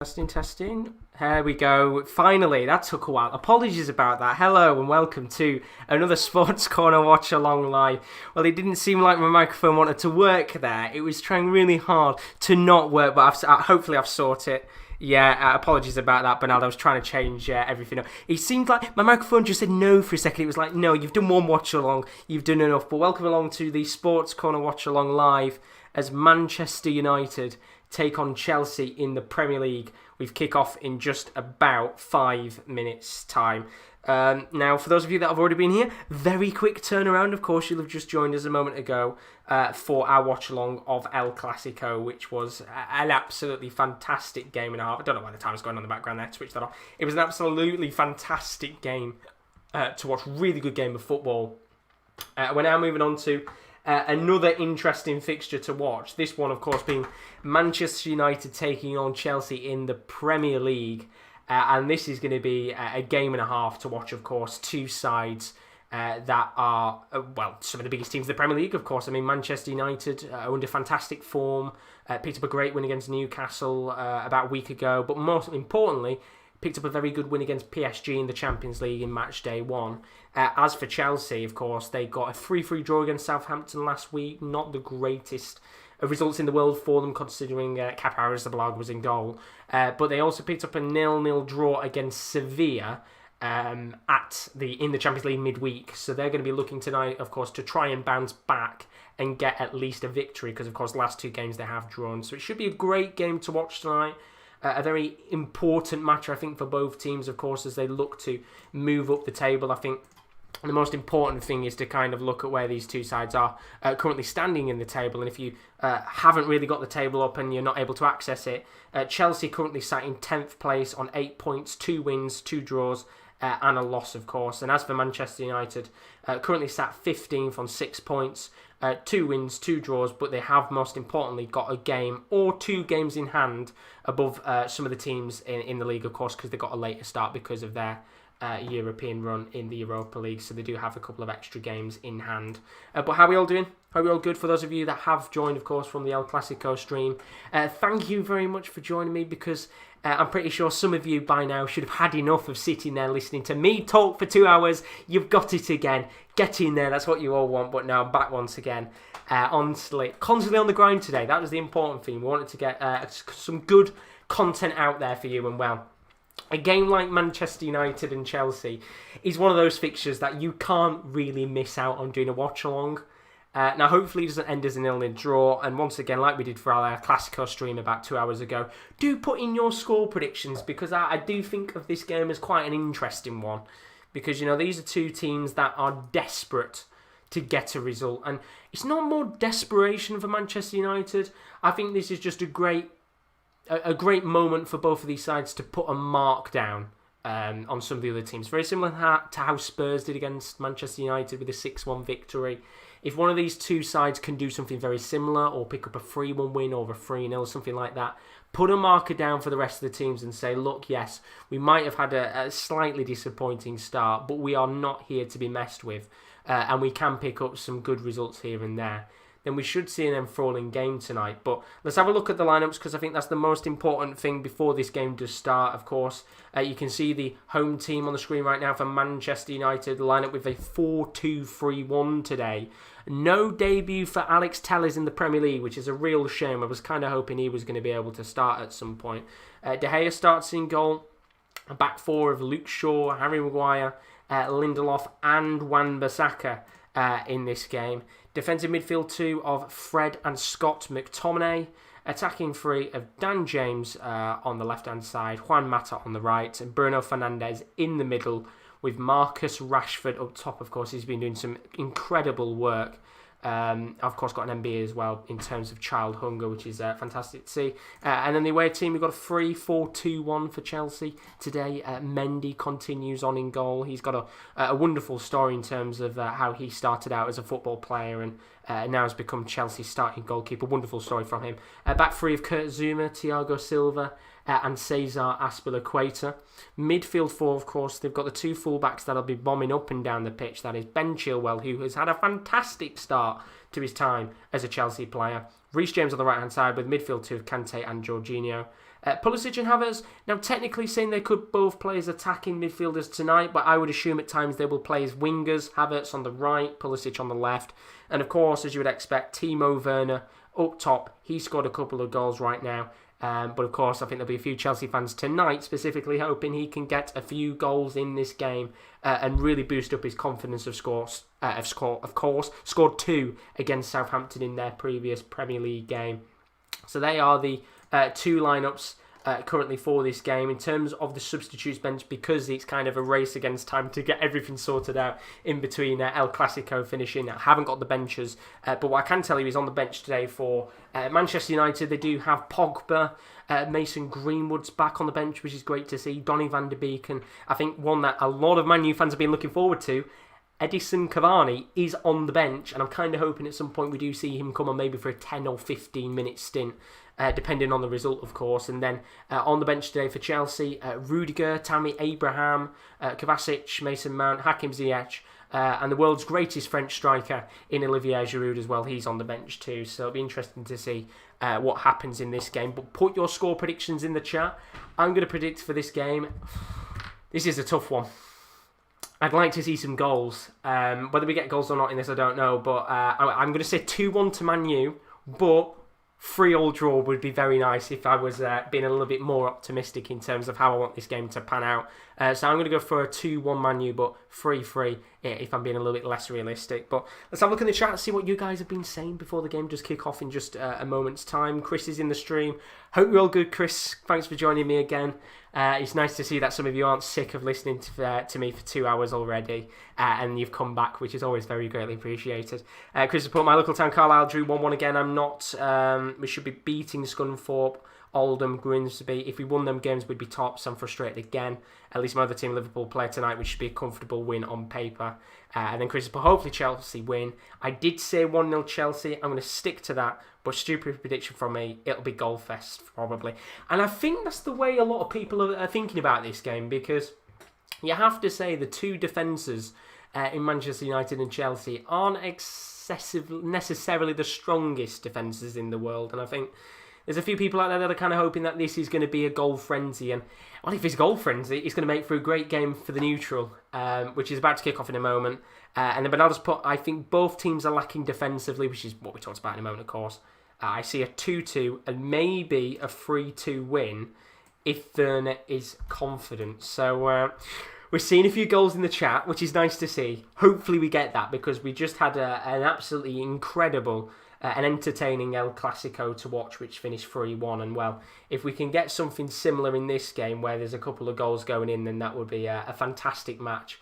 Testing. Here we go. Finally, that took a while. Apologies about that. Hello and welcome to another Sports Corner Watch Along live. Well, it didn't seem like my microphone wanted to work there. It was trying really hard to not work, but hopefully I've sorted it. Yeah, apologies about that, Bernardo. I was trying to change everything up. It seemed like my microphone just said no for a second. It was like, no, you've done one watch along. You've done enough. But welcome along to the Sports Corner Watch Along live as Manchester United take on Chelsea in the Premier League. We've kick off in just about 5 minutes' time. Now, for those of you that have already been here, very quick turnaround. Of course, you'll have just joined us a moment ago for our watch-along of El Clasico, which was an absolutely fantastic game and a half. I don't know why the time's going on in the background there. Switch that off. It was an absolutely fantastic game to watch. Really good game of football. We're now moving on to another interesting fixture to watch. This one, of course, being Manchester United taking on Chelsea in the Premier League. And this is going to be a game and a half to watch, of course. Two sides that are, some of the biggest teams in the Premier League, of course. I mean, Manchester United are under fantastic form. Picked up a great win against Newcastle about a week ago. But most importantly, picked up a very good win against PSG in the Champions League in match day 1. As for Chelsea, of course, they got a 3-3 draw against Southampton last week. Not the greatest results in the world for them, considering Kepa Arrizabalaga was in goal. But they also picked up a 0-0 draw against Sevilla in the Champions League midweek. So they're going to be looking tonight, of course, to try and bounce back and get at least a victory, because, of course, the last 2 games they have drawn. So it should be a great game to watch tonight. A very important match, I think, for both teams, of course, as they look to move up the table. I think the most important thing is to kind of look at where these two sides are currently standing in the table. And if you haven't really got the table up and you're not able to access it, Chelsea currently sat in 10th place on 8 points, 2 wins, 2 draws, and a loss, of course. And as for Manchester United, currently sat 15th on 6 points, 2 wins, 2 draws, but they have, most importantly, got a game or 2 games in hand above some of the teams in the league, of course, because they got a later start because of their European run in the Europa League, so they do have a couple of extra games in hand. But how are we all doing? Are we all good? For those of you that have joined, of course, from the El Clasico stream, thank you very much for joining me, because I'm pretty sure some of you by now should have had enough of sitting there listening to me talk for 2 hours. You've got it again. Get in there. That's what you all want. But now I'm back once again. Constantly on the grind today. That was the important thing. We wanted to get some good content out there for you. And well, a game like Manchester United and Chelsea is one of those fixtures that you can't really miss out on doing a watch-along. Now, hopefully it doesn't end as a 0-0 draw. And once again, like we did for our Clasico stream about 2 hours ago, do put in your score predictions, because I do think of this game as quite an interesting one. Because, these are two teams that are desperate to get a result. And it's not more desperation for Manchester United. I think this is just a great moment for both of these sides to put a mark down on some of the other teams. Very similar to how Spurs did against Manchester United with a 6-1 victory. If one of these two sides can do something very similar, or pick up a 3-1 win or a 3-0, something like that, put a marker down for the rest of the teams and say, look, yes, we might have had a slightly disappointing start, but we are not here to be messed with, and we can pick up some good results here and there, then we should see an enthralling game tonight. But let's have a look at the lineups, because I think that's the most important thing before this game does start, of course. You can see the home team on the screen right now for Manchester United, lineup with a 4-2-3-1 today. No debut for Alex Telles in the Premier League, which is a real shame. I was kind of hoping he was going to be able to start at some point. De Gea starts in goal. A back 4 of Luke Shaw, Harry Maguire, Lindelof and Wan-Bissaka in this game. Defensive midfield 2 of Fred and Scott McTominay. Attacking 3 of Dan James on the left-hand side, Juan Mata on the right, and Bruno Fernandes in the middle, with Marcus Rashford up top. Of course, he's been doing some incredible work. Of course, got an MBA as well in terms of child hunger, which is fantastic to see. And then the away team, we've got a 3-4-2-1 for Chelsea today. Mendy continues on in goal. He's got a wonderful story in terms of how he started out as a football player and now has become Chelsea's starting goalkeeper. Wonderful story from him. Back 3 of Kurt Zouma, Thiago Silva, and Cesar Azpilicueta. Midfield 4, of course, they've got the 2 fullbacks that'll be bombing up and down the pitch. That is Ben Chilwell, who has had a fantastic start to his time as a Chelsea player, Reece James on the right-hand side with midfield two of Kante and Jorginho. Pulisic and Havertz, now technically saying they could both play as attacking midfielders tonight, but I would assume at times they will play as wingers, Havertz on the right, Pulisic on the left. And of course, as you would expect, Timo Werner up top. He scored a couple of goals right now. But of course, I think there'll be a few Chelsea fans tonight specifically hoping he can get a few goals in this game and really boost up his confidence of course, scored 2 against Southampton in their previous Premier League game. So they are the 2 lineups currently for this game. In terms of the substitutes bench, because it's kind of a race against time to get everything sorted out in between El Clasico finishing, I haven't got the benches, but what I can tell you is on the bench today for Manchester United, they do have Pogba, Mason Greenwood's back on the bench, which is great to see, Donny van de Beek, and I think one that a lot of Man U fans have been looking forward to, Edison Cavani is on the bench, and I'm kind of hoping at some point we do see him come on maybe for a 10 or 15 minute stint, depending on the result, of course. And then on the bench today for Chelsea, Rudiger, Tammy Abraham, Kovacic, Mason Mount, Hakim Ziyech, and the world's greatest French striker in Olivier Giroud as well. He's on the bench too, so it'll be interesting to see what happens in this game. But put your score predictions in the chat. I'm going to predict for this game. This is a tough one. I'd like to see some goals. Whether we get goals or not in this, I don't know. But I'm going to say 2-1 to Man U. But 3-3 draw would be very nice if I was being a little bit more optimistic in terms of how I want this game to pan out. So I'm going to go for a 2-1 Man U, but 3-3 if I'm being a little bit less realistic. But let's have a look in the chat and see what you guys have been saying before the game does kick off in just a moment's time. Chris is in the stream. Hope you're all good, Chris. Thanks for joining me again. It's nice to see that some of you aren't sick of listening to me for 2 hours already, and you've come back, which is always very greatly appreciated. Chris has put my local town Carlisle drew 1-1 again. I'm not. We should be beating Scunthorpe, Oldham, Grimsby. If we won them games, we'd be tops. I'm frustrated again. At least my other team, Liverpool, play tonight, which should be a comfortable win on paper. And then Chris has put, hopefully Chelsea win. I did say 1-0 Chelsea. I'm going to stick to that. But stupid prediction from me, it'll be goal fest probably. And I think that's the way a lot of people are thinking about this game, because you have to say the two defences in Manchester United and Chelsea aren't necessarily the strongest defences in the world. And I think there's a few people out there that are kind of hoping that this is going to be a goal frenzy. And well, if it's goal frenzy, it's going to make for a great game for the neutral, which is about to kick off in a moment. And then Bernardo's put, I think both teams are lacking defensively, which is what we talked about in a moment, of course. I see a 2-2 and maybe a 3-2 win if Werner is confident. So we're seeing a few goals in the chat, which is nice to see. Hopefully we get that, because we just had an absolutely incredible and entertaining El Clasico to watch, which finished 3-1. And well, if we can get something similar in this game where there's a couple of goals going in, then that would be a fantastic match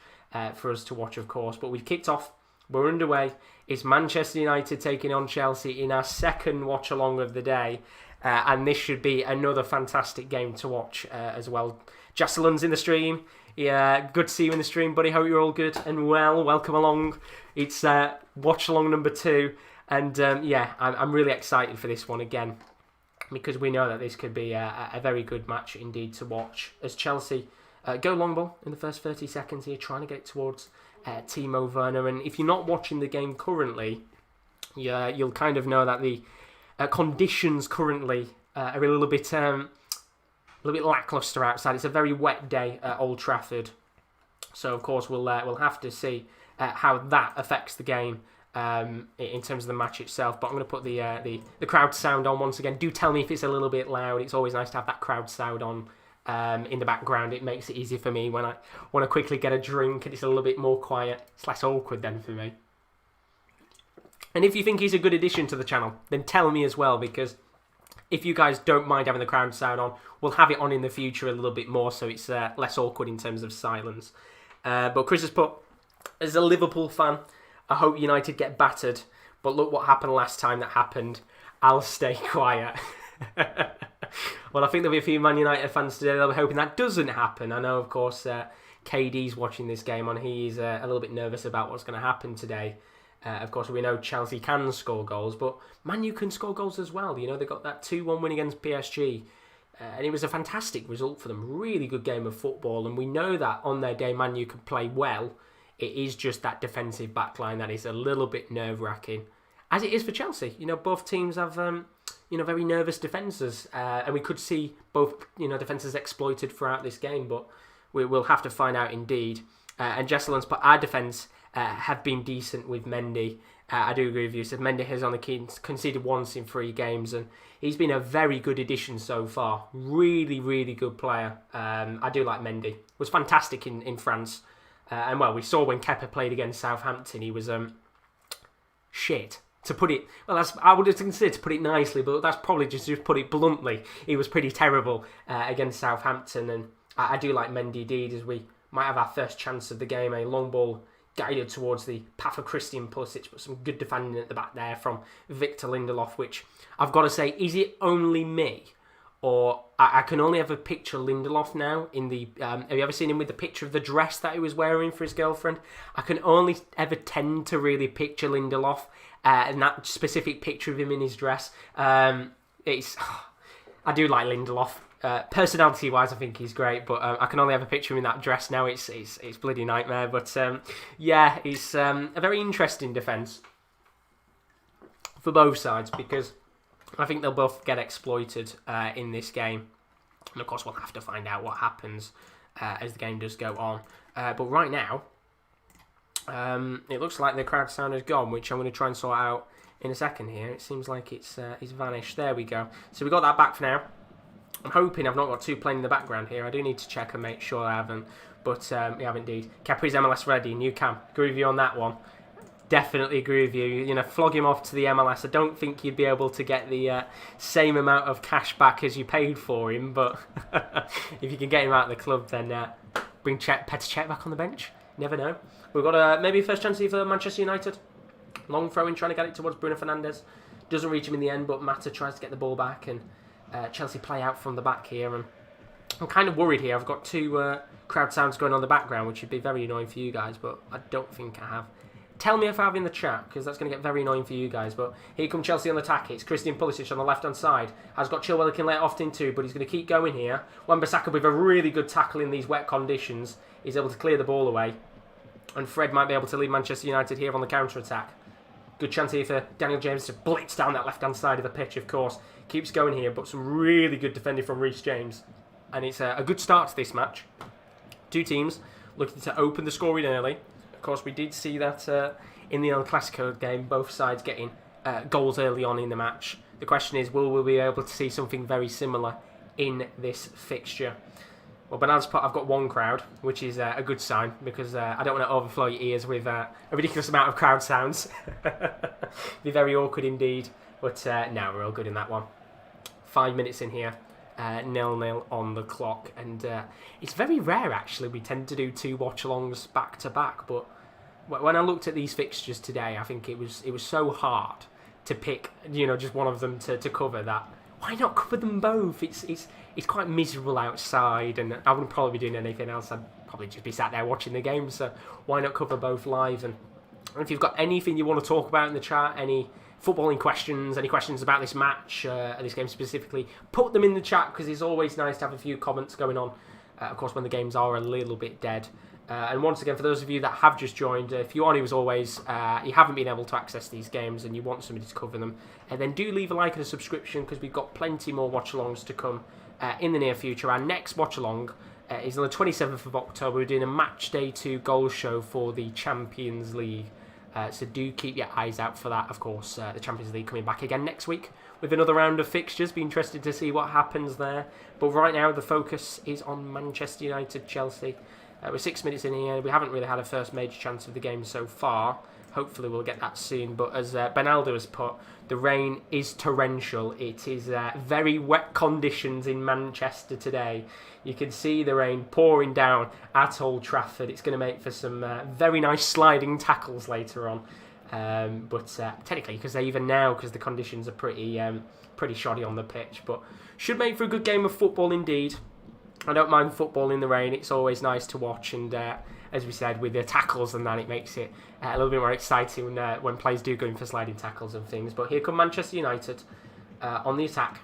for us to watch, of course. But we've kicked off. We're underway. It's Manchester United taking on Chelsea in our second watch-along of the day. And this should be another fantastic game to watch as well. Watchalong's in the stream. Yeah, good to see you in the stream, buddy. Hope you're all good and well. Welcome along. It's watch-along number 2. And yeah, I'm really excited for this one again, because we know that this could be a very good match indeed to watch, as Chelsea go long ball in the first 30 seconds here, trying to get towards Timo Werner. And if you're not watching the game currently, you'll kind of know that the conditions currently are a little bit lacklustre outside. It's a very wet day at Old Trafford, so of course we'll have to see how that affects the game in terms of the match itself. But I'm going to put the crowd sound on once again. Do tell me if it's a little bit loud. It's always nice to have that crowd sound on in the background. It makes it easier for me when I want to quickly get a drink and it's a little bit more quiet. It's less awkward then for me. And if you think he's a good addition to the channel, then tell me as well, because if you guys don't mind having the crowd sound on, we'll have it on in the future a little bit more, so it's less awkward in terms of silence. But Chris has put, as a Liverpool fan, I hope United get battered, but look what happened last time that happened. I'll stay quiet. Well, I think there'll be a few Man United fans today. They'll be hoping that doesn't happen. I know, of course, KD's watching this game and he's a little bit nervous about what's going to happen today. Of course, we know Chelsea can score goals, but Man U can score goals as well. You know, they got that 2-1 win against PSG, and it was a fantastic result for them. Really good game of football, and we know that on their day, Man U can play well. It is just that defensive backline that is a little bit nerve-wracking. as it is for Chelsea. Both teams have very nervous defences, and we could see both defences exploited throughout this game, but we'll have to find out indeed. And Jesselon's put our defence have been decent with Mendy. I do agree with you. So Mendy has only conceded once in 3 games, and he's been a very good addition so far. Really, really good player. I do like Mendy. Was fantastic in France. And well, we saw when Kepa played against Southampton, he was shit. To put it, I would have considered to put it nicely, but that's probably just put it bluntly. He was pretty terrible against Southampton, and I do like Mendy indeed, as we might have our first chance of the game. A long ball guided towards the path of Christian Pulisic, but some good defending at the back there from Victor Lindelof, which I've got to say, is it only me? Or I can only ever picture Lindelof now in the... have you ever seen him with the picture of the dress that he was wearing for his girlfriend? I can only ever tend to really picture Lindelof and that specific picture of him in his dress. I do like Lindelof. Personality-wise, I think he's great, but I can only ever picture him in that dress now. It's bloody nightmare. But it's a very interesting defence for both sides, because I think they'll both get exploited in this game. And of course, we'll have to find out what happens as the game does go on. But right now, it looks like the crowd sound has gone, which I'm going to try and sort out in a second here. It seems like it's vanished. There we go. So we got that back for now. I'm hoping I've not got 2 playing in the background here. I do need to check and make sure I haven't. But we have indeed. Capri's MLS ready. New cam. Agree with you on that one. Definitely agree with you. Flog him off to the MLS. I don't think you'd be able to get the same amount of cash back as you paid for him. But if you can get him out of the club, then bring Petr Cech back on the bench. Never know. We've got maybe a first chance for Manchester United. Long throw in, trying to get it towards Bruno Fernandes. Doesn't reach him in the end, but Mata tries to get the ball back, and Chelsea play out from the back here. And I'm kind of worried here. I've got 2 crowd sounds going on in the background, which would be very annoying for you guys, but I don't think I have. Tell me if I have in the chat, because that's going to get very annoying for you guys. But here comes Chelsea on the attack. It's Christian Pulisic on the left-hand side. Has got Chilwell, he can let it off into, but he's going to keep going here. Wan-Bissaka, with a really good tackle in these wet conditions, is able to clear the ball away. And Fred might be able to lead Manchester United here on the counter-attack. Good chance here for Daniel James to blitz down that left-hand side of the pitch, of course. Keeps going here, but some really good defending from Reece James. And it's a good start to this match. 2 teams looking to open the scoring early. Of course, we did see that in the El Clasico game, both sides getting goals early on in the match. The question is, will we be able to see something very similar in this fixture? Well, Bernard's put, I've got 1 crowd, which is a good sign, because I don't want to overflow your ears with a ridiculous amount of crowd sounds. Be very awkward indeed, but no, we're all good in that one. 5 minutes in here, 0-0 on the clock, and it's very rare actually. We tend to do 2 watch-alongs back to back, but when I looked at these fixtures today, I think it was so hard to pick, just one of them to cover that. Why not cover them both? It's quite miserable outside, and I wouldn't probably be doing anything else. I'd probably just be sat there watching the game, so why not cover both live? And if you've got anything you want to talk about in the chat, any footballing questions, any questions about this match, this game specifically, put them in the chat, because it's always nice to have a few comments going on, of course, when the games are a little bit dead. And once again, for those of you that have just joined, if you are new as always, you haven't been able to access these games and you want somebody to cover them, then do leave a like and a subscription, because we've got plenty more watch-alongs to come in the near future. Our next watch-along is on the 27th of October. We're doing a match day 2 goal show for the Champions League. So do keep your eyes out for that, of course. The Champions League coming back again next week with another round of fixtures. Be interested to see what happens there. But right now, the focus is on Manchester United, Chelsea. We're 6 minutes in here. We haven't really had a first major chance of the game so far. Hopefully we'll get that soon. But as Benaldo has put, the rain is torrential. It is very wet conditions in Manchester today. You can see the rain pouring down at Old Trafford. It's going to make for some very nice sliding tackles later on. But technically, because the conditions are pretty shoddy on the pitch. But should make for a good game of football indeed. I don't mind football in the rain. It's always nice to watch, and as we said, with the tackles and that, it makes it a little bit more exciting when players do go in for sliding tackles and things. But here come Manchester United on the attack.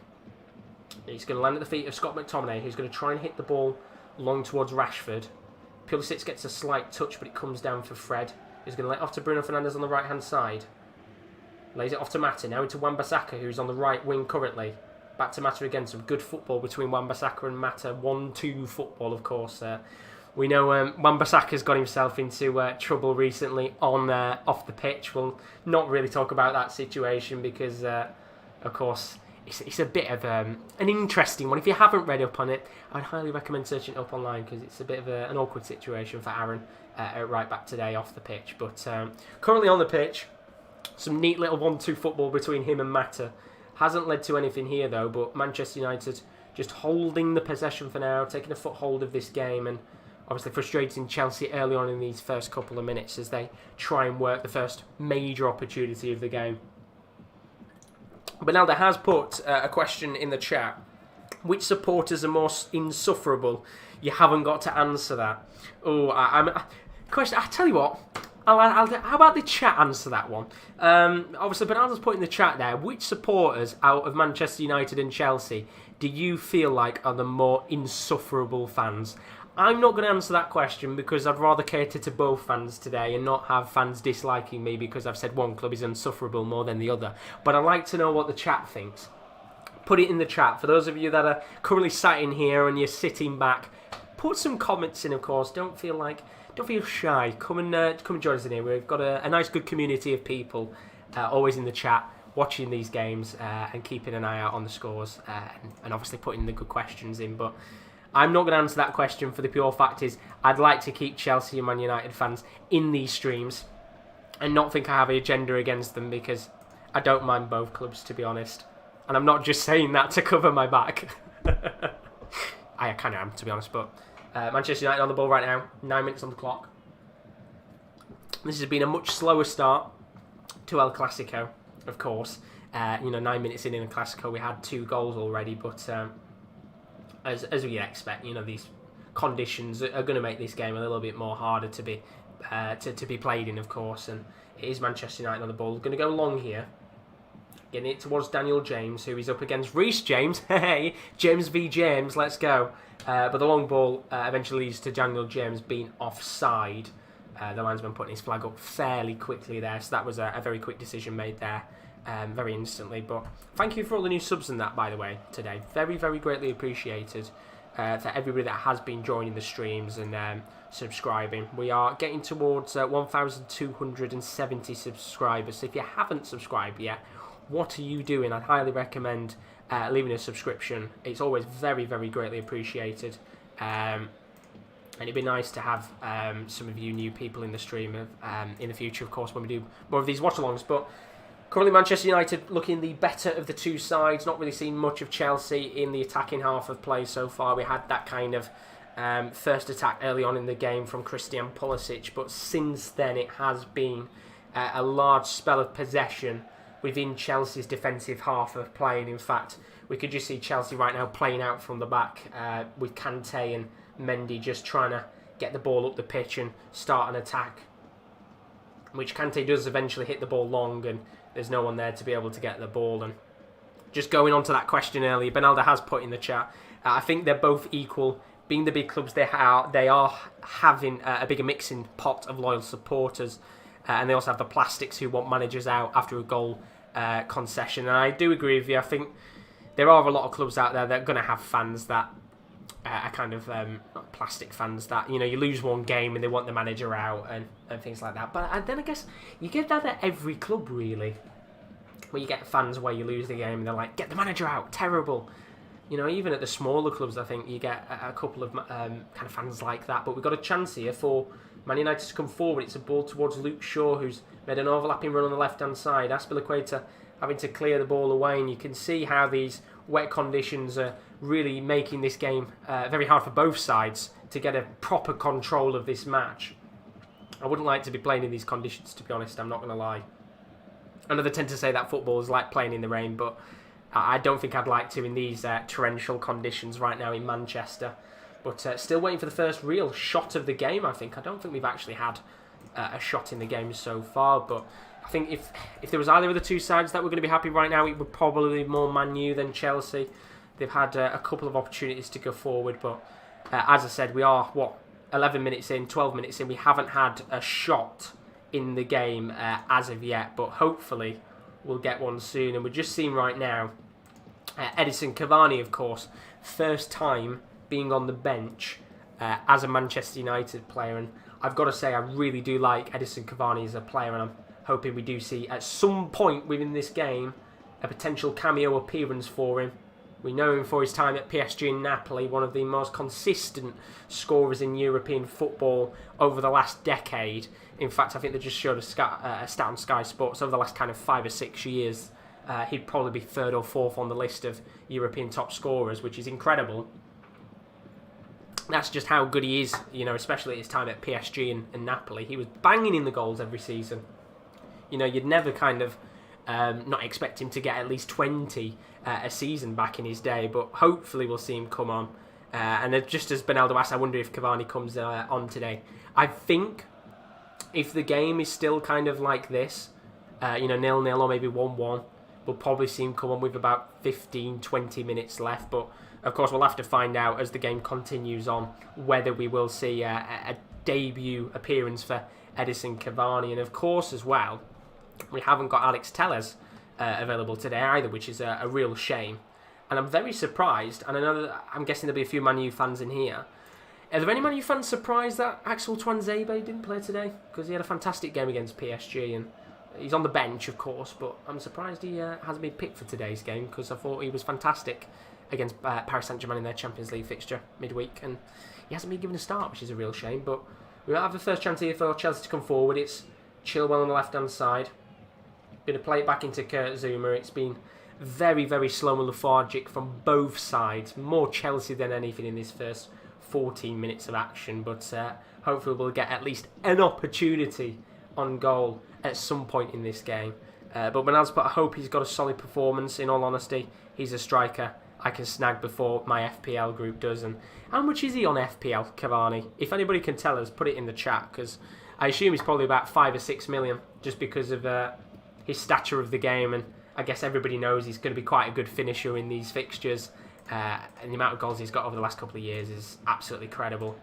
He's going to land at the feet of Scott McTominay, who's going to try and hit the ball long towards Rashford. Pulisic gets a slight touch, but it comes down for Fred, who's going to let off to Bruno Fernandes on the right-hand side. Lays it off to Mata, now into Wan-Bissaka, who's on the right wing currently. Back to Mata again, some good football between Wan-Bissaka and Mata. 1-2 football, of course. We know Wan-Bissaka's got himself into trouble recently off the pitch. We'll not really talk about that situation because, of course, it's a bit of an interesting one. If you haven't read up on it, I'd highly recommend searching it up online because it's a bit of an awkward situation for Aaron at right back today off the pitch. But currently on the pitch, some neat little 1-2 football between him and Mata. Hasn't led to anything here though, but Manchester United just holding the possession for now, taking a foothold of this game, and obviously frustrating Chelsea early on in these first couple of minutes as they try and work the first major opportunity of the game. Benalda has put a question in the chat. Which supporters are more insufferable? You haven't got to answer that. Question. I tell you what. How about the chat answer that one? Obviously, Bernardo's put in the chat there. Which supporters out of Manchester United and Chelsea do you feel like are the more insufferable fans? I'm not going to answer that question because I'd rather cater to both fans today and not have fans disliking me because I've said one club is insufferable more than the other. But I'd like to know what the chat thinks. Put it in the chat. For those of you that are currently sat in here and you're sitting back, put some comments in, of course. Don't feel shy. Come and join us in here. We've got a nice, good community of people always in the chat watching these games and keeping an eye out on the scores and obviously putting the good questions in. But I'm not going to answer that question for the pure fact is I'd like to keep Chelsea and Man United fans in these streams and not think I have an agenda against them because I don't mind both clubs, to be honest. And I'm not just saying that to cover my back. I kind of am, to be honest, but Manchester United on the ball right now, 9 minutes on the clock. This has been a much slower start to El Clasico, of course. 9 minutes in El Clasico, we had 2 goals already, but as we expect, these conditions are going to make this game a little bit more harder to be played in, of course. And it is Manchester United on the ball. Going to go long here. Getting it towards Daniel James, who is up against Reece James. Hey, James v James, let's go. But the long ball eventually leads to Daniel James being offside. The linesman putting his flag up fairly quickly there. So that was a very quick decision made there, very instantly. But thank you for all the new subs in that, by the way, today. Very, very greatly appreciated for everybody that has been joining the streams and subscribing. We are getting towards 1,270 subscribers. So if you haven't subscribed yet, what are you doing? I'd highly recommend leaving a subscription. It's always very, very greatly appreciated. And it'd be nice to have some of you new people in the stream in the future, of course, when we do more of these watch-alongs. But currently Manchester United looking the better of the two sides. Not really seen much of Chelsea in the attacking half of play so far. We had that kind of first attack early on in the game from Christian Pulisic. But since then it has been a large spell of possession within Chelsea's defensive half of play. And in fact, we could just see Chelsea right now playing out from the back with Kante and Mendy just trying to get the ball up the pitch and start an attack, which Kante does eventually hit the ball long and there's no one there to be able to get the ball. And just going on to that question earlier, Benalda has put in the chat, I think they're both equal. Being the big clubs they are having a bigger mixing pot of loyal supporters, and they also have the plastics who want managers out after a goal concession. And I do agree with you. I think there are a lot of clubs out there that are going to have fans that are kind of not plastic fans that, you lose one game and they want the manager out and things like that. But then I guess you get that at every club, really, where you get fans where you lose the game and they're like, get the manager out, terrible. Even at the smaller clubs, I think you get a couple of kind of fans like that. But we've got a chance here for Man United to come forward. It's a ball towards Luke Shaw, who's made an overlapping run on the left-hand side. Azpilicueta having to clear the ball away, and you can see how these wet conditions are really making this game very hard for both sides to get a proper control of this match. I wouldn't like to be playing in these conditions, to be honest. I'm not going to lie. I know they tend to say that football is like playing in the rain, but I don't think I'd like to in these torrential conditions right now in Manchester. But still waiting for the first real shot of the game, I think. I don't think we've actually had a shot in the game so far, but I think if there was either of the two sides that were going to be happy right now, it would probably be more Man U than Chelsea. They've had a couple of opportunities to go forward, but as I said, we are, 11 minutes in, 12 minutes in. We haven't had a shot in the game as of yet, but hopefully we'll get one soon. And we're just seeing right now, Edison Cavani, of course, first time being on the bench as a Manchester United player. And I've got to say, I really do like Edison Cavani as a player, and I'm hoping we do see at some point within this game a potential cameo appearance for him. We know him for his time at PSG and Napoli, one of the most consistent scorers in European football over the last decade. In fact, I think they just showed a stat on Sky Sports over the last kind of 5 or 6 years. He'd probably be 3rd or 4th on the list of European top scorers, which is incredible. That's just how good he is, you know, especially at his time at PSG and Napoli. He was banging in the goals every season. You know, you'd never kind of not expect him to get at least 20 a season back in his day, but hopefully we'll see him come on. And just as Benaldo asked, I wonder if Cavani comes on today. I think if the game is still kind of like this, 0-0 or maybe 1-1, we'll probably see him come on with about 15-20 minutes left. But of course, we'll have to find out as the game continues on whether we will see a debut appearance for Edison Cavani. And of course, as well, we haven't got Alex Telles available today either, which is a real shame. And I'm very surprised, and I know that I'm guessing there'll be a few Man U fans in here. Are there any Man U fans surprised that Axel Tuanzebe didn't play today? Because he had a fantastic game against PSG, and he's on the bench, of course, but I'm surprised he hasn't been picked for today's game, because I thought he was fantastic against Paris Saint-Germain in their Champions League fixture midweek, and he hasn't been given a start, which is a real shame. But we'll have the first chance here for Chelsea to come forward. It's Chilwell on the left-hand side. Going to play it back into Kurt Zuma. It's been very, very slow and lethargic from both sides. More Chelsea than anything in this first 14 minutes of action. But hopefully we'll get at least an opportunity on goal at some point in this game. But I hope he's got a solid performance, in all honesty. He's a striker I can snag before my FPL group does. And how much is he on FPL, Cavani? If anybody can tell us, put it in the chat, because I assume he's probably about 5 or 6 million, just because of his stature of the game, and I guess everybody knows he's going to be quite a good finisher in these fixtures, and the amount of goals he's got over the last couple of years is absolutely credible.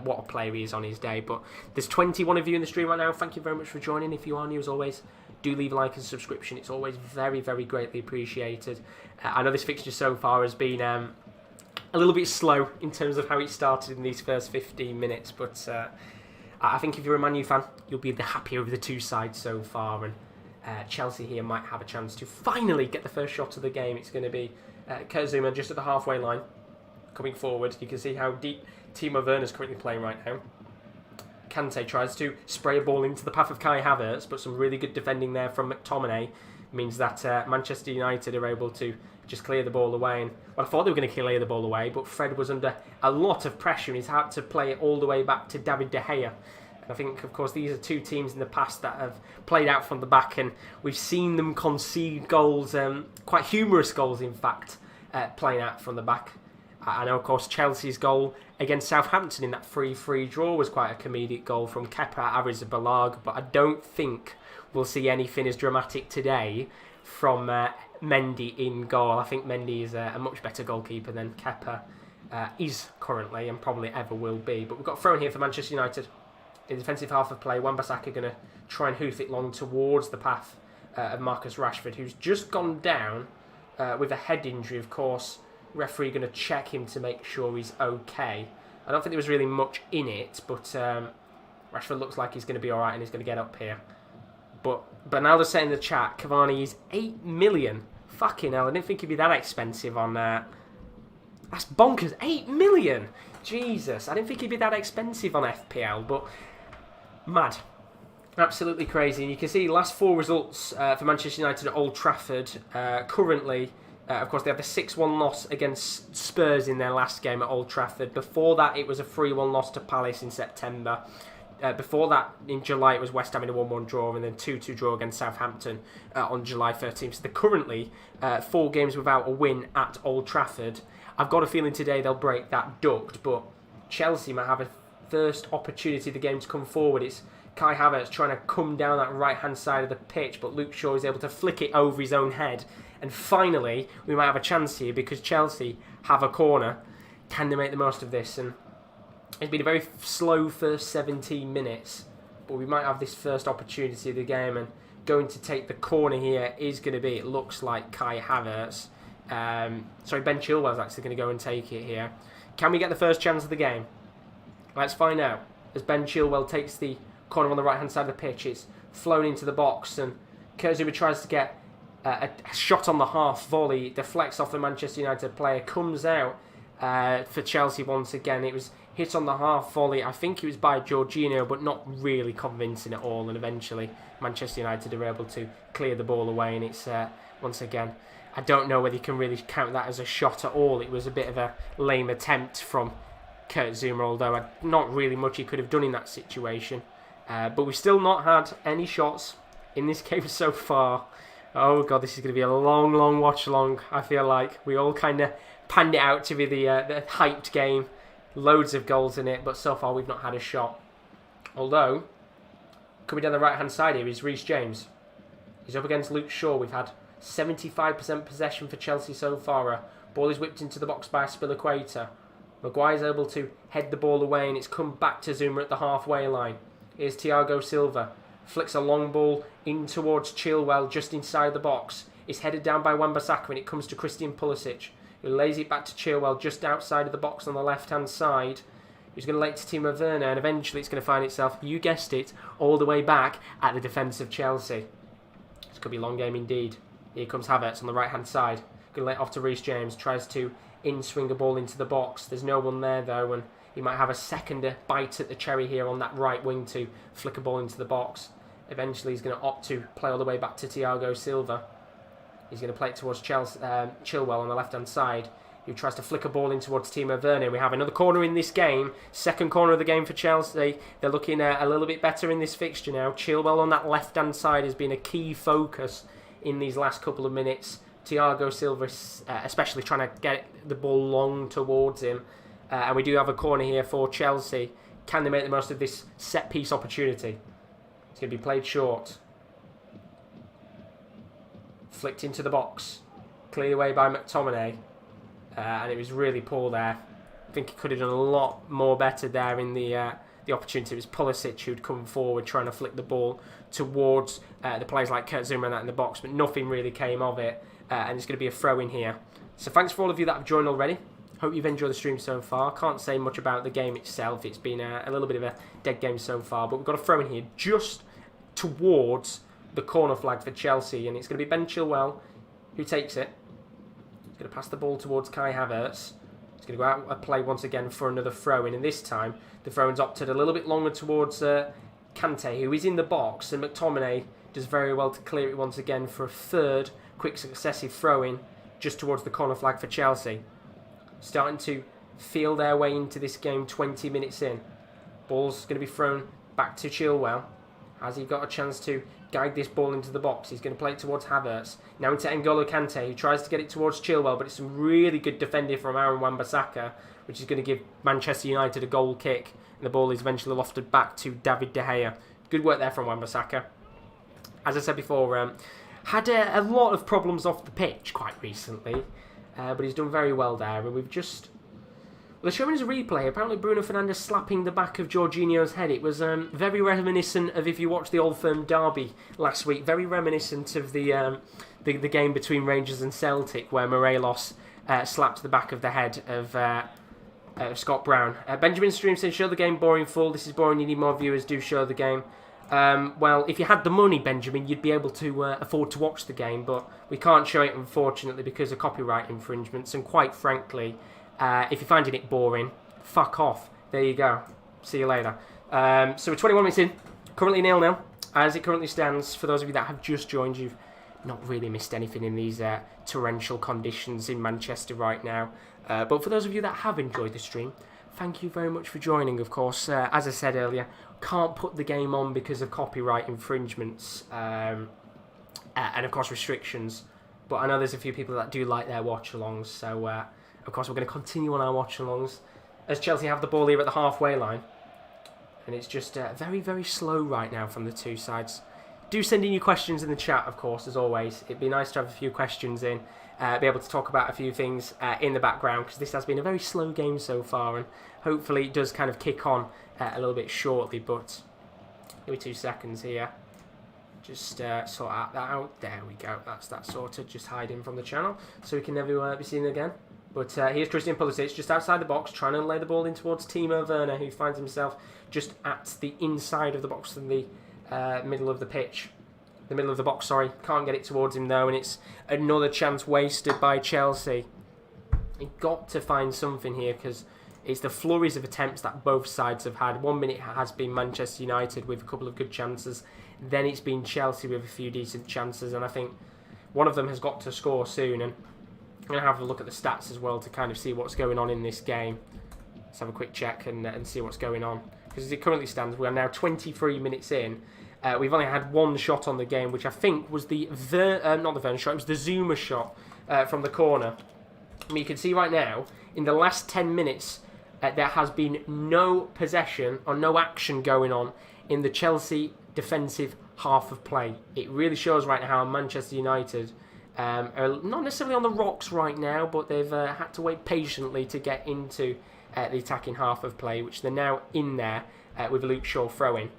What a player he is on his day. But there's 21 of you in the stream right now. Thank you very much for joining. If you are new, as always, do leave a like and subscription. It's always very, very greatly appreciated. I know this fixture so far has been a little bit slow in terms of how it started in these first 15 minutes, but I think if you're a Man U fan, you'll be the happier of the two sides so far, and Chelsea here might have a chance to finally get the first shot of the game. It's going to be Kurt Zuma just at the halfway line, coming forward. You can see how deep Timo Werner's currently playing right now. Kante tries to spray a ball into the path of Kai Havertz, but some really good defending there from McTominay means that Manchester United are able to just clear the ball away. And well, I thought they were going to clear the ball away, but Fred was under a lot of pressure, and he's had to play it all the way back to David De Gea. I think, of course, these are two teams in the past that have played out from the back, and we've seen them concede goals, quite humorous goals, in fact, playing out from the back. I know, of course, Chelsea's goal against Southampton in that 3-3 draw was quite a comedic goal from Kepa Arrizabalaga, but I don't think we'll see anything as dramatic today from Mendy in goal. I think Mendy is a much better goalkeeper than Kepa is currently, and probably ever will be. But we've got thrown here for Manchester United. In the defensive half of play, Wan-Bissaka going to try and hoof it long towards the path of Marcus Rashford, who's just gone down with a head injury, of course. Referee going to check him to make sure he's okay. I don't think there was really much in it, but Rashford looks like he's going to be alright and he's going to get up here. But Bernaldo said in the chat, Cavani is 8 million. Fucking hell, I didn't think he'd be that expensive on that's bonkers, 8 million! Jesus, I didn't think he'd be that expensive on FPL, but mad. Absolutely crazy. And you can see last 4 results for Manchester United at Old Trafford. Currently, of course, they have the 6-1 loss against Spurs in their last game at Old Trafford. Before that, it was a 3-1 loss to Palace in September. Before that, in July, it was West Ham in a 1-1 draw, and then 2-2 draw against Southampton on July 13th. So they're currently 4 games without a win at Old Trafford. I've got a feeling today they'll break that duct, but Chelsea might have a first opportunity of the game to come forward. It's Kai Havertz trying to come down that right-hand side of the pitch, but Luke Shaw is able to flick it over his own head. And finally, we might have a chance here because Chelsea have a corner. Can they make the most of this? And it's been a very slow first 17 minutes, but we might have this first opportunity of the game. And going to take the corner here is going to be, it looks like, Kai Havertz. Sorry, Ben Chilwell's actually going to go and take it here. Can we get the first chance of the game? Let's find out. As Ben Chilwell takes the corner on the right-hand side of the pitch, it's flown into the box, and Kurt Zouma tries to get a shot on the half volley, deflects off the Manchester United player, comes out for Chelsea once again. It was hit on the half volley. I think it was by Jorginho, but not really convincing at all, and eventually Manchester United are able to clear the ball away, and it's once again, I don't know whether you can really count that as a shot at all. It was a bit of a lame attempt from Kurt Zouma, although not really much he could have done in that situation. But we've still not had any shots in this game so far. Oh god, this is going to be a long, long watch along. I feel like we all kind of panned it out to be the hyped game. Loads of goals in it, but so far we've not had a shot. Although, coming down the right-hand side here is Reece James. He's up against Luke Shaw. We've had 75% possession for Chelsea so far. Ball is whipped into the box by Spilicueta. Maguire's able to head the ball away, and it's come back to Zouma at the halfway line. Here's Thiago Silva. Flicks a long ball in towards Chilwell just inside the box. It's headed down by Wan-Bissaka, and it comes to Christian Pulisic, who lays it back to Chilwell just outside of the box on the left-hand side. He's going to lay it to Timo Werner, and eventually it's going to find itself, you guessed it, all the way back at the defence of Chelsea. This could be a long game indeed. Here comes Havertz on the right-hand side. Going to lay it off to Reece James. Tries to in-swing a ball into the box. There's no one there, though, and he might have a second bite at the cherry here on that right wing to flick a ball into the box. Eventually he's going to opt to play all the way back to Thiago Silva. He's going to play it towards Chilwell on the left-hand side, who tries to flick a ball in towards Timo Werner. We have another corner in this game. Second corner of the game for Chelsea. They're looking a little bit better in this fixture now. Chilwell on that left-hand side has been a key focus in these last couple of minutes. Thiago Silva especially trying to get the ball long towards him. And we do have a corner here for Chelsea. Can they make the most of this set-piece opportunity? It's going to be played short. Flicked into the box. Cleared away by McTominay. And it was really poor there. I think he could have done a lot more better there in the opportunity. It was Pulisic who'd come forward trying to flick the ball towards the players like Kurt Zouma and that in the box, but nothing really came of it. And it's going to be a throw in here. So thanks for all of you that have joined already. Hope you've enjoyed the stream so far. Can't say much about the game itself. It's been a little bit of a dead game so far, but we've got a throw in here just towards the corner flag for Chelsea, and it's going to be Ben Chilwell who takes it. He's going to pass the ball towards Kai Havertz. He's going to go out and play once again for another throw-in, and this time the throw-in's opted a little bit longer towards Kante, who is in the box, and McTominay does very well to clear it once again for a third quick successive throw-in just towards the corner flag for Chelsea. Starting to feel their way into this game 20 minutes in. Ball's going to be thrown back to Chilwell. Has he got a chance to guide this ball into the box? He's going to play it towards Havertz. Now into N'Golo Kante, who tries to get it towards Chilwell, but it's some really good defending from Aaron Wan-Bissaka, which is going to give Manchester United a goal kick. And the ball is eventually lofted back to David De Gea. Good work there from Wan-Bissaka. As I said before, had a lot of problems off the pitch quite recently, but he's done very well there. And we've just... Well, they're showing us a replay. Apparently Bruno Fernandes slapping the back of Jorginho's head. It was very reminiscent of if you watched the Old Firm derby last week. Very reminiscent of the game between Rangers and Celtic, where Morelos slapped the back of the head of Scott Brown. Benjamin Stream says, show the game boring full. This is boring. You need more viewers. Do show the game. Well, if you had the money, Benjamin, you'd be able to afford to watch the game, but we can't show it, unfortunately, because of copyright infringements, and quite frankly, if you're finding it boring, fuck off. There you go. See you later. So we're 21 minutes in, currently 0-0, as it currently stands. For those of you that have just joined, you've not really missed anything in these torrential conditions in Manchester right now. But for those of you that have enjoyed the stream, thank you very much for joining, of course. As I said earlier, can't put the game on because of copyright infringements and, of course, restrictions. But I know there's a few people that do like their watch-alongs, so, of course, we're going to continue on our watch-alongs as Chelsea have the ball here at the halfway line. And it's just very, very slow right now from the two sides. Do send in your questions in the chat, of course, as always. It'd be nice to have a few questions in, be able to talk about a few things in the background, because this has been a very slow game so far, and hopefully it does kind of kick on a little bit shortly, but give me 2 seconds here. Just sort that out. There we go. That's that sorted. Just hide him from the channel so he can never be seen again. But here's Christian Pulisic just outside the box, trying to lay the ball in towards Timo Werner, who finds himself just at the inside of the box in the middle of the pitch. The middle of the box, sorry. Can't get it towards him, though, and it's another chance wasted by Chelsea. You've got to find something here, because it's the flurries of attempts that both sides have had. 1 minute has been Manchester United with a couple of good chances. Then it's been Chelsea with a few decent chances, and I think one of them has got to score soon. And I'm going to have a look at the stats as well to kind of see what's going on in this game. Let's have a quick check and see what's going on. Because as it currently stands, we are now 23 minutes in. We've only had one shot on the game, which I think was not the Werner shot, it was the Zuma shot from the corner. I mean, you can see right now, in the last 10 minutes, there has been no possession or no action going on in the Chelsea defensive half of play. It really shows right now how Manchester United are not necessarily on the rocks right now, but they've had to wait patiently to get into the attacking half of play, which they're now in there with Luke Shaw throwing,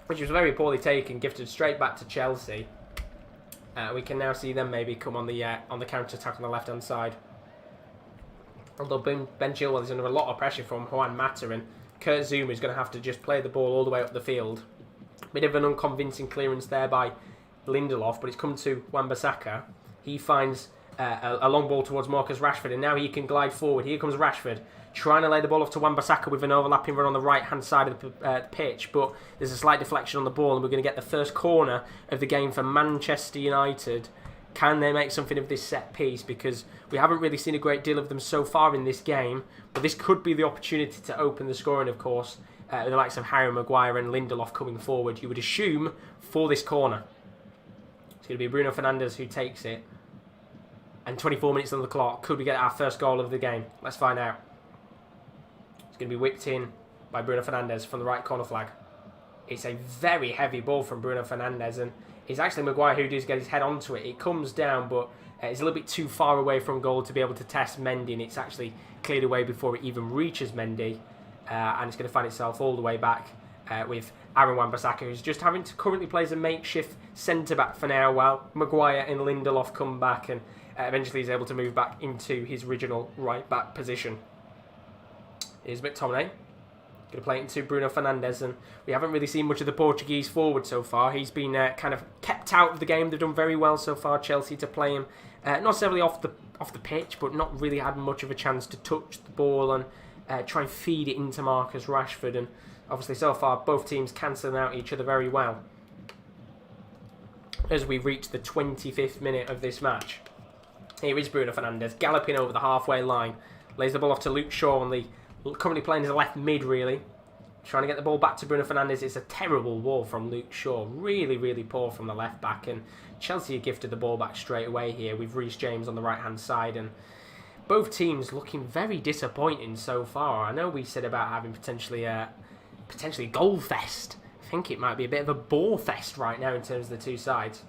which was very poorly taken, gifted straight back to Chelsea. We can now see them maybe come on the counter-attack on the left-hand side. Although Ben Chilwell is under a lot of pressure from Juan Mata, and Kurt Zouma is going to have to just play the ball all the way up the field. Bit of an unconvincing clearance there by Lindelof, but it's come to Wan-Bissaka. He finds a long ball towards Marcus Rashford, and now he can glide forward. Here comes Rashford, trying to lay the ball off to Wan-Bissaka with an overlapping run on the right-hand side of the pitch, but there's a slight deflection on the ball, and we're going to get the first corner of the game for Manchester United. Can they make something of this set piece? Because we haven't really seen a great deal of them so far in this game, but this could be the opportunity to open the scoring, of course, with the likes of Harry Maguire and Lindelof coming forward, you would assume, for this corner. It's going to be Bruno Fernandes who takes it. And 24 minutes on the clock. Could we get our first goal of the game? Let's find out. It's going to be whipped in by Bruno Fernandes from the right corner flag. It's a very heavy ball from Bruno Fernandes, and it's actually Maguire who does get his head onto it. It comes down, but it's a little bit too far away from goal to be able to test Mendy, and it's actually cleared away before it even reaches Mendy. And it's going to find itself all the way back with Aaron Wan-Bissaka, who's just having to currently play as a makeshift centre-back for now, while Maguire and Lindelof come back, and eventually he's able to move back into his original right-back position. Here's McTominay. Going to play it into Bruno Fernandes, and we haven't really seen much of the Portuguese forward so far. He's been kind of kept out of the game. They've done very well so far, Chelsea, to play him not necessarily off the pitch, but not really had much of a chance to touch the ball and try and feed it into Marcus Rashford. And obviously so far both teams cancelling out each other very well. As we reach the 25th minute of this match, here is Bruno Fernandes galloping over the halfway line, lays the ball off to Luke Shaw on the currently playing as a left mid, really. Trying to get the ball back to Bruno Fernandes. It's a terrible ball from Luke Shaw. Really, really poor from the left back. And Chelsea are gifted the ball back straight away here with Reece James on the right-hand side. And both teams looking very disappointing so far. I know we said about having potentially goal fest. I think it might be a bit of a ball fest right now in terms of the two sides.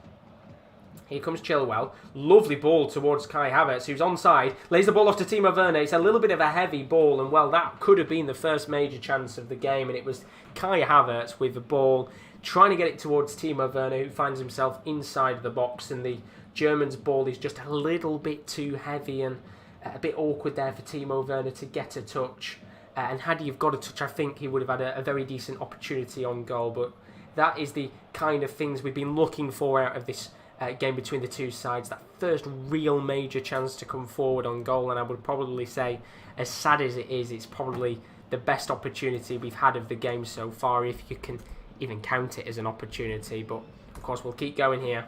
Here comes Chilwell. Lovely ball towards Kai Havertz, who's onside. Lays the ball off to Timo Werner. It's a little bit of a heavy ball, and well, that could have been the first major chance of the game, and it was Kai Havertz with the ball, trying to get it towards Timo Werner, who finds himself inside the box, and the German's ball is just a little bit too heavy and a bit awkward there for Timo Werner to get a touch. And had he have got a touch, I think he would have had a very decent opportunity on goal, but that is the kind of things we've been looking for out of this game between the two sides. That first real major chance to come forward on goal, and I would probably say, as sad as it is, it's probably the best opportunity we've had of the game so far, if you can even count it as an opportunity. But of course we'll keep going here.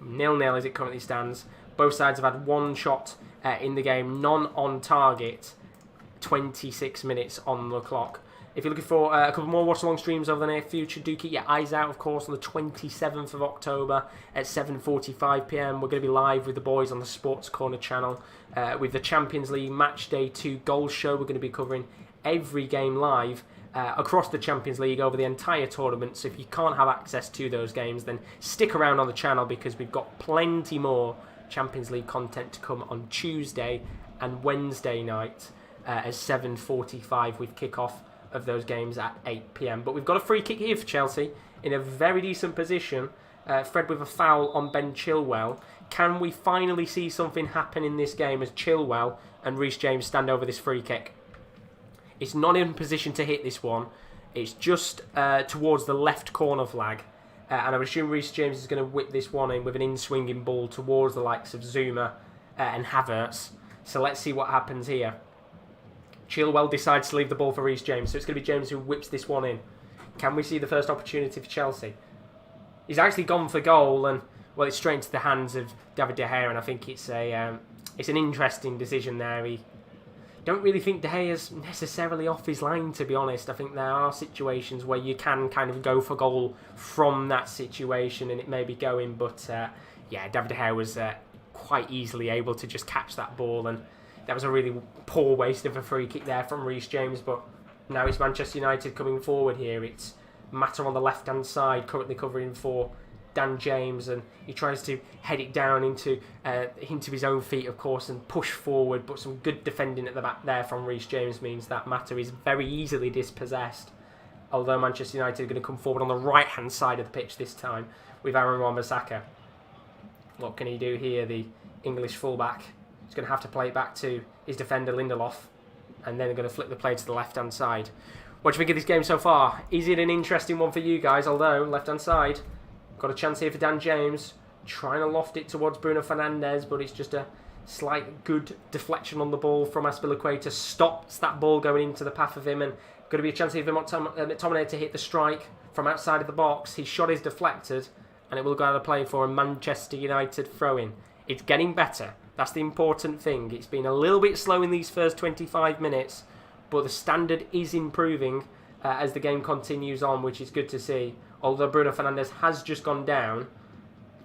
0-0 as it currently stands. Both sides have had one shot in the game, none on target. 26 minutes on the clock. If you're looking for a couple more watch-along streams over the near future, do keep your eyes out, of course, on the 27th of October at 7:45 PM. We're going to be live with the boys on the Sports Corner channel with the Champions League Match Day 2 Goal Show. We're going to be covering every game live across the Champions League over the entire tournament. So if you can't have access to those games, then stick around on the channel, because we've got plenty more Champions League content to come on Tuesday and Wednesday night at 7:45 with kickoff of those games at 8 PM. But we've got a free kick here for Chelsea. in a very decent position. Fred with a foul on Ben Chilwell. Can we finally see something happen in this game as Chilwell and Reece James stand over this free kick? It's not in position to hit this one. It's just towards the left corner flag. And I would assume Reece James is going to whip this one in with an in-swinging ball towards the likes of Zuma and Havertz. So let's see what happens here. Chilwell decides to leave the ball for Reece James. So it's going to be James who whips this one in. Can we see the first opportunity for Chelsea? He's actually gone for goal, and well, it's straight into the hands of David De Gea, and I think it's an interesting decision there. I don't really think De Gea's necessarily off his line, to be honest. I think there are situations where you can kind of go for goal from that situation, and it may be going, but yeah, David De Gea was quite easily able to just catch that ball, and that was a really poor waste of a free kick there from Reece James. But now it's Manchester United coming forward here. It's Mata on the left-hand side, currently covering for Dan James, and he tries to head it down into his own feet, of course, and push forward, but some good defending at the back there from Reece James means that Mata is very easily dispossessed, although Manchester United are going to come forward on the right-hand side of the pitch this time with Aaron Wan-Bissaka. What can he do here, the English fullback? He's going to have to play it back to his defender Lindelof, and then they're going to flip the play to the left-hand side. What do you think of this game so far? Is it an interesting one for you guys? Although, left-hand side, got a chance here for Dan James, trying to loft it towards Bruno Fernandes, but it's just a slight good deflection on the ball from Azpilicueta. Stops that ball going into the path of him, and going to be a chance here for McTominay to hit the strike from outside of the box. His shot is deflected, and it will go out of play for a Manchester United throw-in. It's getting better. That's the important thing. It's been a little bit slow in these first 25 minutes, but the standard is improving as the game continues on, which is good to see. Although Bruno Fernandes has just gone down,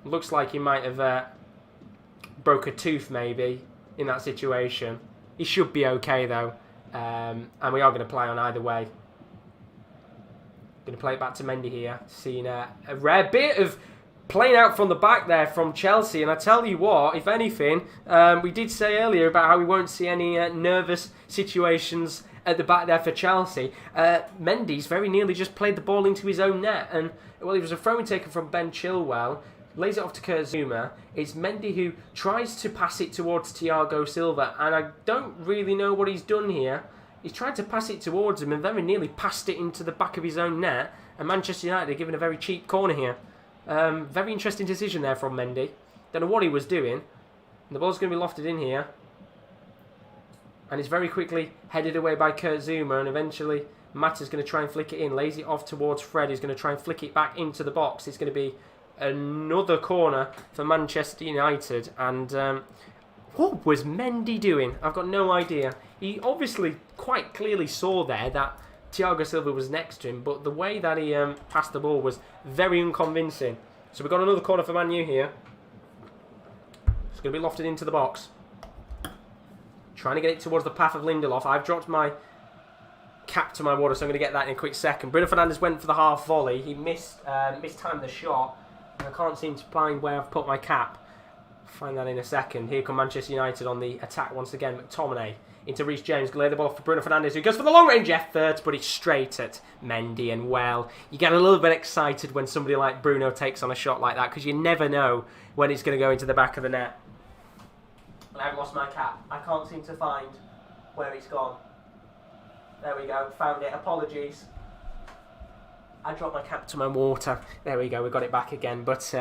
looks like he might have broke a tooth maybe in that situation. He should be okay though, and we are going to play on either way. Going to play it back to Mendy here, seeing a rare bit of playing out from the back there from Chelsea, and I tell you what, if anything, we did say earlier about how we won't see any nervous situations at the back there for Chelsea. Mendy's very nearly just played the ball into his own net, and well, it was a throw-in taken from Ben Chilwell, lays it off to Kurt Zouma. It's Mendy who tries to pass it towards Thiago Silva, and I don't really know what he's done here. He's tried to pass it towards him and very nearly passed it into the back of his own net, and Manchester United are given a very cheap corner here. Very interesting decision there from Mendy. Don't know what he was doing. And the ball's going to be lofted in here. And it's very quickly headed away by Kurt Zouma, and eventually Mata's going to try and flick it in. Lays it off towards Fred, who's going to try and flick it back into the box. It's going to be another corner for Manchester United. And what was Mendy doing? I've got no idea. He obviously quite clearly saw there that Thiago Silva was next to him, but the way that he passed the ball was very unconvincing. So we've got another corner for Man U here. It's going to be lofted into the box. Trying to get it towards the path of Lindelof. I've dropped my cap to my water, so I'm going to get that in a quick second. Bruno Fernandes went for the half volley. He mistimed the shot, and I can't seem to find where I've put my cap. Find that in a second. Here come Manchester United on the attack once again. McTominay into Reece James, lay the ball off for Bruno Fernandes, who goes for the long-range effort, but it's straight at Mendy, and well, you get a little bit excited when somebody like Bruno takes on a shot like that, because you never know when it's going to go into the back of the net. I've lost my cap. I can't seem to find where it's gone. There we go, found it. Apologies. I dropped my cap to my water. There we go, we got it back again. But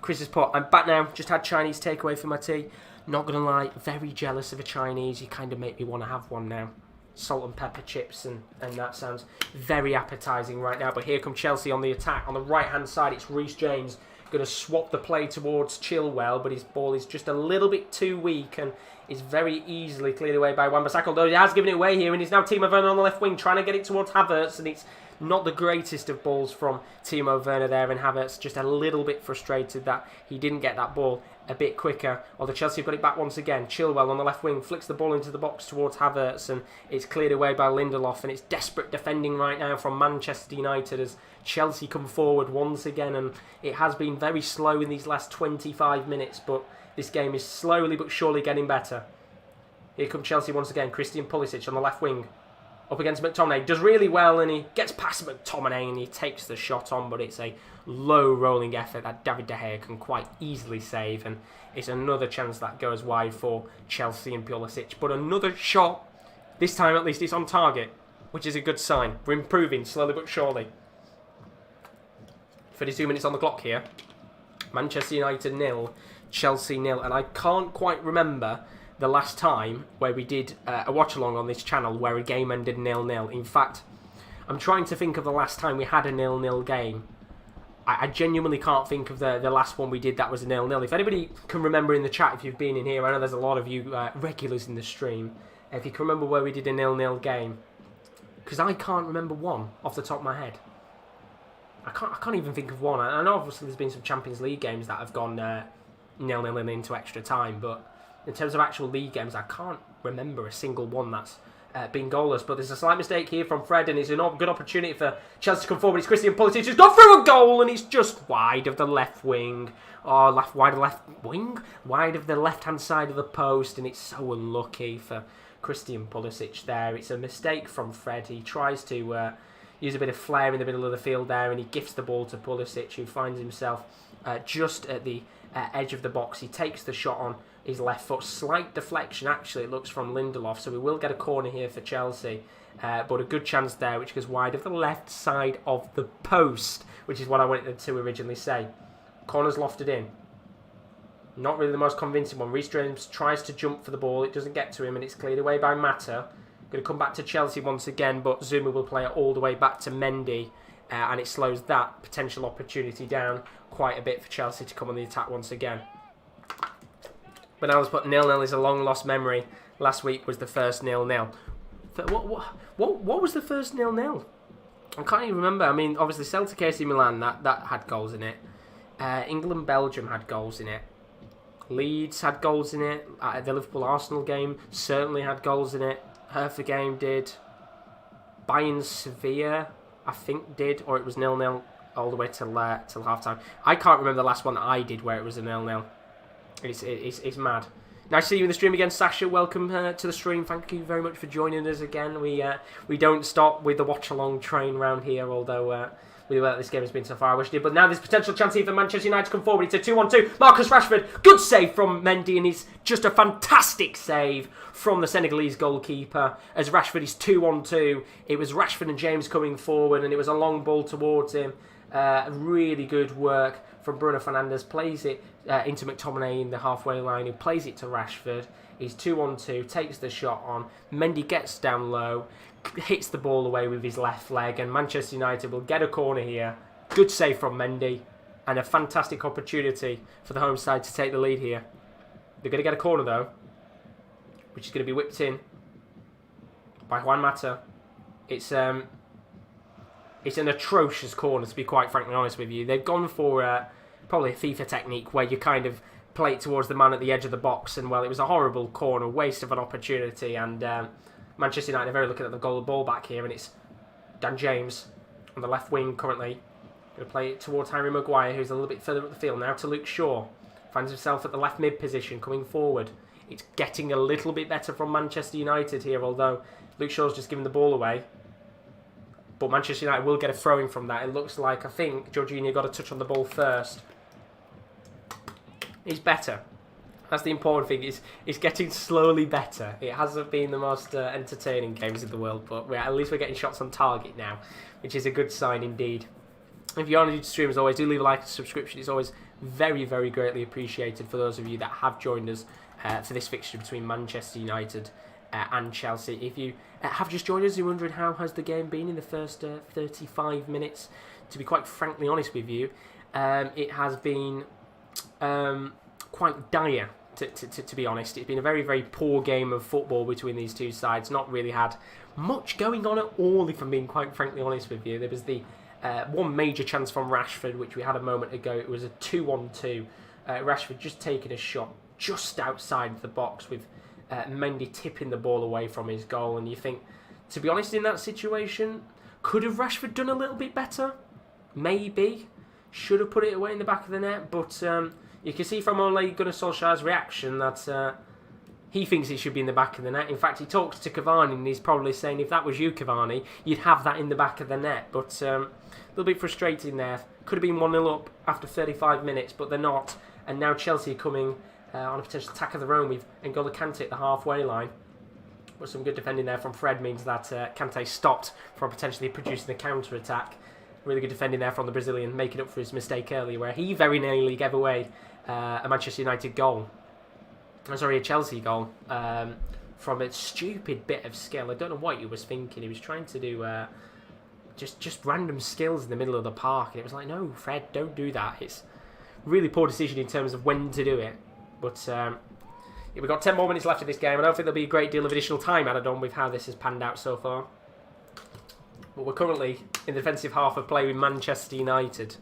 Chris has put, I'm back now. Just had Chinese takeaway for my tea. Not going to lie, very jealous of a Chinese. You kind of make me want to have one now. Salt and pepper chips, and that sounds very appetising right now. But here come Chelsea on the attack. On the right-hand side, it's Reece James. Going to swap the play towards Chilwell, but his ball is just a little bit too weak and is very easily cleared away by Wan-Bissaka, although he has given it away here, and he's now Timo Werner on the left wing trying to get it towards Havertz, and it's not the greatest of balls from Timo Werner there, and Havertz just a little bit frustrated that he didn't get that ball a bit quicker. Although Chelsea have got it back once again. Chilwell on the left wing flicks the ball into the box towards Havertz, and it's cleared away by Lindelof, and it's desperate defending right now from Manchester United as Chelsea come forward once again, and it has been very slow in these last 25 minutes, but this game is slowly but surely getting better. Here come Chelsea once again. Christian Pulisic on the left wing. up against McTominay. Does really well, and he gets past McTominay, and he takes the shot on, but it's a low rolling effort that David De Gea can quite easily save, and it's another chance that goes wide for Chelsea and Pulisic. But another shot, this time at least it's on target, which is a good sign. We're improving slowly but surely. 32 minutes on the clock here. Manchester United 0, Chelsea 0, and I can't quite remember the last time where we did a watch-along on this channel where a game ended 0-0. In fact, I'm trying to think of the last time we had a 0-0 game. I genuinely can't think of the last one we did that was a 0-0. If anybody can remember in the chat, if you've been in here, I know there's a lot of you regulars in the stream. If you can remember where we did a 0-0 game. Because I can't remember one off the top of my head. I can't even think of one. I know obviously there's been some Champions League games that have gone 0-0 into extra time, but in terms of actual league games, I can't remember a single one that's been goalless. But there's a slight mistake here from Fred, and it's a good opportunity for Chelsea to come forward. It's Christian Pulisic who's gone through a goal, and it's just wide of the left wing. Or wide of the left wing? Wide of the left-hand side of the post, and it's so unlucky for Christian Pulisic there. It's a mistake from Fred. He tries to use a bit of flair in the middle of the field there, and he gifts the ball to Pulisic, who finds himself just at the edge of the box. He takes the shot on his left foot. Slight deflection, actually, it looks, from Lindelof, so we will get a corner here for Chelsea. But a good chance there, which goes wide of the left side of the post, which is what I wanted to originally say. Corner's lofted in. Not really the most convincing one. Reece James tries to jump for the ball. It doesn't get to him, and it's cleared away by Mata. Going to come back to Chelsea once again, but Zuma will play it all the way back to Mendy, and it slows that potential opportunity down quite a bit for Chelsea to come on the attack once again. But now let's put 0-0 is a long lost memory. Last week was the first 0-0. What was the first 0-0? I can't even remember. I mean, obviously Celtic AC Milan, that had goals in it. England Belgium had goals in it. Leeds had goals in it. The Liverpool Arsenal game certainly had goals in it. Hertha game did. Bayern Sevilla, I think, did, or it was 0-0 all the way till half time. I can't remember the last one I did where it was a 0-0. It's mad. Nice to see you in the stream again, Sasha. Welcome to the stream. Thank you very much for joining us again. We don't stop with the watch-along train round here, although with where this game has been so far, I wish it did. But now there's potential chance here for Manchester United to come forward. It's a 2-1-2. Marcus Rashford, good save from Mendy, and it's just a fantastic save from the Senegalese goalkeeper. As Rashford is 2-1-2, it was Rashford and James coming forward, and it was a long ball towards him. Really good work from Bruno Fernandes. Plays it into McTominay in the halfway line, who plays it to Rashford. He's 2-1-2, takes the shot on. Mendy gets down low, hits the ball away with his left leg, and Manchester United will get a corner here. Good save from Mendy, and a fantastic opportunity for the home side to take the lead here. They're going to get a corner though, which is going to be whipped in by Juan Mata. It's an atrocious corner, to be quite frankly honest with you. They've gone for probably a FIFA technique where you kind of play it towards the man at the edge of the box, and well, it was a horrible corner, waste of an opportunity, and Manchester United are very looking at the goal ball back here, and it's Dan James on the left wing currently. Going to play it towards Harry Maguire, who's a little bit further up the field. Now to Luke Shaw. Finds himself at the left mid position, coming forward. It's getting a little bit better from Manchester United here, although Luke Shaw's just given the ball away. But Manchester United will get a throw-in from that. It looks like, I think, Jorginho got a touch on the ball first. He's better. That's the important thing. It's getting slowly better. It hasn't been the most entertaining games in the world, but at least we're getting shots on target now, which is a good sign indeed. If you're on a YouTube stream, as always, do leave a like and subscription. It's always very, very greatly appreciated for those of you that have joined us for this fixture between Manchester United and Chelsea. If you have just joined us, you're wondering how has the game been in the first 35 minutes. To be quite frankly honest with you, it has been quite dire, to be honest. It's been a very, very poor game of football between these two sides. Not really had much going on at all, if I'm being quite frankly honest with you. There was the one major chance from Rashford, which we had a moment ago. It was a 2-on-2. Rashford just taking a shot just outside the box with Mendy tipping the ball away from his goal. And you think, to be honest, in that situation, could have Rashford done a little bit better? Maybe. Should have put it away in the back of the net, but you can see from Ole Gunnar Solskjaer's reaction that He thinks it should be in the back of the net. In fact, he talks to Cavani and he's probably saying, if that was you, Cavani, you'd have that in the back of the net. But a little bit frustrating there. Could have been 1-0 up after 35 minutes, but they're not. And now Chelsea are coming on a potential attack of their own with N'Golo Kante at the halfway line. But some good defending there from Fred means that Kante stopped from potentially producing a counter-attack. Really good defending there from the Brazilian, making up for his mistake earlier, where he very nearly gave away a Manchester United goal. Sorry, a Chelsea goal from a stupid bit of skill. I don't know what he was thinking. He was trying to do just random skills in the middle of the park, and it was like, no, Fred, don't do that. It's really poor decision in terms of when to do it. But we've got 10 more minutes left of this game. I don't think there'll be a great deal of additional time added on with how this has panned out so far. But we're currently in the defensive half of play with Manchester United,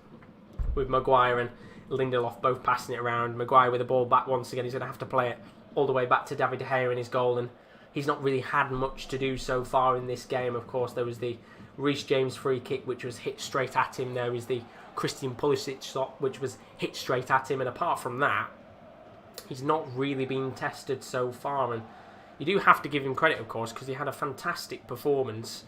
with Maguire and Lindelof both passing it around. Maguire with the ball back once again. He's going to have to play it all the way back to David De Gea in his goal, and he's not really had much to do so far in this game. Of course, there was the Reece James free kick, which was hit straight at him. There was the Christian Pulisic shot, which was hit straight at him. And apart from that, he's not really been tested so far. And you do have to give him credit, of course, because he had a fantastic performance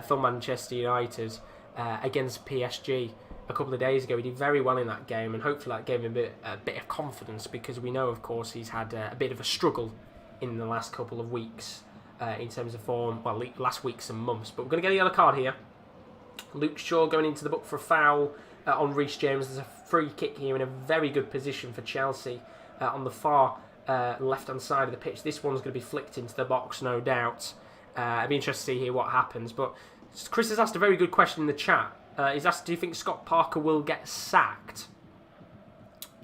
for Manchester United against PSG a couple of days ago. He did very well in that game, and hopefully that gave him a bit of confidence, because we know, of course, he's had a bit of a struggle in the last couple of weeks in terms of form, well, last weeks and months. But we're going to get a yellow card here. Luke Shaw going into the book for a foul on Reece James. There's a free kick here in a very good position for Chelsea on the far left-hand side of the pitch. This one's going to be flicked into the box, no doubt. I'd be interested to see here what happens. But Chris has asked a very good question in the chat. He's asked, do you think Scott Parker will get sacked?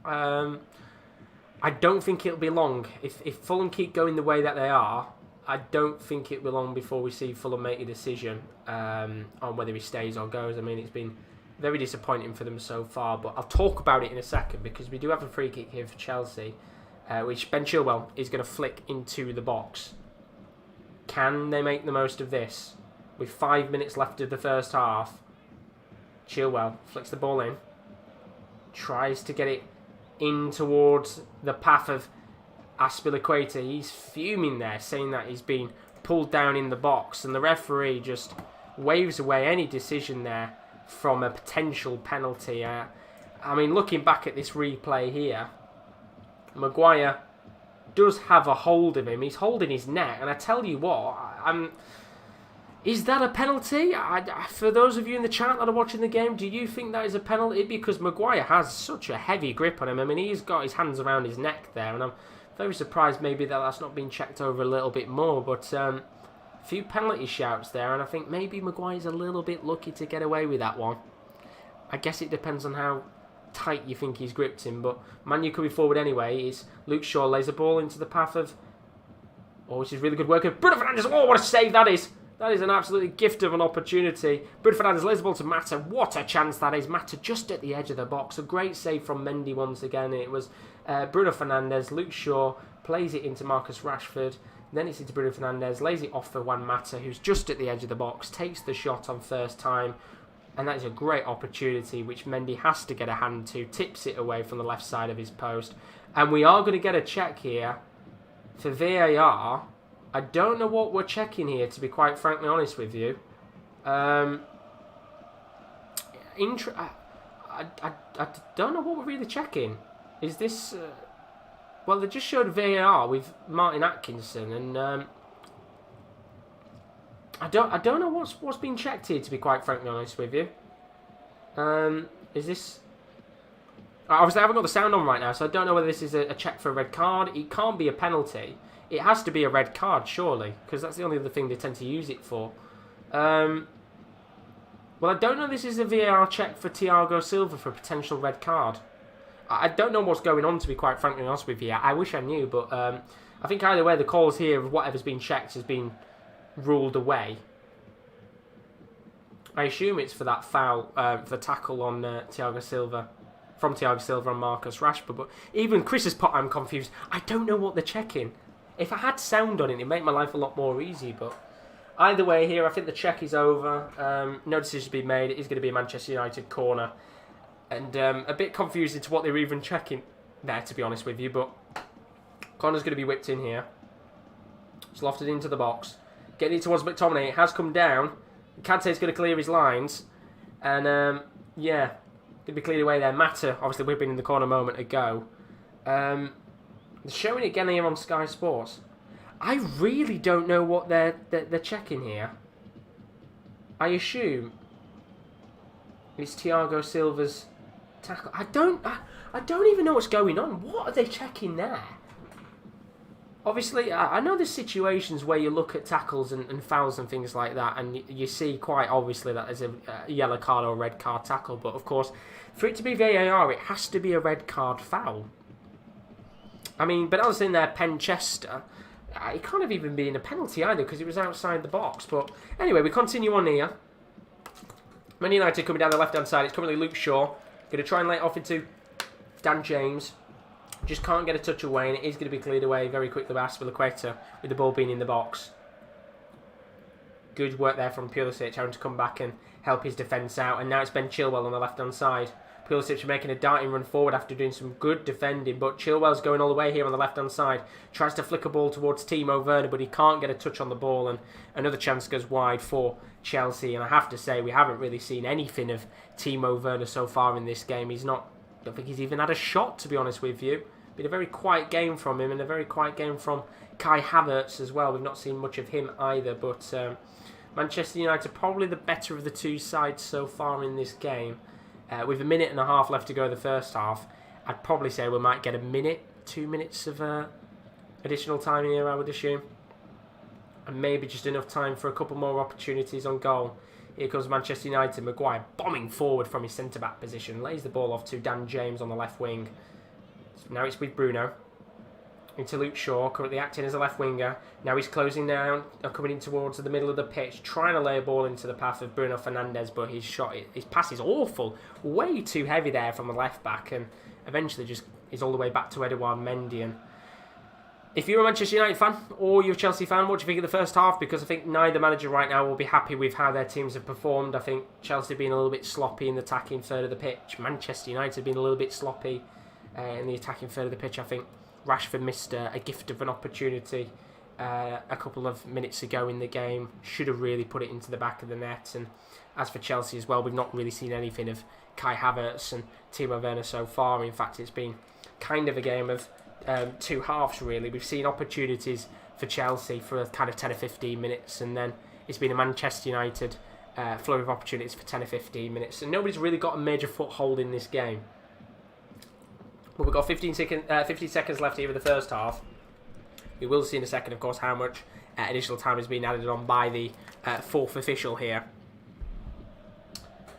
I don't think it'll be long. If Fulham keep going the way that they are, I don't think it'll be long before we see Fulham make a decision on whether he stays or goes. I mean, it's been very disappointing for them so far, but I'll talk about it in a second, because we do have a free kick here for Chelsea, which Ben Chilwell is going to flick into the box. Can they make the most of this? With 5 minutes left of the first half, Chilwell flicks the ball in, tries to get it in towards the path of Azpilicueta. He's fuming there, saying that he's been pulled down in the box, and the referee just waves away any decision there from a potential penalty. I mean, looking back at this replay here, Maguire does have a hold of him. He's holding his neck, and I tell you what, is that a penalty? For those of you in the chat that are watching the game, do you think that is a penalty? Because Maguire has such a heavy grip on him. I mean, he's got his hands around his neck there, and I'm very surprised maybe that's not been checked over a little bit more. But a few penalty shouts there, and I think maybe Maguire's a little bit lucky to get away with that one. I guess it depends on how tight you think he's gripped him, but Man U could be forward anyway. It's Luke Shaw lays a ball into the path of... Oh, this is really good work of Bruno Fernandes. Oh, what a save that is! That is an absolutely gift of an opportunity. Bruno Fernandes lays the ball to Mata. What a chance that is. Mata just at the edge of the box. A great save from Mendy once again. It was Bruno Fernandes. Luke Shaw plays it into Marcus Rashford. Then it's into Bruno Fernandes. Lays it off for Juan Mata, who's just at the edge of the box. Takes the shot on first time. And that is a great opportunity, which Mendy has to get a hand to. Tips it away from the left side of his post. And we are going to get a check here for VAR. I don't know what we're checking here, to be quite frankly honest with you. I don't know what we're really checking. Is this... well, they just showed VAR with Martin Atkinson, and I don't know what's been checked here, to be quite frankly honest with you. Is this... Obviously, I haven't got the sound on right now, so I don't know whether this is a check for a red card. It can't be a penalty. It has to be a red card, surely, because that's the only other thing they tend to use it for. Well, I don't know if this is a VAR check for Thiago Silva for a potential red card. I don't know what's going on, to be quite frankly honest with you. I wish I knew, but I think either way, the calls here of whatever's been checked has been ruled away. I assume it's for that foul, for the tackle on Thiago Silva, from Thiago Silva on Marcus Rashford. But even Chris has put, I'm confused. I don't know what they're checking. If I had sound on it, it'd make my life a lot more easy. But either way here, I think the check is over. No decision to be made. It is going to be a Manchester United corner. And a bit confused into what they were even checking there, to be honest with you. But corner's going to be whipped in here. It's lofted into the box. Getting it towards McTominay. It has come down. Kante's going to clear his lines. And, yeah, going to be cleared away there. Mata, obviously, we've been in the corner a moment ago. They're showing it again here on Sky Sports. I really don't know what they're checking here. I assume it's Thiago Silva's tackle. I don't even know what's going on. What are they checking there? Obviously, I know there's situations where you look at tackles and fouls and things like that, and you see quite obviously that there's a yellow card or a red card tackle. But of course, for it to be VAR, it has to be a red card foul. I mean, but I was in there, Penchester. It can't have even been a penalty either because it was outside the box. But anyway, we continue on here. Man United coming down the left-hand side. It's currently Luke Shaw. Going to try and lay it off into Dan James. Just can't get a touch away, and it is going to be cleared away very quickly by Aspilicueta with the ball being in the box. Good work there from Pulisic, having to come back and help his defence out. And now it's Ben Chilwell on the left-hand side. Pulisic making a darting run forward after doing some good defending, but Chilwell's going all the way here on the left-hand side. Tries to flick a ball towards Timo Werner, but he can't get a touch on the ball, and another chance goes wide for Chelsea. And I have to say, we haven't really seen anything of Timo Werner so far in this game. I don't think he's even had a shot, to be honest with you. Been a very quiet game from him, and a very quiet game from Kai Havertz as well. We've not seen much of him either, but Manchester United probably the better of the two sides so far in this game. With a minute and a half left to go in the first half, I'd probably say we might get 2 minutes of additional time here, I would assume. And maybe just enough time for a couple more opportunities on goal. Here comes Manchester United. Maguire bombing forward from his centre-back position. Lays the ball off to Dan James on the left wing. So now it's with Bruno. Into Luke Shaw, currently acting as a left winger. Now he's closing down, coming in towards the middle of the pitch, trying to lay a ball into the path of Bruno Fernandes, but his pass is awful. Way too heavy there from the left back, and eventually just is all the way back to Edouard Mendy. And if you're a Manchester United fan or you're a Chelsea fan, what do you think of the first half? Because I think neither manager right now will be happy with how their teams have performed. I think Chelsea being a little bit sloppy in the attacking third of the pitch. Manchester United being a little bit sloppy in the attacking third of the pitch. I think Rashford missed a gift of an opportunity a couple of minutes ago in the game. Should have really put it into the back of the net. And as for Chelsea as well, we've not really seen anything of Kai Havertz and Timo Werner so far. In fact, it's been kind of a game of two halves, really. We've seen opportunities for Chelsea for a kind of 10 or 15 minutes, and then it's been a Manchester United flurry of opportunities for 10 or 15 minutes. And nobody's really got a major foothold in this game. But we've got 15 seconds left here of the first half. We will see in a second, of course, how much additional time has been added on by the fourth official here.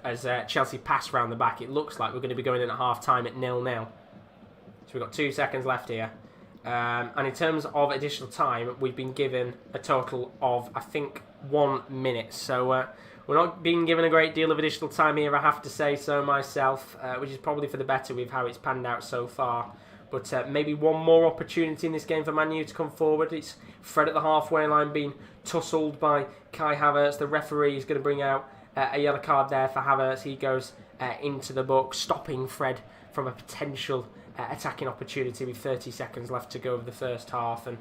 As Chelsea pass round the back, it looks like we're going to be going in at half-time at 0-0. So we've got 2 seconds left here. And in terms of additional time, we've been given a total of, I think, 1 minute. So we're not being given a great deal of additional time here, I have to say so myself, which is probably for the better with how it's panned out so far. But maybe one more opportunity in this game for Man U to come forward. It's Fred at the halfway line being tussled by Kai Havertz. The referee is going to bring out a yellow card there for Havertz. He goes into the book, stopping Fred from a potential attacking opportunity with 30 seconds left to go of the first half. And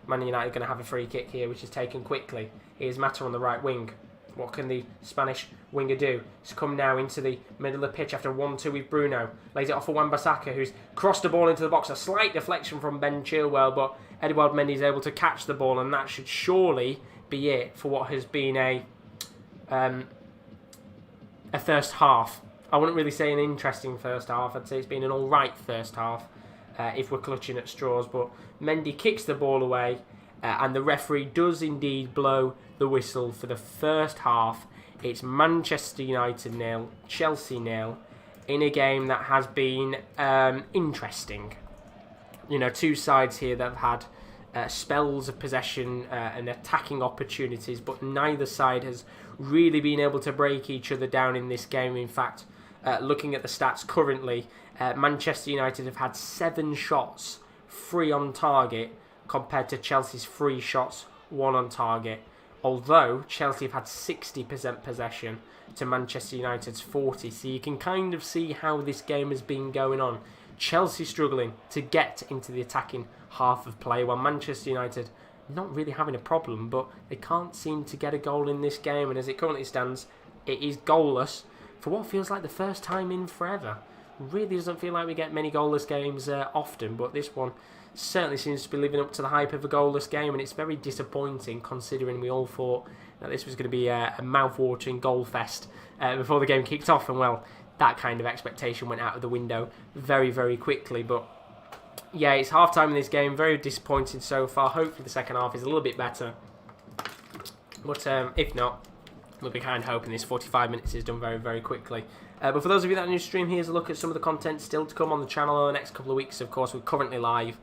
Man United are going to have a free kick here, which is taken quickly. Here's Mata on the right wing. What can the Spanish winger do? He's come now into the middle of the pitch after 1-2 with Bruno. Lays it off for Wan-Bissaka, who's crossed the ball into the box. A slight deflection from Ben Chilwell, but Edouard Mendy is able to catch the ball, and that should surely be it for what has been a first half. I wouldn't really say an interesting first half. I'd say it's been an alright first half if we're clutching at straws. But Mendy kicks the ball away, and the referee does indeed blow the whistle for the first half. It's Manchester United 0, Chelsea 0, in a game that has been interesting. You know, two sides here that have had spells of possession and attacking opportunities, but neither side has really been able to break each other down in this game. In fact, looking at the stats currently, Manchester United have had 7 shots, 3 on target, compared to Chelsea's 3 shots, 1 on target. Although Chelsea have had 60% possession to Manchester United's 40%. So you can kind of see how this game has been going on. Chelsea struggling to get into the attacking half of play, while Manchester United not really having a problem, but they can't seem to get a goal in this game, and as it currently stands, it is goalless for what feels like the first time in forever. Really doesn't feel like we get many goalless games often, but this one certainly seems to be living up to the hype of a goalless game, and it's very disappointing considering we all thought that this was going to be a mouth-watering goal fest before the game kicked off, and well, that kind of expectation went out of the window very, very quickly. But yeah, it's half-time in this game, very disappointing so far. Hopefully the second half is a little bit better, but if not, we'll be kind of hoping this 45 minutes is done very, very quickly. But for those of you that are new to stream, here's a look at some of the content still to come on the channel over the next couple of weeks. Of course, we're currently live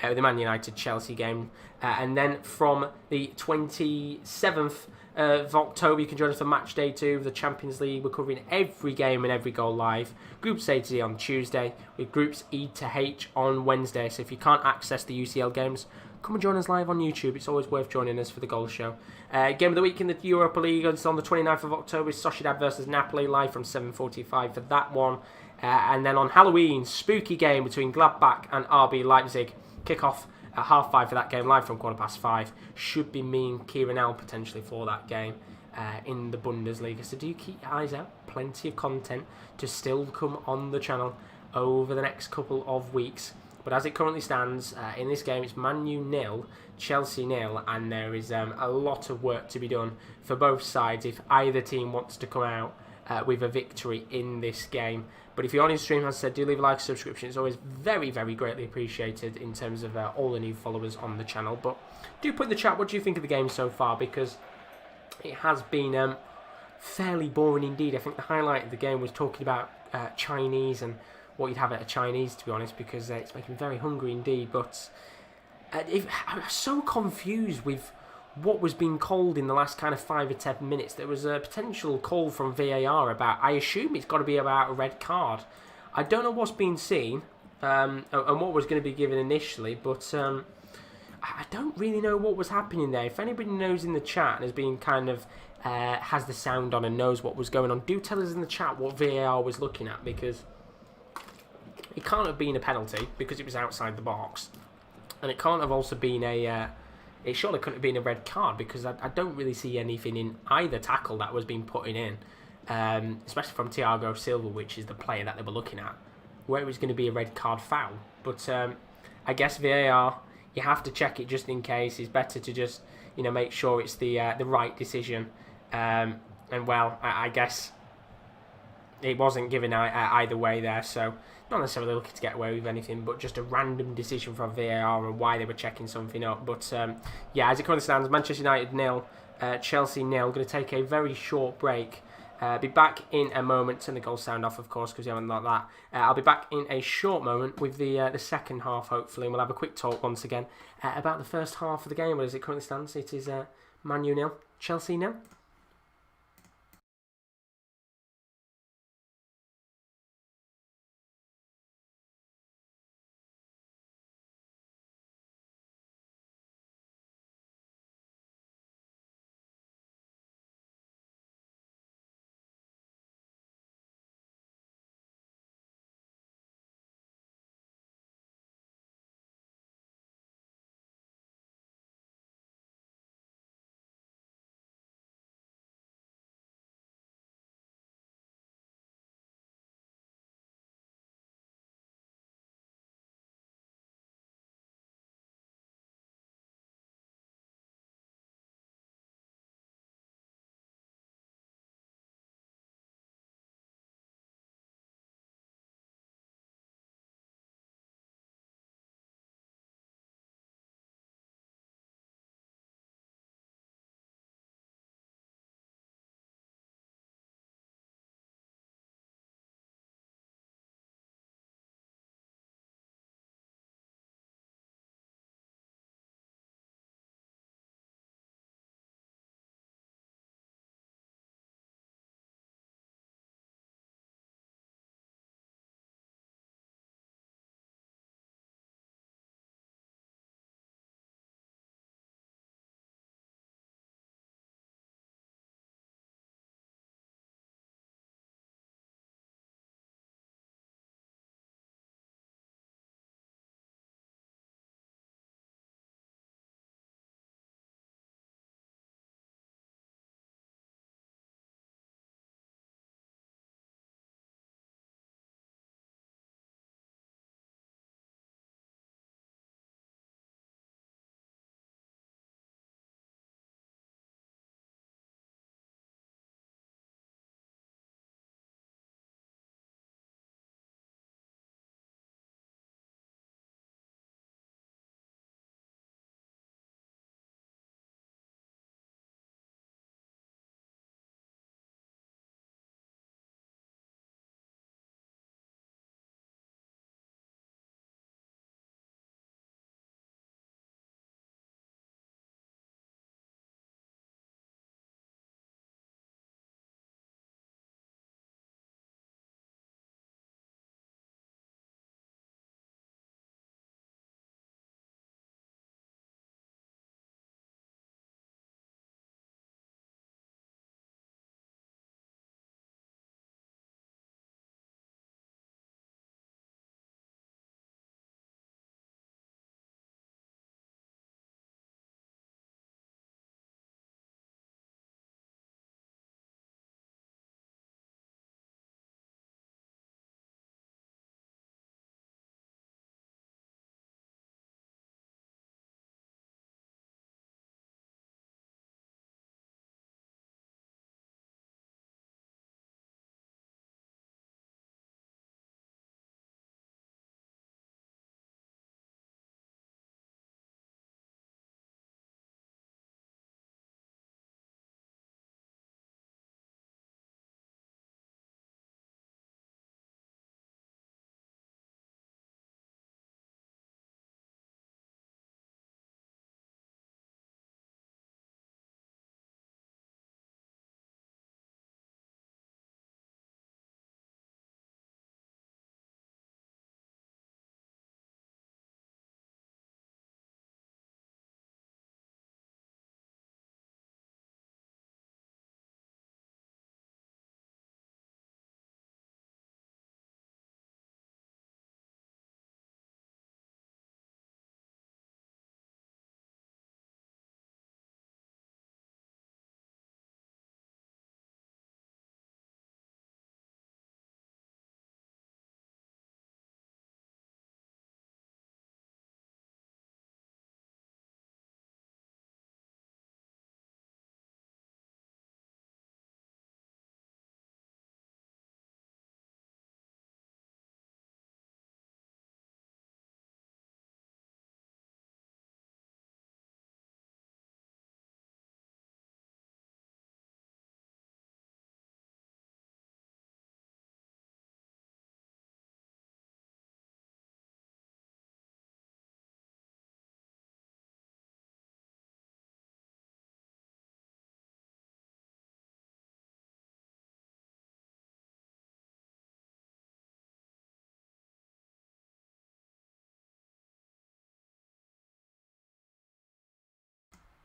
with the Man United-Chelsea game. And then from the 27th of October, you can join us for match day 2 of the Champions League. We're covering every game and every goal live. Groups A to D on Tuesday, with Groups E to H on Wednesday. So if you can't access the UCL games, come and join us live on YouTube. It's always worth joining us for the goal show. Game of the week in the Europa League is on the 29th of October. Sociedad versus Napoli, live from 7:45 for that one. And then on Halloween, spooky game between Gladbach and RB Leipzig. Kickoff at 5:30 for that game, live from 5:15. Should be me and Kieran L potentially for that game in the Bundesliga. So do keep your eyes out. Plenty of content to still come on the channel over the next couple of weeks. But as it currently stands, in this game, it's Man U 0, Chelsea 0, and there is a lot of work to be done for both sides if either team wants to come out with a victory in this game. But if you're on your stream, as I said, do leave a like, subscription. It's always very, very greatly appreciated in terms of all the new followers on the channel. But do put in the chat, what do you think of the game so far? Because it has been fairly boring indeed. I think the highlight of the game was talking about Chinese and what you'd have at a Chinese, to be honest, because it's making me very hungry indeed. But I'm so confused with what was being called in the last kind of 5 or 10 minutes. There was a potential call from VAR about, I assume it's got to be about a red card. I don't know what's been seen and what was going to be given initially, but I don't really know what was happening there. If anybody knows in the chat and has been kind of has the sound on and knows what was going on, do tell us in the chat what VAR was looking at, because it can't have been a penalty because it was outside the box, and it can't have also been it surely couldn't have been a red card, because I don't really see anything in either tackle that was being put in, especially from Thiago Silva, which is the player that they were looking at, where it was going to be a red card foul. But I guess VAR, you have to check it just in case. It's better to just make sure it's the right decision. And well, I guess it wasn't given either way there, so not necessarily looking to get away with anything, but just a random decision from VAR and why they were checking something up. But yeah, as it currently stands, Manchester United 0, Chelsea 0. Going to take a very short break. Be back in a moment. Turn the goal sound off, of course, because we haven't like that. I'll be back in a short moment with the second half, hopefully, and we'll have a quick talk once again about the first half of the game. But as it currently stands, it is Man U 0, Chelsea 0.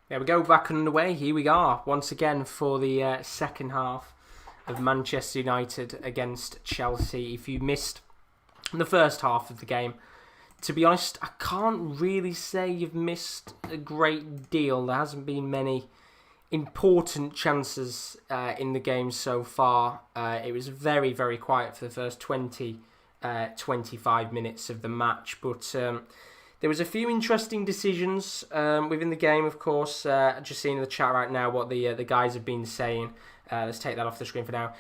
There we go, back underway. Here we are, once again, for the second half of Manchester United against Chelsea. If you missed the first half of the game, to be honest, I can't really say you've missed a great deal. There hasn't been many important chances in the game so far. It was very, very quiet for the first 25 minutes of the match, but there was a few interesting decisions within the game, of course. Just seeing in the chat right now what the guys have been saying. Let's take that off the screen for now.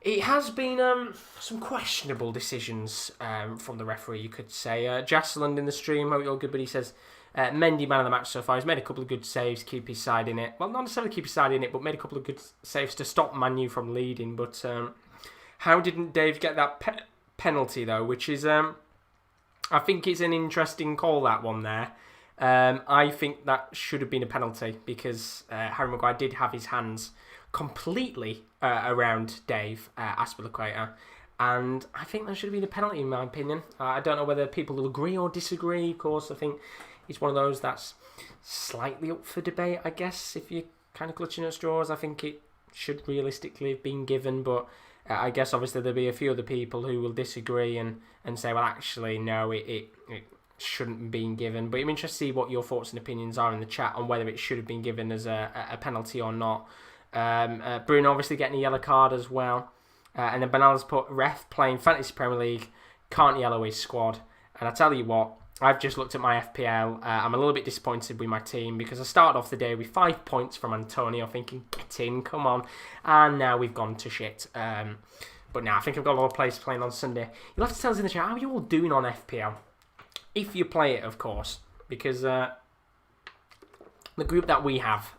It has been some questionable decisions from the referee, you could say. Watchalong in the stream, hope you're all good, but he says, Mendy, man of the match so far. He's made a couple of good saves, keep his side in it. Well, not necessarily keep his side in it, but made a couple of good saves to stop Man U from leading. But how didn't Dave get that penalty, though, which is... I think it's an interesting call, that one there. I think that should have been a penalty because Harry Maguire did have his hands completely around Dave Azpilicueta, and I think that should have been a penalty in my opinion. I don't know whether people will agree or disagree. Of course, I think it's one of those that's slightly up for debate, I guess. If you're kind of clutching at straws, I think it should realistically have been given, but I guess obviously there'll be a few other people who will disagree and say, well, actually, no, it shouldn't have been given. But I'm interested to see what your thoughts and opinions are in the chat on whether it should have been given as a penalty or not. Bruno obviously getting a yellow card as well. And then Banala's put, ref playing Fantasy Premier League, can't yellow his squad. And I tell you what, I've just looked at my FPL. I'm a little bit disappointed with my team because I started off the day with 5 points from Antonio, thinking, get in, come on. And now we've gone to shit. But now I think I've got a lot of players playing on Sunday. You'll have to tell us in the chat, how are you all doing on FPL? If you play it, of course. Because the group that we have,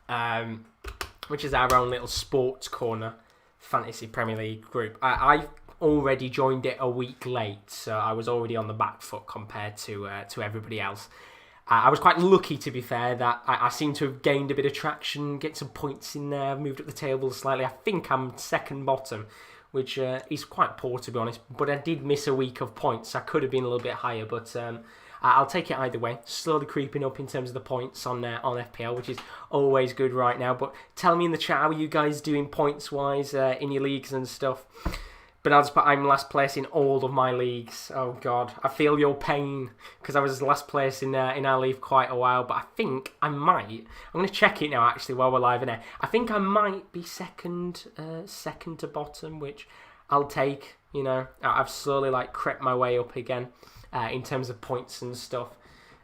which is our own little Sports Corner Fantasy Premier League group, I've already joined it a week late, so I was already on the back foot compared to everybody else. I was quite lucky, to be fair, that I seem to have gained a bit of traction, get some points in there, moved up the table slightly. I think I'm second bottom, which is quite poor, to be honest, but I did miss a week of points. I could have been a little bit higher, but I'll take it either way. Slowly creeping up in terms of the points on FPL, which is always good right now. But tell me in the chat, how are you guys doing points-wise in your leagues and stuff? But I'm last place in all of my leagues. Oh, God. I feel your pain because I was last place in our league quite a while. But I think I might... I'm going to check it now, actually, while we're live in there. I think I might be second to bottom, which I'll take. You know, I've slowly, crept my way up again in terms of points and stuff.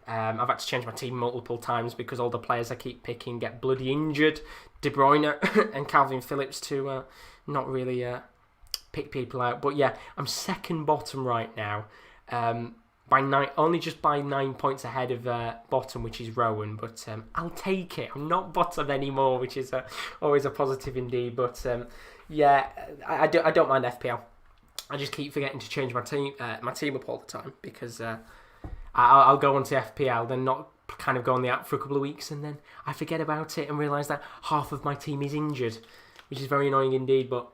I've had to change my team multiple times because all the players I keep picking get bloody injured. De Bruyne and Calvin Phillips to not really... pick people out, but yeah, I'm second bottom right now, only just by 9 points ahead of bottom, which is Rowan. But I'll take it. I'm not bottom anymore, which is always a positive indeed. But yeah, I don't mind FPL. I just keep forgetting to change my team up all the time because I'll go onto FPL, then not kind of go on the app for a couple of weeks, and then I forget about it and realise that half of my team is injured, which is very annoying indeed. But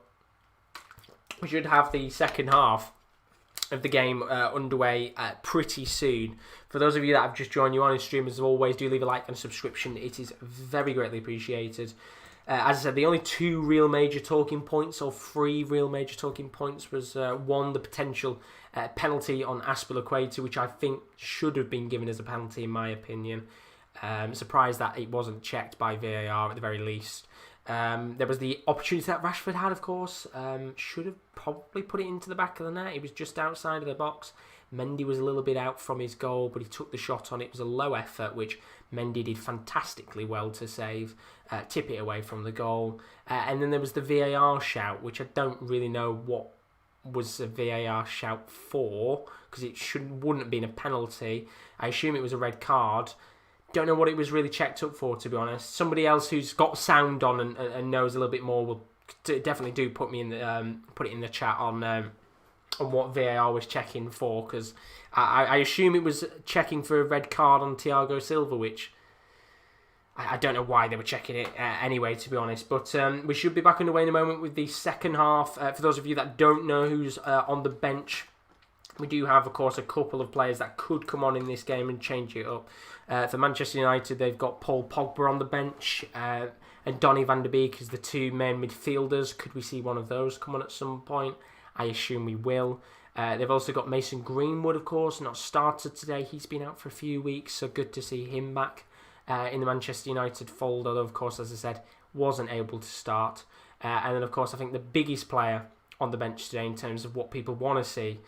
we should have the second half of the game underway pretty soon. For those of you that have just joined you on stream, as always, do leave a like and a subscription. It is very greatly appreciated. As I said, the only two real major talking points, or three real major talking points, was one, the potential penalty on Azpilicueta, which I think should have been given as a penalty in my opinion. I'm surprised that it wasn't checked by VAR at the very least. There was the opportunity that Rashford had, of course. Should have probably put it into the back of the net. He was just outside of the box. Mendy was a little bit out from his goal, but he took the shot on it. It was a low effort, which Mendy did fantastically well to save, tip it away from the goal. And then there was the VAR shout, which I don't really know what was a VAR shout for, because it wouldn't have been a penalty. I assume it was a red card. Don't know what it was really checked up for, to be honest. Somebody else who's got sound on and knows a little bit more will definitely do put it in the chat on what VAR was checking for, because I assume it was checking for a red card on Thiago Silva, which I don't know why they were checking it anyway, to be honest. But we should be back underway in a moment with the second half. For those of you that don't know who's on the bench, we do have, of course, a couple of players that could come on in this game and change it up. For Manchester United, they've got Paul Pogba on the bench and Donny van de Beek as the two main midfielders. Could we see one of those come on at some point? I assume we will. They've also got Mason Greenwood, of course, not started today. He's been out for a few weeks, so good to see him back in the Manchester United fold, although, of course, as I said, wasn't able to start. And then, of course, I think the biggest player on the bench today in terms of what people want to see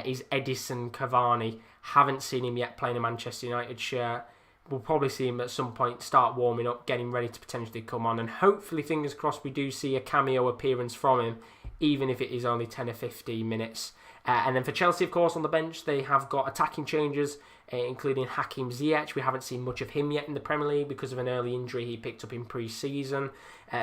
is Edison Cavani. Haven't seen him yet playing a Manchester United shirt. We'll probably see him at some point start warming up, getting ready to potentially come on, and hopefully, fingers crossed, we do see a cameo appearance from him, even if it is only 10 or 15 minutes. And then for Chelsea, of course, on the bench, they have got attacking changes, including Hakim Ziyech. We haven't seen much of him yet in the Premier League because of an early injury he picked up in pre-season.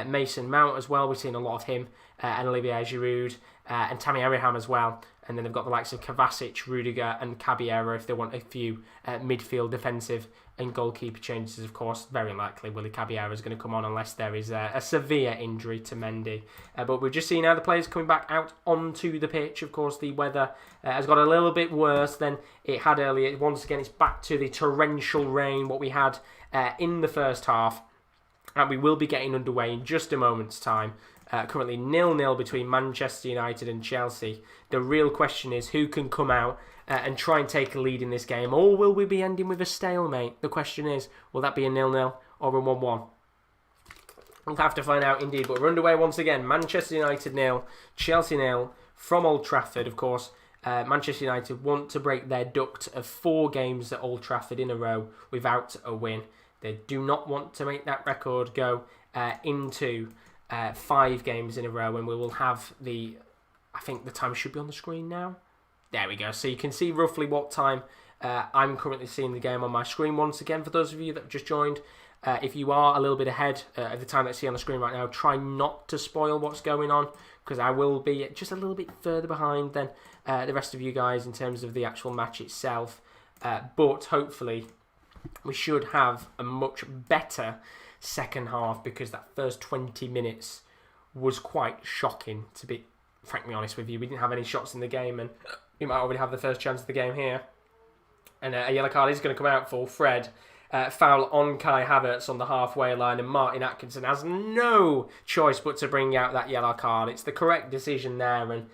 Mason Mount as well, we've seen a lot of him, and Olivier Giroud, and Tammy Abraham as well. And then they've got the likes of Kovacic, Rudiger and Caballero if they want a few midfield, defensive and goalkeeper changes. Of course, very likely Willy Caballero is going to come on unless there is a severe injury to Mendy. But we've just seen now the players coming back out onto the pitch. Of course, the weather has got a little bit worse than it had earlier. Once again, it's back to the torrential rain, what we had in the first half. And we will be getting underway in just a moment's time. Currently 0-0 between Manchester United and Chelsea. The real question is who can come out and try and take a lead in this game, or will we be ending with a stalemate? The question is, will that be a 0-0 or a 1-1? We'll have to find out indeed, but we're underway once again. Manchester United 0, Chelsea 0 from Old Trafford, of course. Manchester United want to break their duct of 4 games at Old Trafford in a row without a win. They do not want to make that record go into 5 games in a row, and we will have I think the time should be on the screen now. There we go. So you can see roughly what time I'm currently seeing the game on my screen. Once again, for those of you that have just joined, if you are a little bit ahead of the time that I see on the screen right now, try not to spoil what's going on, because I will be just a little bit further behind than the rest of you guys in terms of the actual match itself. But hopefully we should have a much better second half, because that first 20 minutes was quite shocking, to be frankly honest with you. We didn't have any shots in the game, and we might already have the first chance of the game here. And a yellow card is going to come out for Fred. Foul on Kai Havertz on the halfway line, and Martin Atkinson has no choice but to bring out that yellow card. It's the correct decision there, and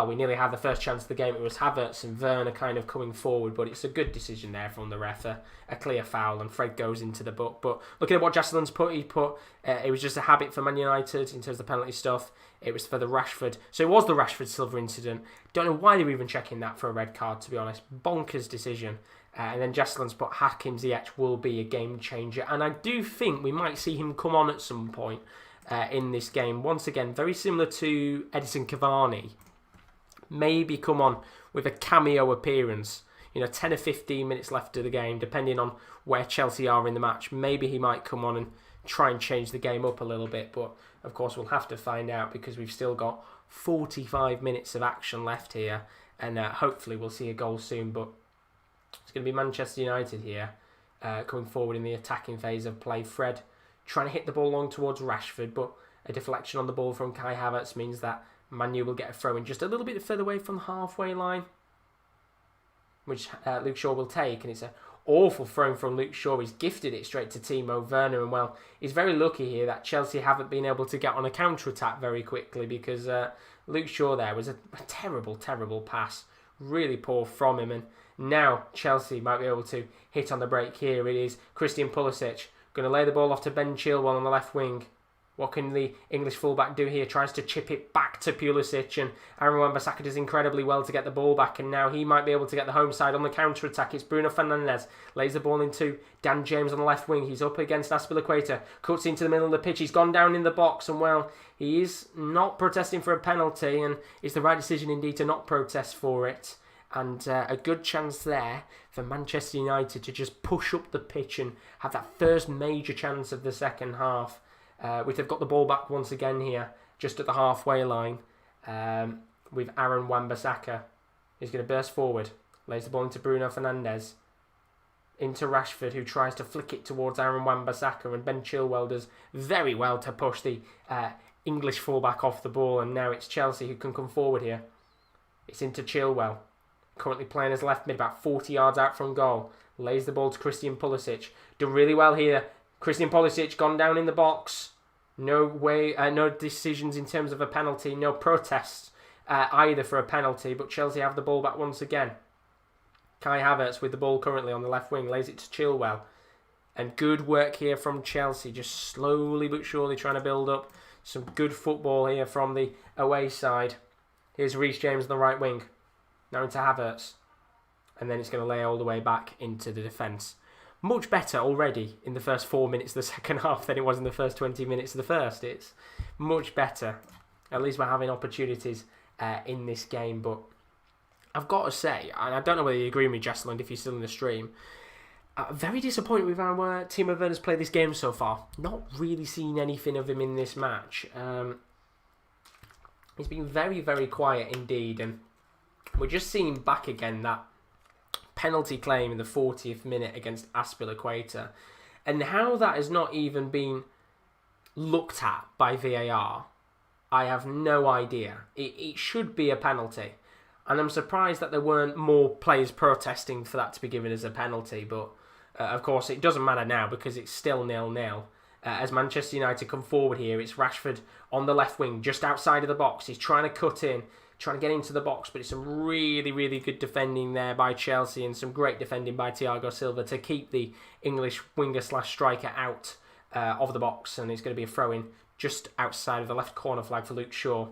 we nearly had the first chance of the game. It was Havertz and Werner kind of coming forward, but it's a good decision there from the ref. A clear foul, and Fred goes into the book. But looking at what Watchalong's put, it was just a habit for Man United in terms of the penalty stuff. It was for the Rashford. So it was the Rashford Silva incident. Don't know why they were even checking that for a red card, to be honest. Bonkers decision. And then Watchalong's put Hakim Ziyech will be a game changer. And I do think we might see him come on at some point in this game. Once again, very similar to Edison Cavani. Maybe come on with a cameo appearance. 10 or 15 minutes left of the game, depending on where Chelsea are in the match. Maybe he might come on and try and change the game up a little bit. But, of course, we'll have to find out, because we've still got 45 minutes of action left here. And hopefully we'll see a goal soon. But it's going to be Manchester United here, coming forward in the attacking phase of play. Fred trying to hit the ball long towards Rashford, but a deflection on the ball from Kai Havertz means that Manu will get a throw in just a little bit further away from the halfway line, which Luke Shaw will take, and it's an awful throw from Luke Shaw. He's gifted it straight to Timo Werner, and well, he's very lucky here that Chelsea haven't been able to get on a counter-attack very quickly, because Luke Shaw there was a terrible, terrible pass. Really poor from him, and now Chelsea might be able to hit on the break here. It is Christian Pulisic going to lay the ball off to Ben Chilwell on the left wing. What can the English fullback do here? Tries to chip it back to Pulisic, and Aaron Wan-Bissaka does incredibly well to get the ball back, and now he might be able to get the home side on the counter-attack. It's Bruno Fernandes, lays the ball into Dan James on the left wing. He's up against Azpilicueta, cuts into the middle of the pitch. He's gone down in the box, and well, he is not protesting for a penalty, and it's the right decision indeed to not protest for it. And a good chance there for Manchester United to just push up the pitch and have that first major chance of the second half. Which they've got the ball back once again here, just at the halfway line, with Aaron Wan-Bissaka. He's going to burst forward, lays the ball into Bruno Fernandes, into Rashford, who tries to flick it towards Aaron Wan-Bissaka, and Ben Chilwell does very well to push the English fullback off the ball, and now it's Chelsea who can come forward here. It's into Chilwell. currently playing as left mid, about 40 yards out from goal. Lays the ball to Christian Pulisic. Done really well here. Christian Pulisic gone down in the box. No way, no decisions in terms of a penalty. No protests either for a penalty. But Chelsea have the ball back once again. Kai Havertz with the ball currently on the left wing. Lays it to Chilwell. And good work here from Chelsea. Just slowly but surely trying to build up some good football here from the away side. Here's Reece James on the right wing. Now into Havertz. And then it's going to lay all the way back into the defence. Much better already in the first 4 minutes of the second half than it was in the first 20 minutes of the first. It's much better. At least we're having opportunities in this game. But I've got to say, and I don't know whether you agree with me, Jesseland, if you're still in the stream, very disappointed with how Timo Werner's played this game so far. Not really seen anything of him in this match. He's been very, very quiet indeed. And we're just seeing back again that penalty claim in the 40th minute against Aspilicueta, and how that has not even been looked at by VAR, I have no idea. It should be a penalty, and I'm surprised that there weren't more players protesting for that to be given as a penalty, but of course it doesn't matter now because it's still 0-0. As Manchester United come forward here, it's Rashford on the left wing, just outside of the box. He's trying to cut in, trying to get into the box, but it's some really, really good defending there by Chelsea and some great defending by Thiago Silva to keep the English winger/striker out of the box, and it's going to be a throw-in just outside of the left corner flag for Luke Shaw,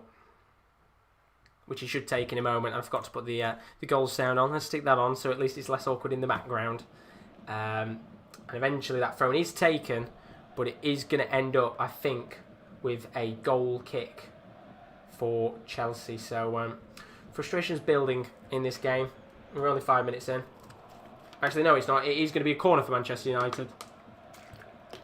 which he should take in a moment. I forgot to put the goal sound on. Let's stick that on so at least it's less awkward in the background. And eventually that throw-in is taken, but it is going to end up, I think, with a goal kick for Chelsea. So frustration's building in this game. We're only 5 minutes in. Actually, no, it's not. It is going to be a corner for Manchester United,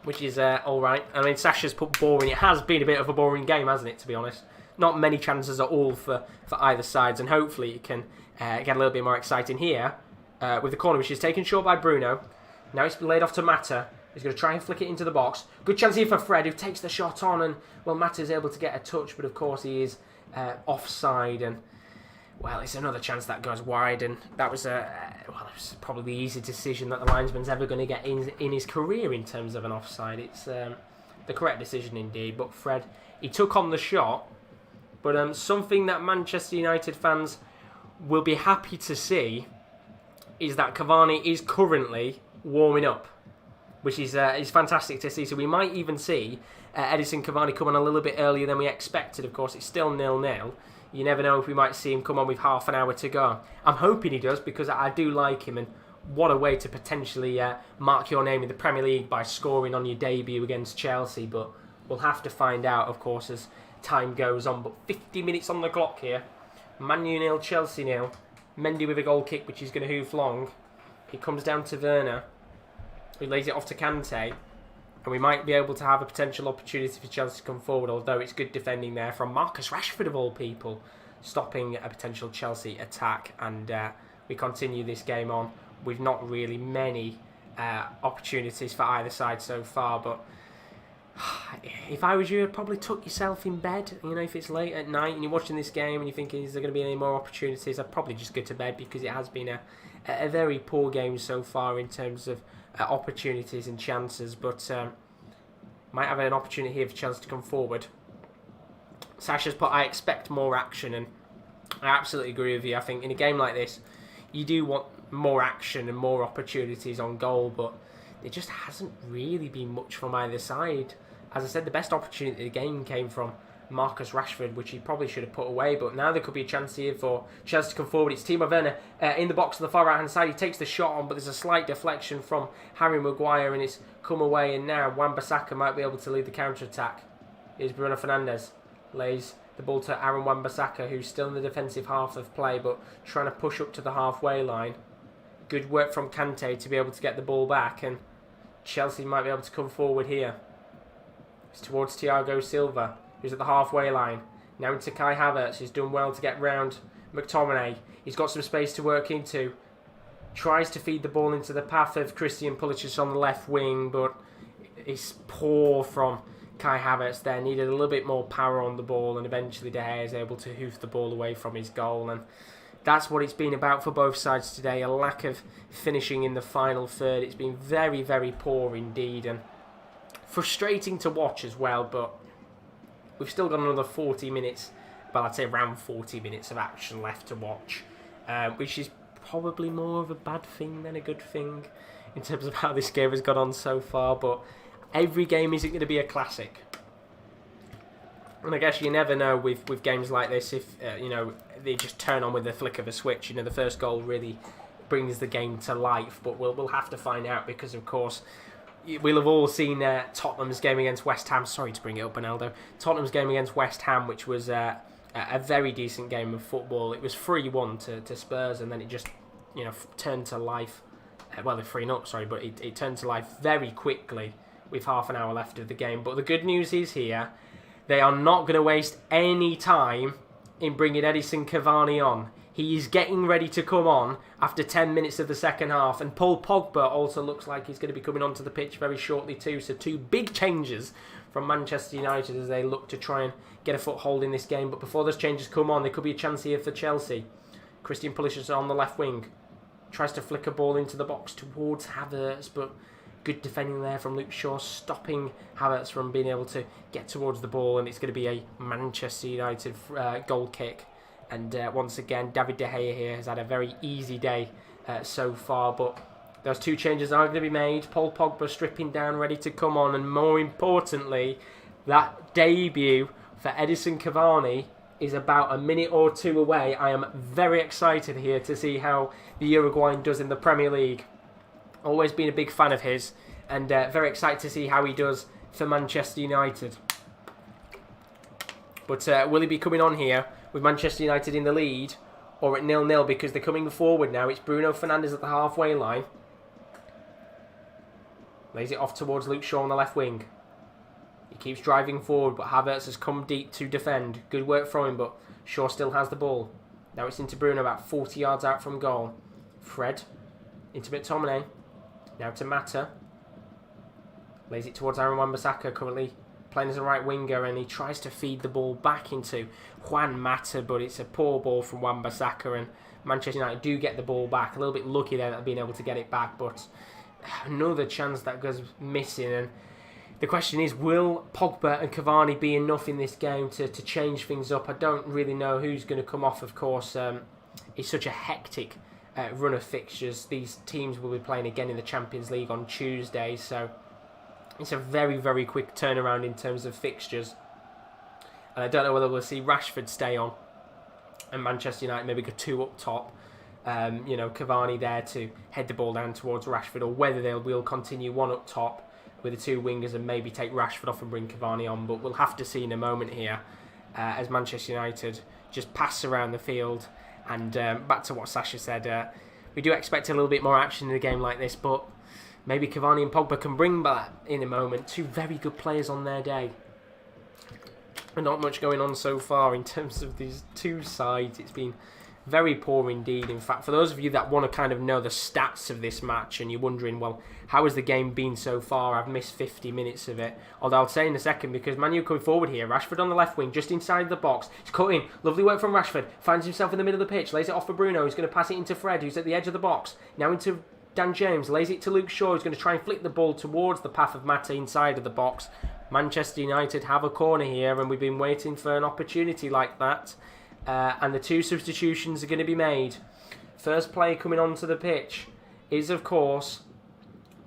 which is all right. I mean, Sasha's put boring. It has been a bit of a boring game, hasn't it, to be honest? Not many chances at all for either sides, and hopefully it can get a little bit more exciting here with the corner, which is taken short by Bruno. Now it's been laid off to Mata. He's going to try and flick it into the box. Good chance here for Fred, who takes the shot on, and, well, Mata's able to get a touch, but of course he is offside, and, well, it's another chance that goes wide, and that was it was probably the easy decision that the linesman's ever going to get in his career in terms of an offside. It's the correct decision indeed, but Fred, he took on the shot, but something that Manchester United fans will be happy to see is that Cavani is currently warming up, which is fantastic to see. So we might even see Edison Cavani come on a little bit earlier than we expected. Of course, it's still 0-0. You never know if we might see him come on with half an hour to go. I'm hoping he does because I do like him, and what a way to potentially mark your name in the Premier League by scoring on your debut against Chelsea. But we'll have to find out, of course, as time goes on. But 50 minutes on the clock here. Man U 0, Chelsea 0. Mendy with a goal kick, which is going to hoof long. It comes down to Werner, who lays it off to Kante, and we might be able to have a potential opportunity for Chelsea to come forward, although it's good defending there from Marcus Rashford of all people, stopping a potential Chelsea attack, and we continue this game on with not really many opportunities for either side so far, but if I was you, I'd probably tuck yourself in bed. You know, if it's late at night and you're watching this game and you're thinking, is there going to be any more opportunities, I'd probably just go to bed, because it has been a very poor game so far in terms of opportunities and chances, but might have an opportunity here for Chelsea to come forward. Sasha's put, I expect more action, and I absolutely agree with you. I think in a game like this, you do want more action and more opportunities on goal, but there just hasn't really been much from either side. As I said, the best opportunity of the game came from Marcus Rashford, which he probably should have put away, but now there could be a chance here for Chelsea to come forward. It's Timo Werner in the box on the far right hand side. He takes the shot on, but there's a slight deflection from Harry Maguire, and it's come away, and now Wan-Bissaka might be able to lead the counter-attack. Here's Bruno Fernandes, lays the ball to Aaron Wan-Bissaka, who's still in the defensive half of play, but trying to push up to the halfway line. Good work from Kante to be able to get the ball back, and Chelsea might be able to come forward here. It's towards Thiago Silva, who's at the halfway line. Now into Kai Havertz, who's done well to get round McTominay. He's got some space to work into. Tries to feed the ball into the path of Christian Pulisic on the left wing, but it's poor from Kai Havertz there. Needed a little bit more power on the ball, and eventually De Gea is able to hoof the ball away from his goal. And that's what it's been about for both sides today. A lack of finishing in the final third. It's been very, very poor indeed, and frustrating to watch as well, but we've still got another 40 minutes, well, I'd say around 40 minutes of action left to watch, which is probably more of a bad thing than a good thing in terms of how this game has gone on so far, but every game isn't going to be a classic. And I guess you never know with games like this if, they just turn on with the flick of a switch. The first goal really brings the game to life, but we'll have to find out because, of course, we'll have all seen Tottenham's game against West Ham. Sorry to bring it up, Benaldo. Tottenham's game against West Ham, which was a very decent game of football. It was 3-1 to Spurs, and then it just, turned to life. Well, they're 3-0, sorry, but it turned to life very quickly with half an hour left of the game. But the good news is here, they are not going to waste any time in bringing Edinson Cavani on. He is getting ready to come on after 10 minutes of the second half, and Paul Pogba also looks like he's going to be coming onto the pitch very shortly too. So 2 big changes from Manchester United as they look to try and get a foothold in this game. But before those changes come on, there could be a chance here for Chelsea. Christian Pulisic on the left wing. Tries to flick a ball into the box towards Havertz, but good defending there from Luke Shaw, stopping Havertz from being able to get towards the ball, and it's going to be a Manchester United goal kick. And once again, David De Gea here has had a very easy day so far, but those 2 changes are going to be made. Paul Pogba stripping down, ready to come on, and more importantly, that debut for Edinson Cavani is about a minute or 2 away. I am very excited here to see how the Uruguayan does in the Premier League. Always been a big fan of his, and very excited to see how he does for Manchester United. But will he be coming on here with Manchester United in the lead, or at 0-0, because they're coming forward now? It's Bruno Fernandes at the halfway line. Lays it off towards Luke Shaw on the left wing. He keeps driving forward, but Havertz has come deep to defend. Good work from him, but Shaw still has the ball. Now it's into Bruno, about 40 yards out from goal. Fred, into McTominay. Now to Mata. Lays it towards Aaron Wan-Bissaka, currently playing as a right winger, and he tries to feed the ball back into Juan Mata, but it's a poor ball from Wan-Bissaka, and Manchester United do get the ball back. A little bit lucky there at being able to get it back, but another chance that goes missing. And the question is, will Pogba and Cavani be enough in this game to change things up? I don't really know who's going to come off, of course. It's such a hectic run of fixtures. These teams will be playing again in the Champions League on Tuesday, so it's a very, very quick turnaround in terms of fixtures. And I don't know whether we'll see Rashford stay on and Manchester United maybe go 2 up top. Cavani there to head the ball down towards Rashford, or whether they will continue 1 up top with the 2 wingers and maybe take Rashford off and bring Cavani on. But we'll have to see in a moment here as Manchester United just pass around the field. And back to what Sasha said, we do expect a little bit more action in a game like this, but maybe Cavani and Pogba can bring that in a moment. 2 very good players on their day. And not much going on so far in terms of these 2 sides. It's been very poor indeed. In fact, for those of you that want to kind of know the stats of this match and you're wondering, well, how has the game been so far? I've missed 50 minutes of it. Although I'll say in a second, because Man U coming forward here. Rashford on the left wing, just inside the box. He's cut in. Lovely work from Rashford. Finds himself in the middle of the pitch. Lays it off for Bruno. He's going to pass it into Fred, who's at the edge of the box. Now into Dan James. Lays it to Luke Shaw, who's going to try and flick the ball towards the path of Mata inside of the box. Manchester United have a corner here, and we've been waiting for an opportunity like that. And the 2 substitutions are going to be made. First player coming onto the pitch is, of course,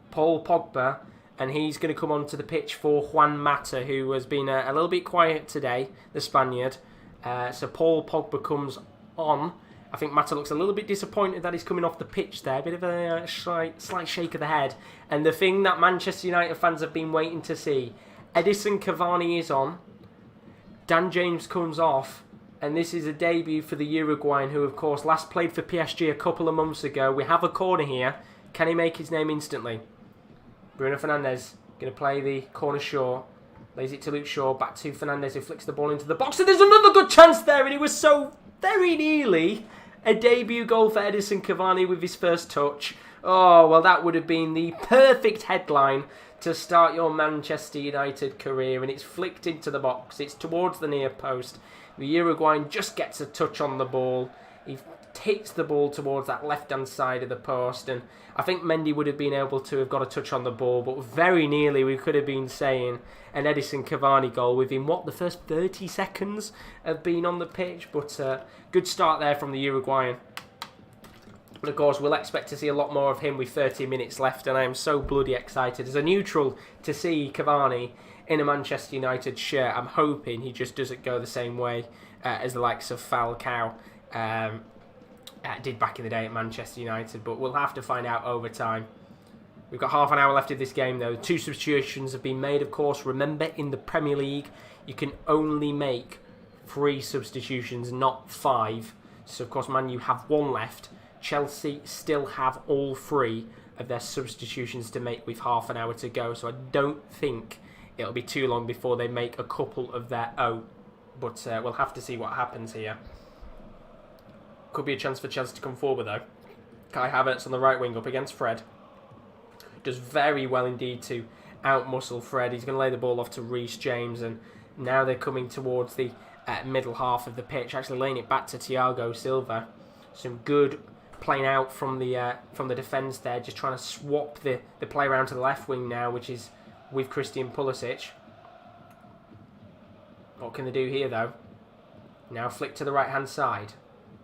Paul Pogba, and he's going to come onto the pitch for Juan Mata, who has been a little bit quiet today, the Spaniard. So Paul Pogba comes on. I think Mata looks a little bit disappointed that he's coming off the pitch there. A bit of a slight shake of the head. And the thing that Manchester United fans have been waiting to see, Edinson Cavani is on. Dan James comes off. And this is a debut for the Uruguayan, who, of course, last played for PSG a couple of months ago. We have a corner here. Can he make his name instantly? Bruno Fernandes going to play the corner Shaw. Lays it to Luke Shaw. Back to Fernandes, who flicks the ball into the box. And there's another good chance there. And it was so very nearly a debut goal for Edinson Cavani with his first touch. Oh, well, that would have been the perfect headline to start your Manchester United career. And it's flicked into the box. It's towards the near post. The Uruguayan just gets a touch on the ball. He hits the ball towards that left-hand side of the post, and I think Mendy would have been able to have got a touch on the ball, but very nearly we could have been saying an Edison Cavani goal within, the first 30 seconds of being on the pitch, but good start there from the Uruguayan. But of course, we'll expect to see a lot more of him with 30 minutes left, and I am so bloody excited as a neutral to see Cavani in a Manchester United shirt. I'm hoping he just doesn't go the same way as the likes of Falcao did back in the day at Manchester United, but we'll have to find out over time. We've got half an hour left of this game though. 2 substitutions have been made, of course. Remember, in the Premier League, you can only make 3 substitutions, not 5. So, of course, Man U have 1 left. Chelsea still have all 3 of their substitutions to make with half an hour to go. So I don't think it'll be too long before they make a couple of their own. But we'll have to see what happens here. Could be a chance for Chelsea to come forward though. Kai Havertz on the right wing up against Fred. Does very well indeed to outmuscle Fred. He's going to lay the ball off to Reece James, and now they're coming towards the middle half of the pitch, actually laying it back to Thiago Silva. Some good playing out from the defence there, just trying to swap the play around to the left wing now, which is with Christian Pulisic. What can they do here though? Now flick to the right hand side.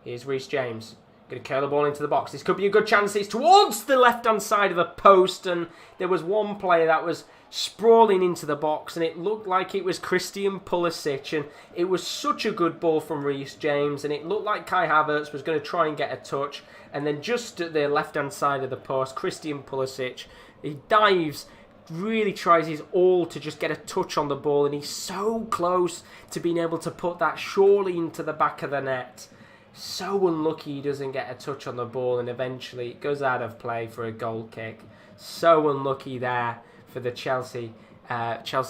Here's Reece James. Going to curl the ball into the box. This could be a good chance. It's towards the left-hand side of the post, and there was one player that was sprawling into the box, and it looked like it was Christian Pulisic, and it was such a good ball from Reece James, and it looked like Kai Havertz was going to try and get a touch, and then just at the left-hand side of the post, Christian Pulisic, he dives, really tries his all to just get a touch on the ball, and he's so close to being able to put that surely into the back of the net. So unlucky he doesn't get a touch on the ball, and eventually it goes out of play for a goal kick. So unlucky there for the Chelsea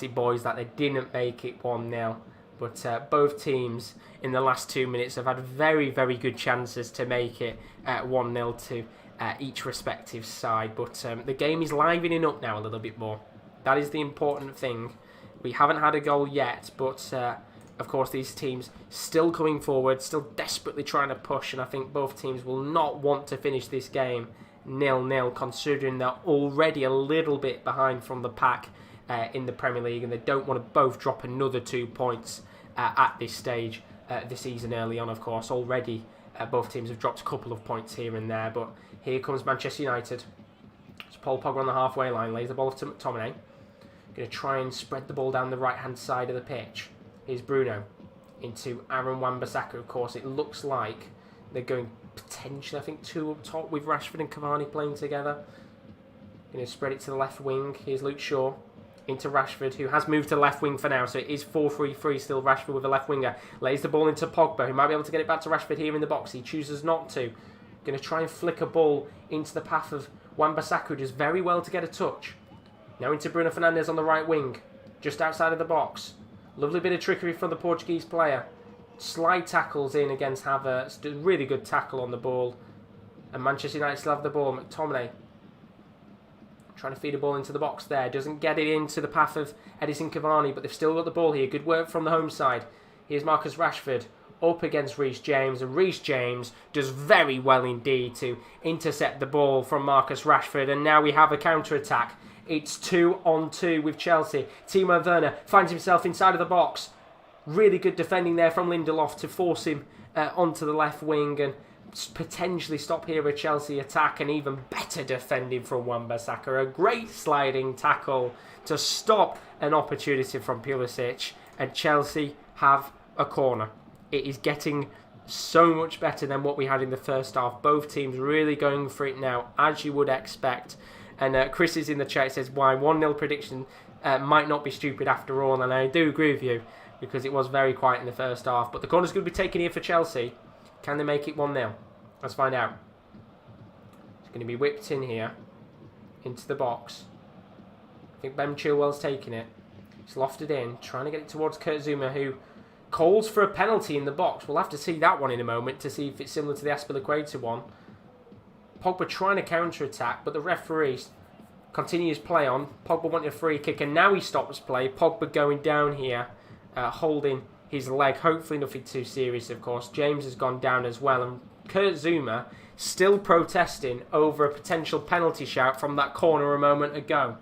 boys that they didn't make it 1-0. But both teams in the last 2 minutes have had very, very good chances to make it 1-0 to each respective side. But the game is livening up now a little bit more. That is the important thing. We haven't had a goal yet, but of course, these teams still coming forward, still desperately trying to push, and I think both teams will not want to finish this game 0-0, considering they're already a little bit behind from the pack in the Premier League, and they don't want to both drop another 2 points at this stage this season early on, of course. Already, both teams have dropped a couple of points here and there, but here comes Manchester United. So Paul Pogba on the halfway line, lays the ball to McTominay. Going to try and spread the ball down the right-hand side of the pitch. Here's Bruno into Aaron Wan-Bissaka. Of course, it looks like they're going potentially, I think, 2 up top with Rashford and Cavani playing together. Going to spread it to the left wing. Here's Luke Shaw into Rashford, who has moved to left wing for now. So it is 4-3-3 still. Rashford with a left winger. Lays the ball into Pogba, who might be able to get it back to Rashford here in the box. He chooses not to. Going to try and flick a ball into the path of Wan-Bissaka, who does very well to get a touch. Now into Bruno Fernandes on the right wing, just outside of the box. Lovely bit of trickery from the Portuguese player. Slide tackles in against Havertz. Does really good tackle on the ball. And Manchester United still have the ball. McTominay trying to feed a ball into the box there. Doesn't get it into the path of Edison Cavani, but they've still got the ball here. Good work from the home side. Here's Marcus Rashford up against Reece James. And Reece James does very well indeed to intercept the ball from Marcus Rashford. And now we have a counter-attack. It's 2-on-2 with Chelsea. Timo Werner finds himself inside of the box. Really good defending there from Lindelof to force him onto the left wing and potentially stop here a Chelsea attack, and even better defending from Wan-Bissaka. A great sliding tackle to stop an opportunity from Pulisic, and Chelsea have a corner. It is getting so much better than what we had in the first half. Both teams really going for it now, as you would expect. And Chris is in the chat, says, why 1-0 prediction might not be stupid after all. And I do agree with you, because it was very quiet in the first half. But the corner's going to be taken here for Chelsea. Can they make it 1-0? Let's find out. It's going to be whipped in here, into the box. I think Ben Chilwell's taking it. It's lofted in, trying to get it towards Kurt Zouma, who calls for a penalty in the box. We'll have to see that one in a moment to see if it's similar to the Aspilicueta one. Pogba trying to counter-attack, but the referee continues play on. Pogba wanting a free kick, and now he stops play. Pogba going down here, holding his leg. Hopefully nothing too serious, of course. James has gone down as well, and Kurt Zouma still protesting over a potential penalty shout from that corner a moment ago.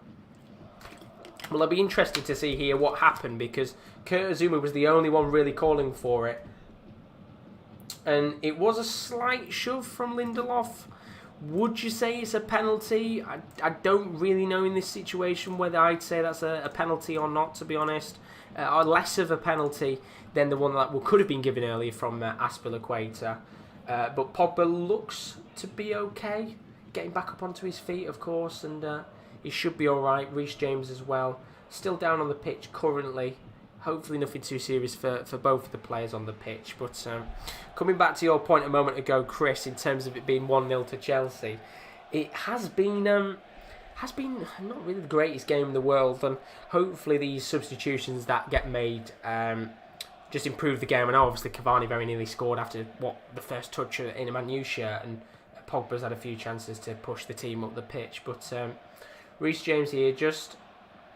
Well, I'll be interested to see here what happened, because Kurt Zouma was the only one really calling for it. And it was a slight shove from Lindelof. Would you say it's a penalty? I don't really know in this situation whether I'd say that's a penalty or not, to be honest. Or less of a penalty than the one that could have been given earlier from Azpilicueta. But Pogba looks to be okay. Getting back up onto his feet, of course, and he should be alright. Reece James as well. Still down on the pitch currently. Hopefully nothing too serious for both of the players on the pitch. But coming back to your point a moment ago, Chris, in terms of it being 1-0 to Chelsea, it has been not really the greatest game in the world, and hopefully these substitutions that get made just improve the game. And obviously Cavani very nearly scored after the first touch in a Man U shirt, and Pogba's had a few chances to push the team up the pitch. But Reece James here just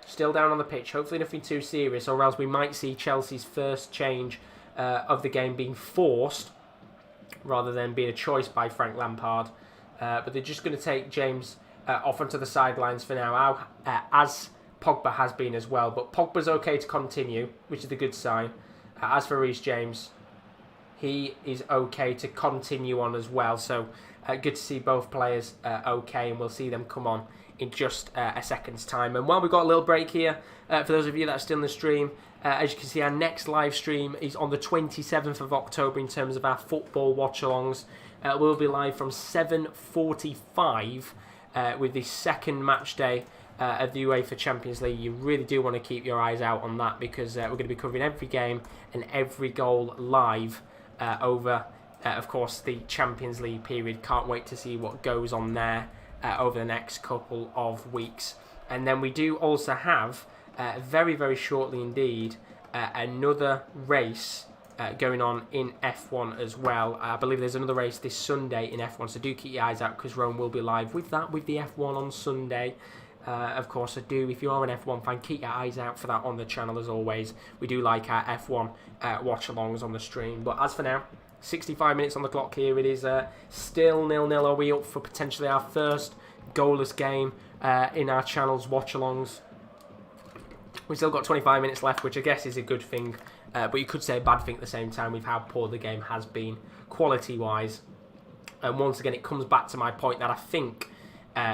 still down on the pitch. Hopefully nothing too serious, or else we might see Chelsea's first change of the game being forced rather than being a choice by Frank Lampard. But they're just going to take James off onto the sidelines for now, as Pogba has been as well. But Pogba's okay to continue, which is a good sign. As for Reece James, he is okay to continue on as well. So good to see both players okay, and we'll see them come on in just a second's time. And while we've got a little break here, for those of you that are still in the stream, as you can see, our next live stream is on the 27th of October in terms of our football watch-alongs. We'll be live from 7:45 with the second match day of the UEFA Champions League. You really do want to keep your eyes out on that, because we're going to be covering every game and every goal live over, of course, the Champions League period. Can't wait to see what goes on there over the next couple of weeks. And then we do also have, very, very shortly indeed, another race going on in F1 as well. I believe there's another race this Sunday in F1, so do keep your eyes out, because Rome will be live with that, with the F1 on Sunday. Of course, I do. If you are an F1 fan, keep your eyes out for that on the channel as always. We do like our F1 watch-alongs on the stream. But as for now, 65 minutes on the clock here. It is still 0-0. Are we up for potentially our first goalless game in our channel's watch-alongs? We've still got 25 minutes left, which I guess is a good thing. But you could say a bad thing at the same time with how poor the game has been quality-wise. And once again, it comes back to my point that I think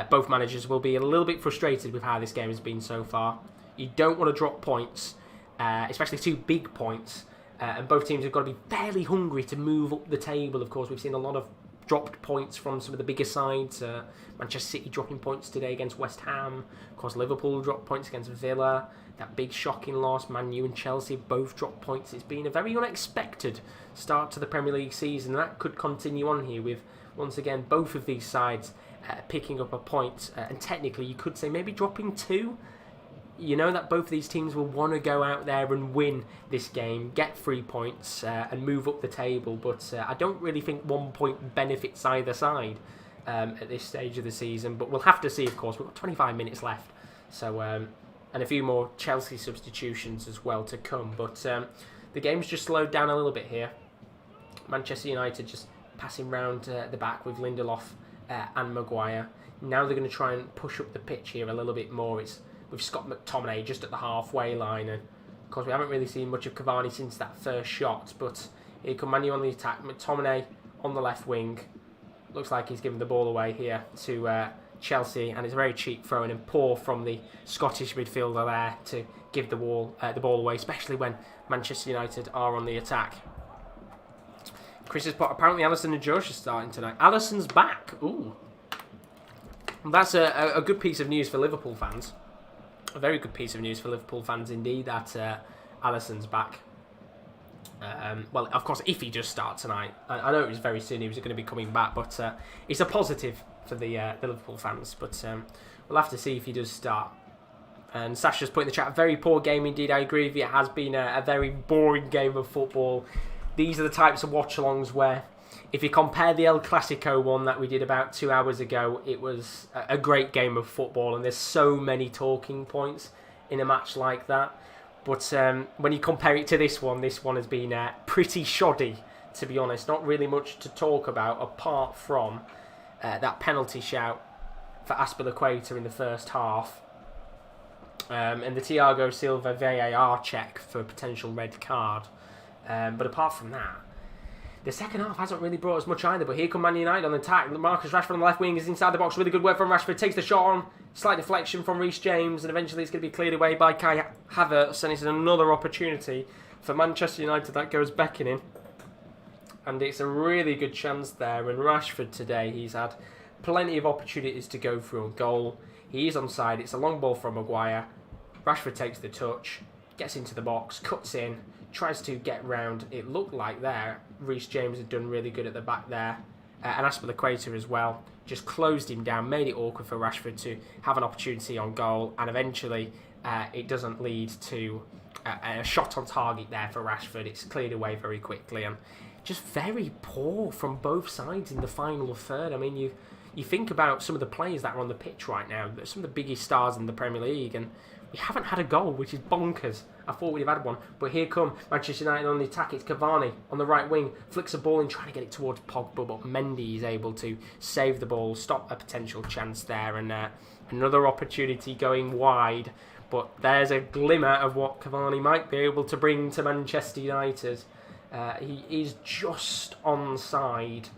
both managers will be a little bit frustrated with how this game has been so far. You don't want to drop points, especially 2 big points. And both teams have got to be fairly hungry to move up the table. Of course, we've seen a lot of dropped points from some of the bigger sides. Manchester City dropping points today against West Ham. Of course, Liverpool dropped points against Villa. That big shocking loss. Man U and Chelsea both dropped points. It's been a very unexpected start to the Premier League season. That could continue on here with, once again, both of these sides picking up a point. And technically, you could say maybe dropping 2. You know that both of these teams will want to go out there and win this game, get 3 points, and move up the table. But I don't really think 1 point benefits either side at this stage of the season. But we'll have to see, of course. We've got 25 minutes left. So, and a few more Chelsea substitutions as well to come. But the game's just slowed down a little bit here. Manchester United just passing round the back with Lindelof and Maguire. Now they're going to try and push up the pitch here a little bit more. It's with Scott McTominay just at the halfway line, and of course we haven't really seen much of Cavani since that first shot. But here come Manu on the attack. McTominay on the left wing. Looks like he's giving the ball away here to Chelsea, and it's a very cheap throw-in and poor from the Scottish midfielder there to give the ball away, especially when Manchester United are on the attack. Chris has put, apparently Alisson and Josh are starting tonight. Alisson's back. Ooh. That's a good piece of news for Liverpool fans. A very good piece of news for Liverpool fans indeed, that Alisson's back. Well, of course, if he does start tonight. I know it was very soon he was going to be coming back, but it's a positive for the Liverpool fans. But we'll have to see if he does start. And Sasha's put in the chat, very poor game indeed. I agree with you. It has been a very boring game of football. These are the types of watch-alongs where, if you compare the El Clasico one that we did about 2 hours ago, it was a great game of football, and there's so many talking points in a match like that. But when you compare it to this one has been pretty shoddy, to be honest. Not really much to talk about apart from that penalty shout for Azpilicueta in the first half. And the Thiago Silva VAR check for a potential red card. But apart from that, the second half hasn't really brought us much either. But here come Man United on the attack. Marcus Rashford on the left wing is inside the box. Really good work from Rashford. Takes the shot on. Slight deflection from Reece James. And eventually it's going to be cleared away by Kai Havertz. And it's another opportunity for Manchester United that goes beckoning. And it's a really good chance there. And Rashford today, he's had plenty of opportunities to go through a goal. He is onside. It's a long ball from Maguire. Rashford takes the touch. Gets into the box. Cuts in. Tries to get round. It looked like there Reece James had done really good at the back there, and Azpilicueta as well. Just closed him down, made it awkward for Rashford to have an opportunity on goal, and eventually it doesn't lead to a shot on target there for Rashford. It's cleared away very quickly, and just very poor from both sides in the final third. I mean, you think about some of the players that are on the pitch right now, some of the biggest stars in the Premier League, and we haven't had a goal, which is bonkers. I thought we'd have had one, but here come Manchester United on the attack. It's Cavani on the right wing, flicks a ball in, trying to get it towards Pogba, but Mendy is able to save the ball, stop a potential chance there, and another opportunity going wide. But there's a glimmer of what Cavani might be able to bring to Manchester United. He is just onside.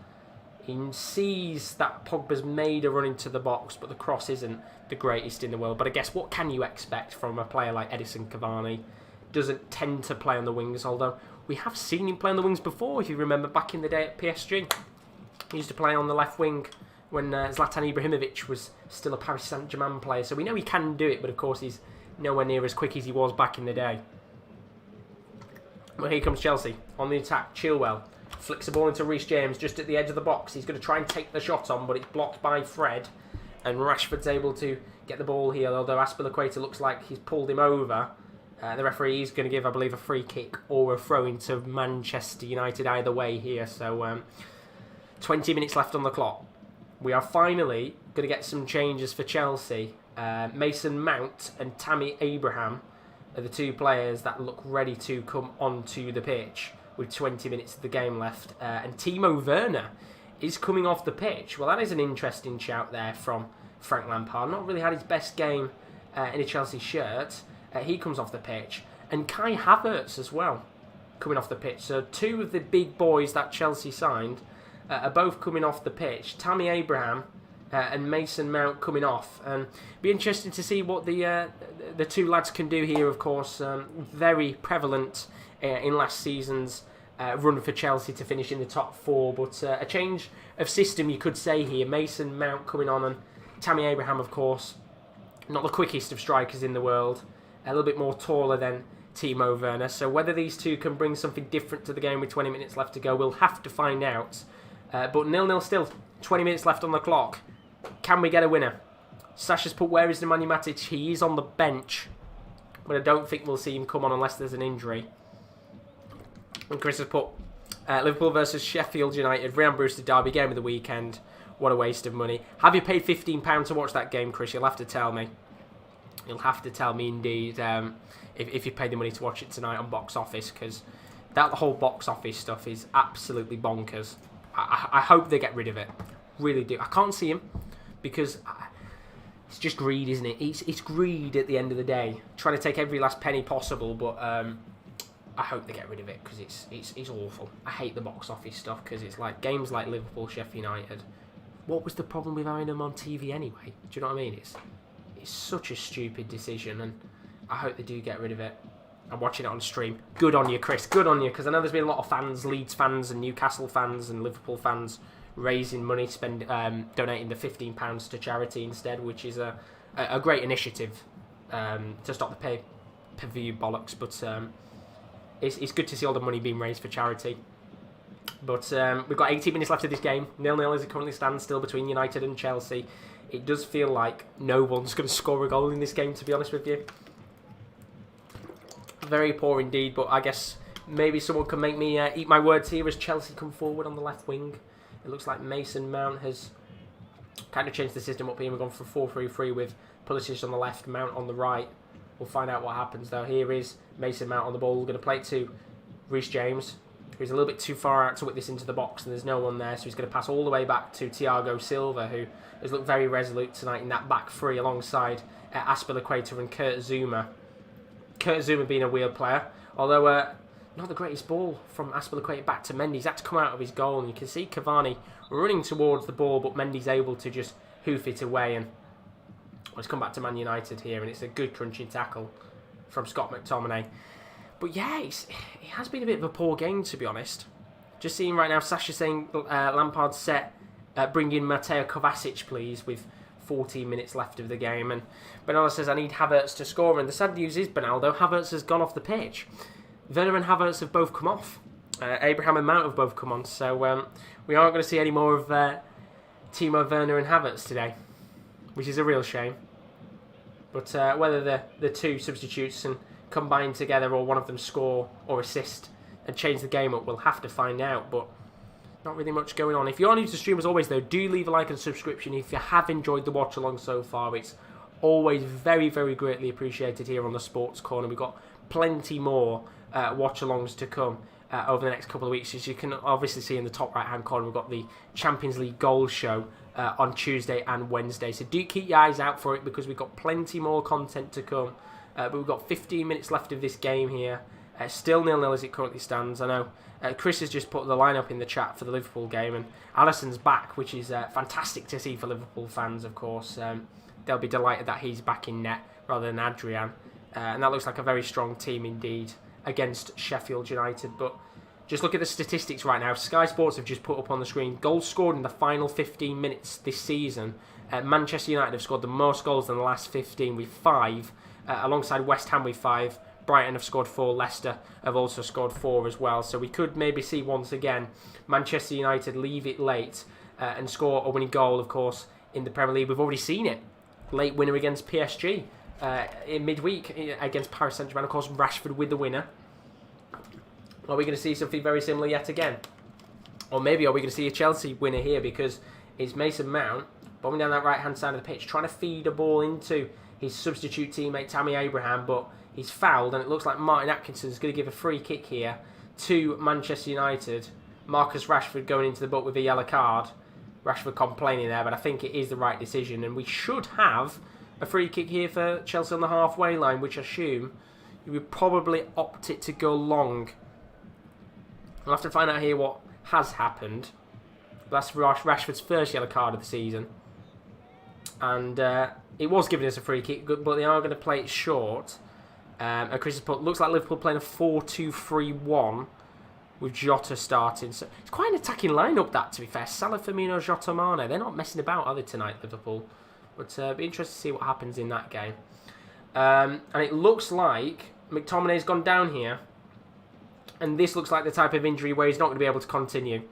He sees that Pogba's made a run into the box, but the cross isn't the greatest in the world. But I guess what can you expect from a player like Edison Cavani? Doesn't tend to play on the wings, although we have seen him play on the wings before. If you remember back in the day at PSG, he used to play on the left wing when Zlatan Ibrahimovic was still a Paris Saint-Germain player. So we know he can do it, but of course he's nowhere near as quick as he was back in the day. Well, here comes Chelsea on the attack. Chilwell flicks the ball into Reece James just at the edge of the box. He's going to try and take the shot on, but it's blocked by Fred. And Rashford's able to get the ball here, although Azpilicueta looks like he's pulled him over. The referee is going to give, I believe, a free kick or a throw into Manchester United either way here. So 20 minutes left on the clock. We are finally going to get some changes for Chelsea. Mason Mount and Tammy Abraham are the two players that look ready to come onto the pitch with 20 minutes of the game left. And Timo Werner is coming off the pitch. Well, that is an interesting shout there from Frank Lampard. Not really had his best game in a Chelsea shirt. He comes off the pitch. And Kai Havertz as well coming off the pitch. So two of the big boys that Chelsea signed are both coming off the pitch. Tammy Abraham and Mason Mount coming off. Be interesting to see what the two lads can do here, of course. Very prevalent in last season's run for Chelsea to finish in the top four, but a change of system you could say here. Mason Mount coming on, and Tammy Abraham, of course, not the quickest of strikers in the world, a little bit more taller than Timo Werner. So whether these two can bring something different to the game with 20 minutes left to go, we'll have to find out. But 0-0 still, 20 minutes left on the clock. Can we get a winner? Sasha's put, where is Nemanja Matic? He is on the bench, but I don't think we'll see him come on unless there's an injury. And Chris has put Liverpool versus Sheffield United, Ryan Brewster derby, game of the weekend. What a waste of money. Have you paid £15 to watch that game, Chris? You'll have to tell me. You'll have to tell me indeed if you paid the money to watch it tonight on Box Office, because that whole Box Office stuff is absolutely bonkers. I hope they get rid of it. Really do. I can't see him because it's just greed, isn't it? It's greed at the end of the day. Trying to take every last penny possible, but I hope they get rid of it because it's awful. I hate the Box Office stuff because it's like games like Liverpool, Sheffield United. What was the problem with having them on TV anyway? Do you know what I mean? It's such a stupid decision, and I hope they do get rid of it. I'm watching it on stream. Good on you, Chris. Good on you, because I know there's been a lot of fans, Leeds fans and Newcastle fans and Liverpool fans, raising money, donating the £15 to charity instead, which is a great initiative to stop the pay-per-view bollocks. But it's good to see all the money being raised for charity. But we've got 18 minutes left of this game. 0-0 as it currently stands, still between United and Chelsea. It does feel like no one's going to score a goal in this game, to be honest with you. Very poor indeed, but I guess maybe someone can make me eat my words here as Chelsea come forward on the left wing. It looks like Mason Mount has kind of changed the system up here. We've gone for 4-3-3 with Pulisic on the left, Mount on the right. We'll find out what happens though. Here is Mason Mount on the ball. We're going to play it to Reece James. He's a little bit too far out to whip this into the box, and there's no one there, so he's going to pass all the way back to Thiago Silva, who has looked very resolute tonight in that back three alongside Azpilicueta and Kurt Zouma. Kurt Zouma being a weird player, although not the greatest ball from Azpilicueta back to Mendy. He's had to come out of his goal, and you can see Cavani running towards the ball, but Mendy's able to just hoof it away, and let's come back to Man United here, and it's a good crunching tackle from Scott McTominay. But yeah, it has been a bit of a poor game, to be honest. Just seeing right now, Sasha saying Lampard's set, bring in Mateo Kovacic, please, with 14 minutes left of the game. And Bernardo says, I need Havertz to score. And the sad news is, Bernardo, Havertz has gone off the pitch. Werner and Havertz have both come off. Abraham and Mount have both come on. So we aren't going to see any more of Timo Werner and Havertz today, which is a real shame. But whether the two substitutes and combine together or one of them score or assist and change the game up, we'll have to find out. But not really much going on. If you're new to the stream, as always though, do leave a like and a subscription if you have enjoyed the watch along so far. It's always very, very greatly appreciated here on the Sports Corner. We've got plenty more watch alongs to come over the next couple of weeks. As you can obviously see in the top right hand corner, we've got the Champions League goal show on Tuesday and Wednesday, so do keep your eyes out for it because we've got plenty more content to come. But we've got 15 minutes left of this game here. Still 0-0 as it currently stands. I know Chris has just put the lineup in the chat for the Liverpool game, and Alisson's back, which is fantastic to see for Liverpool fans, of course. They'll be delighted that he's back in net rather than Adrian. And that looks like a very strong team indeed against Sheffield United. But just look at the statistics right now. Sky Sports have just put up on the screen goals scored in the final 15 minutes this season. Manchester United have scored the most goals in the last 15 with 5. Alongside West Ham with 5, Brighton have scored 4, Leicester have also scored 4 as well. So we could maybe see once again Manchester United leave it late and score a winning goal, of course, in the Premier League. We've already seen it. Late winner against PSG in midweek against Paris Saint-Germain. Of course, Rashford with the winner. Are we going to see something very similar yet again? Or maybe are we going to see a Chelsea winner here because it's Mason Mount bombing down that right-hand side of the pitch, trying to feed a ball into his substitute teammate Tammy Abraham, but he's fouled, and it looks like Martin Atkinson is going to give a free kick here to Manchester United. Marcus Rashford going into the book with a yellow card. Rashford complaining there, but I think it is the right decision, and we should have a free kick here for Chelsea on the halfway line, which I assume you would probably opt it to go long. I'll have to find out here what has happened. That's Rashford's first yellow card of the season. And it was giving us a free kick, but they are going to play it short. And Chris has put, looks like Liverpool playing a 4-2-3-1 with Jota starting. So it's quite an attacking lineup, that, to be fair. Salah, Firmino, Jota, Mane. They're not messing about, are they, tonight, Liverpool? But it'll be interesting to see what happens in that game. And it looks like McTominay's gone down here. And this looks like the type of injury where he's not going to be able to continue.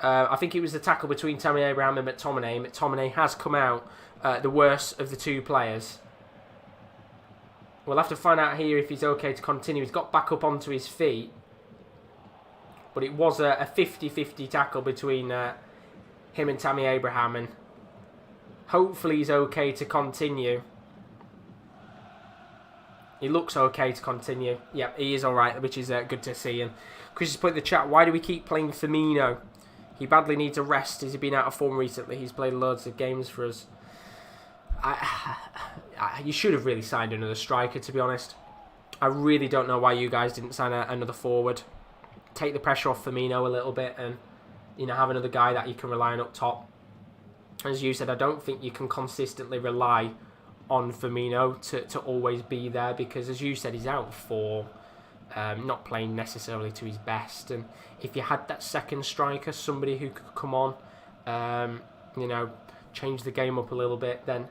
I think it was the tackle between Tammy Abraham and McTominay. McTominay has come out the worst of the two players. We'll have to find out here if he's okay to continue. He's got back up onto his feet. But it was a 50-50 tackle between him and Tammy Abraham. And hopefully he's okay to continue. He looks okay to continue. Yep, he is alright, which is good to see. And Chris has put in the chat, why do we keep playing Firmino? He badly needs a rest. Has he been out of form recently? He's played loads of games for us. You should have really signed another striker, to be honest. I really don't know why you guys didn't sign another forward. Take the pressure off Firmino a little bit and, you know, have another guy that you can rely on up top. As you said, I don't think you can consistently rely on Firmino to always be there because, as you said, he's out of form. Not playing necessarily to his best, and if you had that second striker, somebody who could come on, you know, change the game up a little bit, then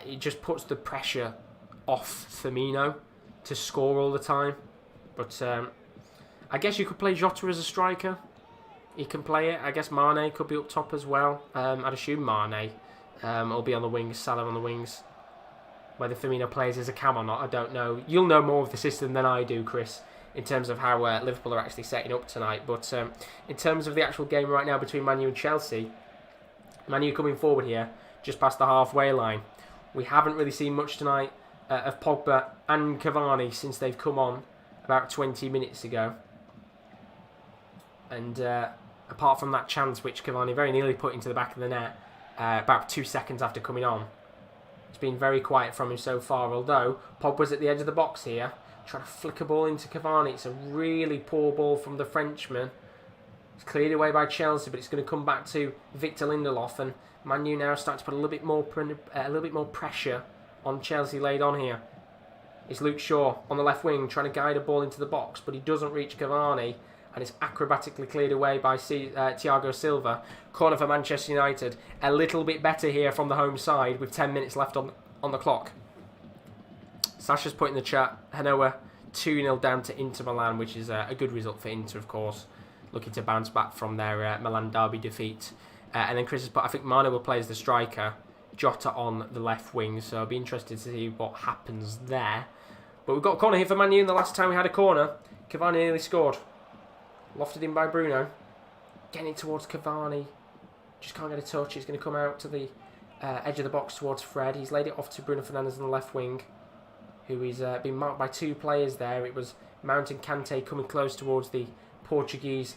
it just puts the pressure off Firmino to score all the time. But I guess you could play Jota as a striker. He can play it. I guess Mane could be up top as well. I'd assume Mane will be on the wings, Salah on the wings. Whether Firmino plays as a cam or not, I don't know. You'll know more of the system than I do, Chris, in terms of how Liverpool are actually setting up tonight. But in terms of the actual game right now between Man U and Chelsea, Man U coming forward here, just past the halfway line. We haven't really seen much tonight of Pogba and Cavani since they've come on about 20 minutes ago. And apart from that chance, which Cavani very nearly put into the back of the net about 2 seconds after coming on, it's been very quiet from him so far. Although Pogba's at the edge of the box here, trying to flick a ball into Cavani. It's a really poor ball from the Frenchman. It's cleared away by Chelsea, but it's going to come back to Victor Lindelof, and Man U now starting to put a little bit more pressure on Chelsea laid on here. It's Luke Shaw on the left wing trying to guide a ball into the box, but he doesn't reach Cavani, and it's acrobatically cleared away by Thiago Silva. Corner for Manchester United. A little bit better here from the home side with 10 minutes left on the clock. Sasha's put in the chat, Genoa 2-0 down to Inter Milan, which is a good result for Inter, of course. Looking to bounce back from their Milan derby defeat. And then Chris has put, I think Mane will play as the striker, Jota on the left wing, so I'll be interested to see what happens there. But we've got a corner here for Man U, and the last time we had a corner, Cavani nearly scored. Lofted in by Bruno. Getting it towards Cavani. Just can't get a touch. It's going to come out to the edge of the box towards Fred. He's laid it off to Bruno Fernandes on the left wing, who is been marked by 2 players there. It was Mount and Kante coming close towards the Portuguese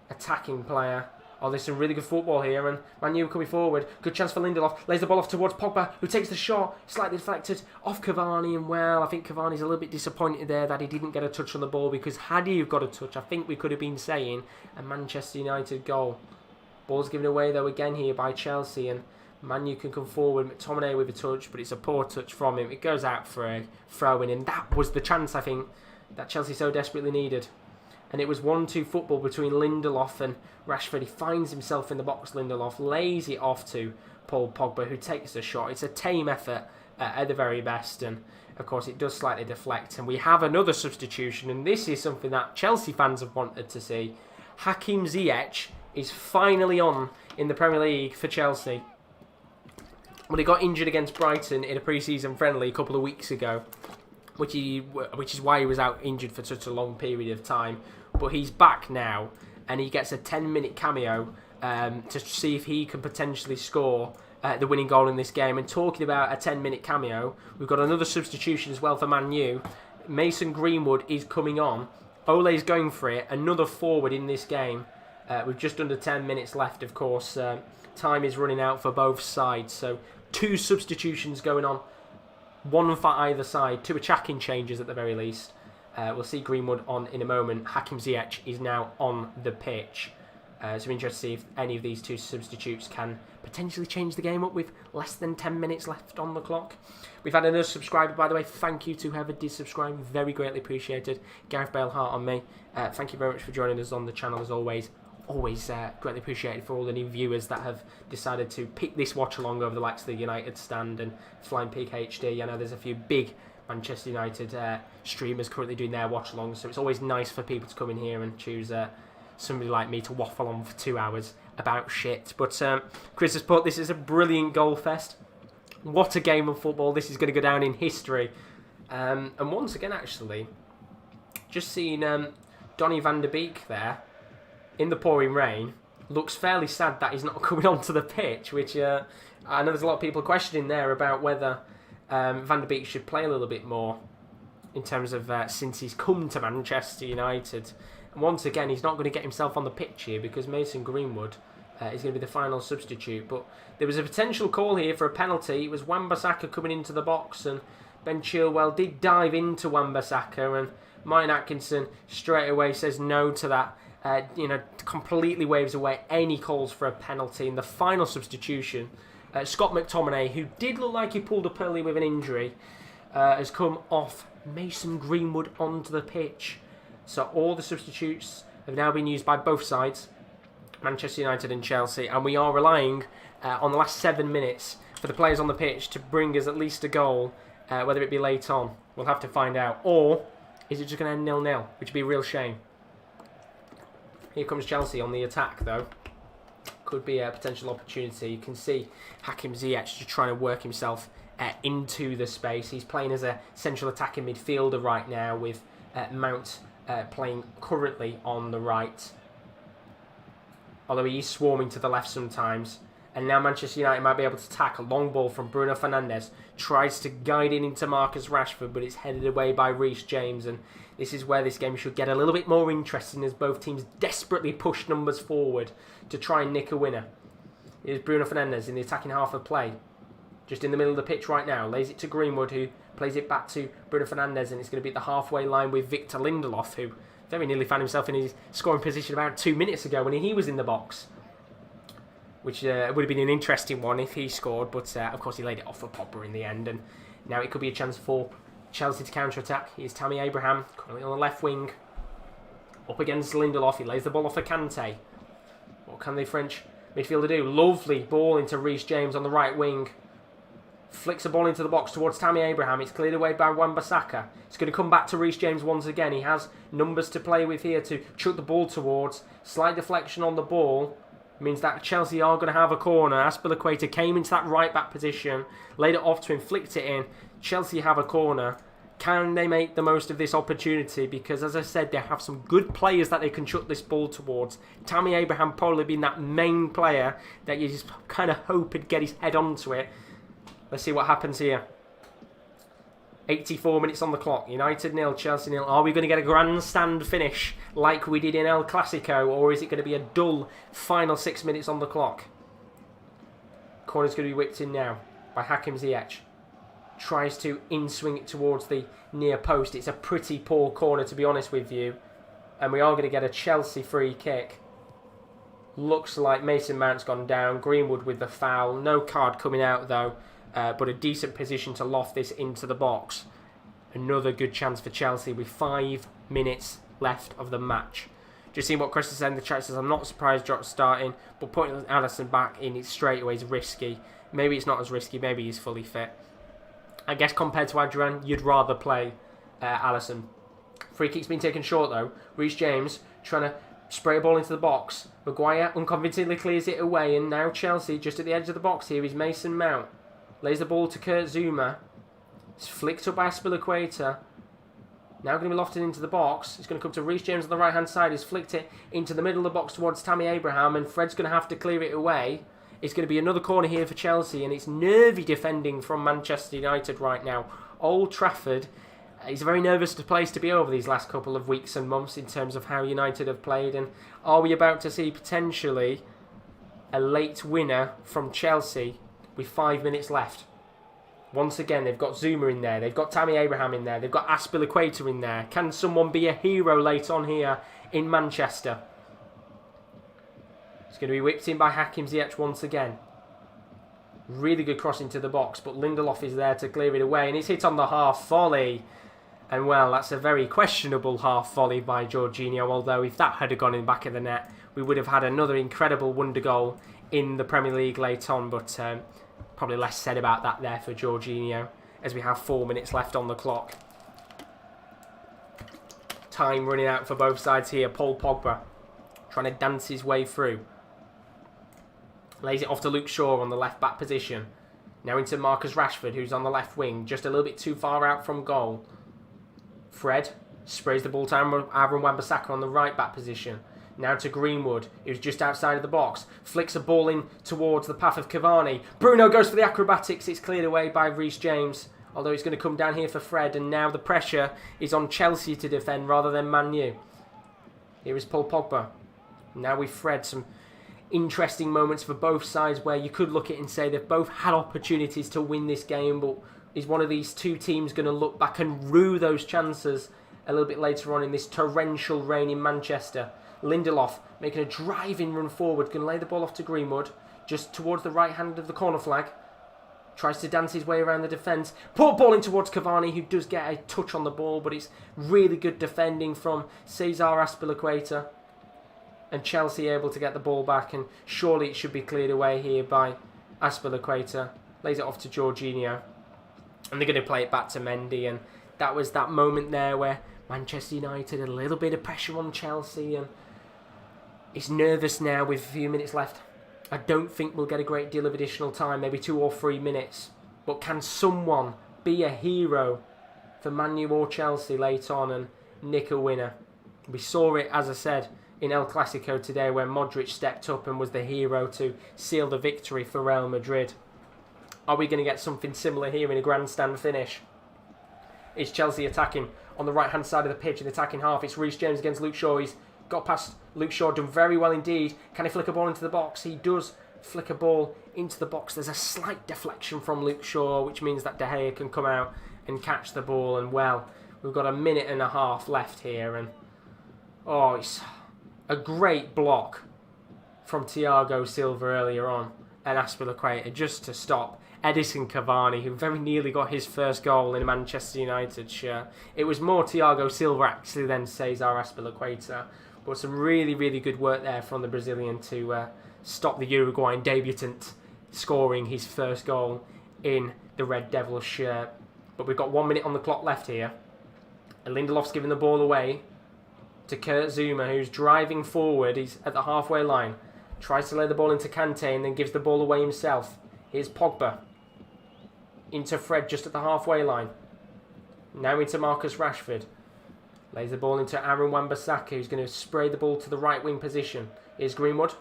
attacking player. Oh, there's some really good football here, and Man U coming forward. Good chance for Lindelof. Lays the ball off towards Pogba, who takes the shot. Slightly deflected off Cavani, and well, I think Cavani's a little bit disappointed there that he didn't get a touch on the ball, because had he got a touch, I think we could have been saying a Manchester United goal. Ball's given away, though, again here by Chelsea, and Man U can come forward. McTominay with a touch, but it's a poor touch from him. It goes out for a throw-in, and that was the chance, I think, that Chelsea so desperately needed. And it was 1-2 football between Lindelof and Rashford. He finds himself in the box, Lindelof, lays it off to Paul Pogba, who takes the shot. It's a tame effort at the very best, and of course it does slightly deflect. And we have another substitution, and this is something that Chelsea fans have wanted to see. Hakim Ziyech is finally on in the Premier League for Chelsea. Well, he got injured against Brighton in a pre-season friendly a couple of weeks ago, which is why he was out injured for such a long period of time. But he's back now, and he gets a 10-minute cameo to see if he can potentially score the winning goal in this game. And talking about a 10-minute cameo, we've got another substitution as well for Man U. Mason Greenwood is coming on. Ole's going for it, another forward in this game. With just under 10 minutes left, of course. Time is running out for both sides, so 2 substitutions going on. 1 for either side, 2 attacking changes at the very least. We'll see Greenwood on in a moment. Hakim Ziyech is now on the pitch. So I'm interested to see if any of these 2 substitutes can potentially change the game up with less than 10 minutes left on the clock. We've had another subscriber, by the way. Thank you to whoever did subscribe. Very greatly appreciated. Gareth Bale Heart on me. Thank you very much for joining us on the channel as always. Always greatly appreciated for all the new viewers that have decided to pick this watch along over the likes of the United Stand and Flying Peak HD. I know there's a few big Manchester United streamers currently doing their watch alongs, so it's always nice for people to come in here and choose somebody like me to waffle on for 2 hours about shit. But Chris has put, this is a brilliant goal fest. What a game of football. This is going to go down in history. And once again, actually, just seeing Donny van der Beek there in the pouring rain, looks fairly sad that he's not coming onto the pitch, which I know there's a lot of people questioning there about whether Van der Beek should play a little bit more in terms of since he's come to Manchester United. And once again, he's not going to get himself on the pitch here because Mason Greenwood is going to be the final substitute. But there was a potential call here for a penalty. It was Wan-Bissaka coming into the box, and Ben Chilwell did dive into Wan-Bissaka, and Martin Atkinson straight away says no to that. Completely waves away any calls for a penalty. In the final substitution, Scott McTominay, who did look like he pulled up early with an injury, has come off. Mason Greenwood onto the pitch. So all the substitutes have now been used by both sides, Manchester United and Chelsea, and we are relying on the last 7 minutes for the players on the pitch to bring us at least a goal, whether it be late on. We'll have to find out. Or is it just going to end 0-0, which would be a real shame. Here comes Chelsea on the attack, though. Could be a potential opportunity. You can see Hakim Ziyech just trying to work himself into the space. He's playing as a central attacking midfielder right now, with Mount playing currently on the right. Although he is swarming to the left sometimes. And now Manchester United might be able to tack a long ball from Bruno Fernandes. Tries to guide it into Marcus Rashford, but it's headed away by Reece James. And this is where this game should get a little bit more interesting as both teams desperately push numbers forward to try and nick a winner. Here's Bruno Fernandes in the attacking half of play. Just in the middle of the pitch right now. Lays it to Greenwood, who plays it back to Bruno Fernandes. And it's going to be at the halfway line with Victor Lindelof, who very nearly found himself in his scoring position about 2 minutes ago when he was in the box. Which would have been an interesting one if he scored, but of course he laid it off for Pogba in the end, and now it could be a chance for Chelsea to counter-attack. Here's Tammy Abraham, currently on the left wing, up against Lindelof. He lays the ball off for Kante. What can the French midfielder do? Lovely ball into Reece James on the right wing. Flicks a ball into the box towards Tammy Abraham. It's cleared away by Wan-Bissaka. It's going to come back to Reece James once again. He has numbers to play with here to chuck the ball towards. Slight deflection on the ball. Means that Chelsea are going to have a corner. Azpilicueta came into that right-back position, laid it off to him, flicked it in. Chelsea have a corner. Can they make the most of this opportunity? Because, as I said, they have some good players that they can chuck this ball towards. Tammy Abraham probably being that main player that you just kind of hope he'd get his head onto it. Let's see what happens here. 84 minutes on the clock. United 0, Chelsea 0. Are we going to get a grandstand finish like we did in El Clasico, or is it going to be a dull final 6 minutes on the clock? Corner's going to be whipped in now by Hakim Ziyech. Tries to in-swing it towards the near post. It's a pretty poor corner, to be honest with you. And we are going to get a Chelsea free kick. Looks like Mason Mount's gone down. Greenwood with the foul. No card coming out, though. But a decent position to loft this into the box. Another good chance for Chelsea with 5 minutes left of the match. Just seeing what Chris is saying in the chat. Says, I'm not surprised Jota's starting, but putting Alisson back in it straight away is risky. Maybe it's not as risky. Maybe he's fully fit. I guess compared to Adrian, you'd rather play Alisson. Free kick's been taken short though. Reece James trying to spray a ball into the box. Maguire unconvincingly clears it away, and now Chelsea just at the edge of the box here is Mason Mount. Lays the ball to Kurt Zouma. It's flicked up by Azpilicueta. Now going to be lofted into the box. It's going to come to Reece James on the right-hand side. He's flicked it into the middle of the box towards Tammy Abraham, and Fred's going to have to clear it away. It's going to be another corner here for Chelsea, and it's nervy defending from Manchester United right now. Old Trafford is a very nervous place to be over these last couple of weeks and months in terms of how United have played, and are we about to see potentially a late winner from Chelsea with 5 minutes left? Once again, they've got Zouma in there. They've got Tammy Abraham in there. They've got Azpilicueta in there. Can someone be a hero late on here in Manchester? It's going to be whipped in by Hakim Ziyech once again. Really good cross into the box, but Lindelof is there to clear it away, and it's hit on the half volley. And well, that's a very questionable half volley by Jorginho, although if that had gone in the back of the net, we would have had another incredible wonder goal in the Premier League late on, but probably less said about that there for Jorginho, as we have 4 minutes left on the clock. Time running out for both sides here. Paul Pogba trying to dance his way through. Lays it off to Luke Shaw on the left back position. Now into Marcus Rashford, who's on the left wing, just a little bit too far out from goal. Fred sprays the ball to Aaron Wan-Bissaka on the right back position. Now to Greenwood, who's just outside of the box. Flicks a ball in towards the path of Cavani. Bruno goes for the acrobatics. It's cleared away by Reece James. Although it's going to come down here for Fred. And now the pressure is on Chelsea to defend rather than Man U. Here is Paul Pogba. Now with Fred. Some interesting moments for both sides where you could look at it and say they've both had opportunities to win this game. But is one of these two teams going to look back and rue those chances a little bit later on in this torrential rain in Manchester? Lindelof making a driving run forward, going to lay the ball off to Greenwood, just towards the right hand of the corner flag. Tries to dance his way around the defence. Poor ball in towards Cavani, who does get a touch on the ball, but it's really good defending from Cesar Azpilicueta. And Chelsea able to get the ball back, and surely it should be cleared away here by Azpilicueta. Lays it off to Jorginho. And they're going to play it back to Mendy, and that was that moment there where Manchester United had a little bit of pressure on Chelsea, and it's nervous now with a few minutes left. I don't think we'll get a great deal of additional time, maybe 2 or 3 minutes. But can someone be a hero for Man U or Chelsea late on and nick a winner? We saw it, as I said, in El Clasico today, where Modric stepped up and was the hero to seal the victory for Real Madrid. Are we going to get something similar here in a grandstand finish? Is Chelsea attacking on the right-hand side of the pitch in the attacking half? It's Reece James against Luke Shaw. He's got past Luke Shaw, done very well indeed. Can he flick a ball into the box? He does flick a ball into the box. There's a slight deflection from Luke Shaw, which means that De Gea can come out and catch the ball. And well, we've got a minute and a half left here. And oh, it's a great block from Thiago Silva earlier on. And Azpilicueta just to stop Edison Cavani, who very nearly got his first goal in a Manchester United shirt. It was more Thiago Silva actually than Cesar Azpilicueta. But some really, really good work there from the Brazilian to stop the Uruguayan debutant scoring his first goal in the Red Devils shirt. But we've got 1 minute on the clock left here. And Lindelof's giving the ball away to Kurt Zouma, who's driving forward. He's at the halfway line. Tries to lay the ball into Kante and then gives the ball away himself. Here's Pogba. Into Fred just at the halfway line. Now into Marcus Rashford. Lays the ball into Aaron Wan-Bissaka, who's going to spray the ball to the right wing position. Here's Greenwood.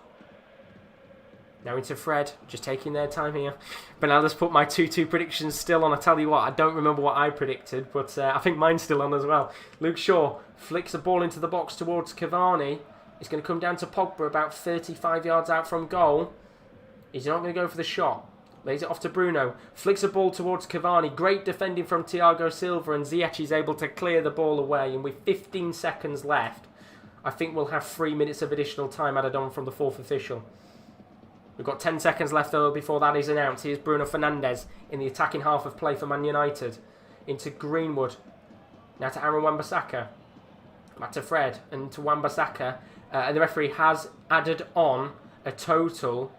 Now into Fred, just taking their time here. Bernardo's put my 2-2 predictions still on. I tell you what, I don't remember what I predicted, but I think mine's still on as well. Luke Shaw flicks a ball into the box towards Cavani. It's going to come down to Pogba about 35 yards out from goal. He's not going to go for the shot. Lays it off to Bruno. Flicks a ball towards Cavani. Great defending from Thiago Silva, and Ziyech is able to clear the ball away. And with 15 seconds left, I think we'll have 3 minutes of additional time added on from the fourth official. We've got 10 seconds left though before that is announced. Here's Bruno Fernandes in the attacking half of play for Man United. Into Greenwood. Now to Aaron Wan-Bissaka. Back to Fred and to Wan-Bissaka. And the referee has added on a total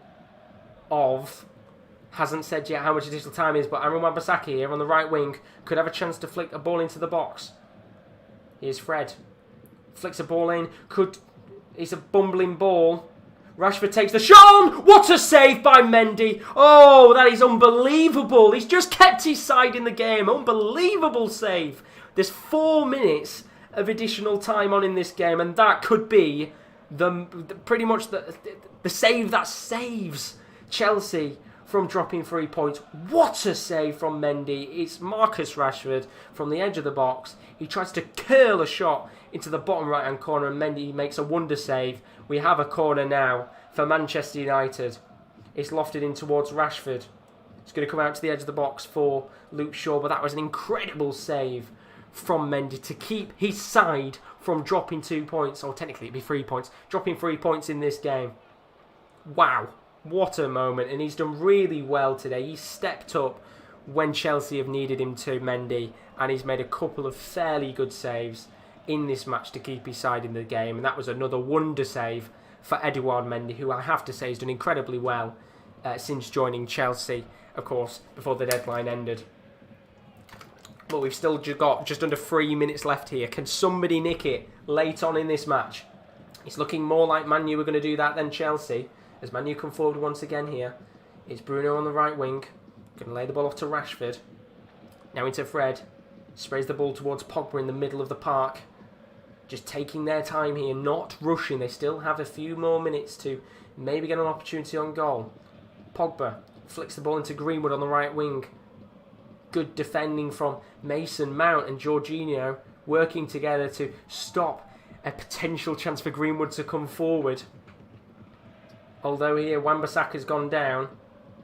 of... hasn't said yet how much additional time is, but Aaron Wan-Bissaka here on the right wing could have a chance to flick a ball into the box. Here's Fred. Flicks a ball in. It's a bumbling ball. Rashford takes the shot. What a save by Mendy. Oh, that is unbelievable. He's just kept his side in the game. Unbelievable save. There's 4 minutes of additional time on in this game, and that could be pretty much the save that saves Chelsea from dropping 3 points. What a save from Mendy. It's Marcus Rashford from the edge of the box. He tries to curl a shot into the bottom right hand corner, and Mendy makes a wonder save. We have a corner now for Manchester United. It's lofted in towards Rashford. It's going to come out to the edge of the box for Luke Shaw, but that was an incredible save from Mendy to keep his side from dropping 2 points, or technically it'd be 3 points, dropping 3 points in this game. Wow, what a moment, and he's done really well today. He's stepped up when Chelsea have needed him to, Mendy, and he's made a couple of fairly good saves in this match to keep his side in the game, and that was another wonder save for Edouard Mendy, who I have to say has done incredibly well since joining Chelsea, of course, before the deadline ended. But we've still got just under 3 minutes left here. Can somebody nick it late on in this match? It's looking more like Man U are going to do that than Chelsea, as Man U come forward once again here. It's Bruno on the right wing, going to lay the ball off to Rashford. Now into Fred, sprays the ball towards Pogba in the middle of the park. Just taking their time here, not rushing. They still have a few more minutes to maybe get an opportunity on goal. Pogba flicks the ball into Greenwood on the right wing. Good defending from Mason Mount and Jorginho, working together to stop a potential chance for Greenwood to come forward. Although here Wan-Bissaka's gone down.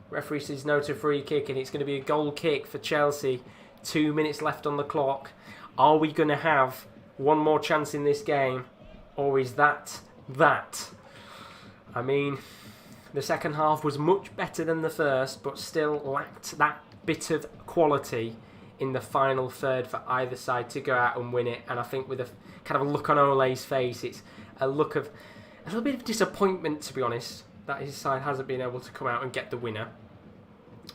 Referee says no to free kick, and it's going to be a goal kick for Chelsea. 2 minutes left on the clock. Are we going to have one more chance in this game, or is that? I mean, the second half was much better than the first, but still lacked that bit of quality in the final third for either side to go out and win it. And I think with a kind of a look on Ole's face, it's a look of a little bit of disappointment, to be honest, that his side hasn't been able to come out and get the winner.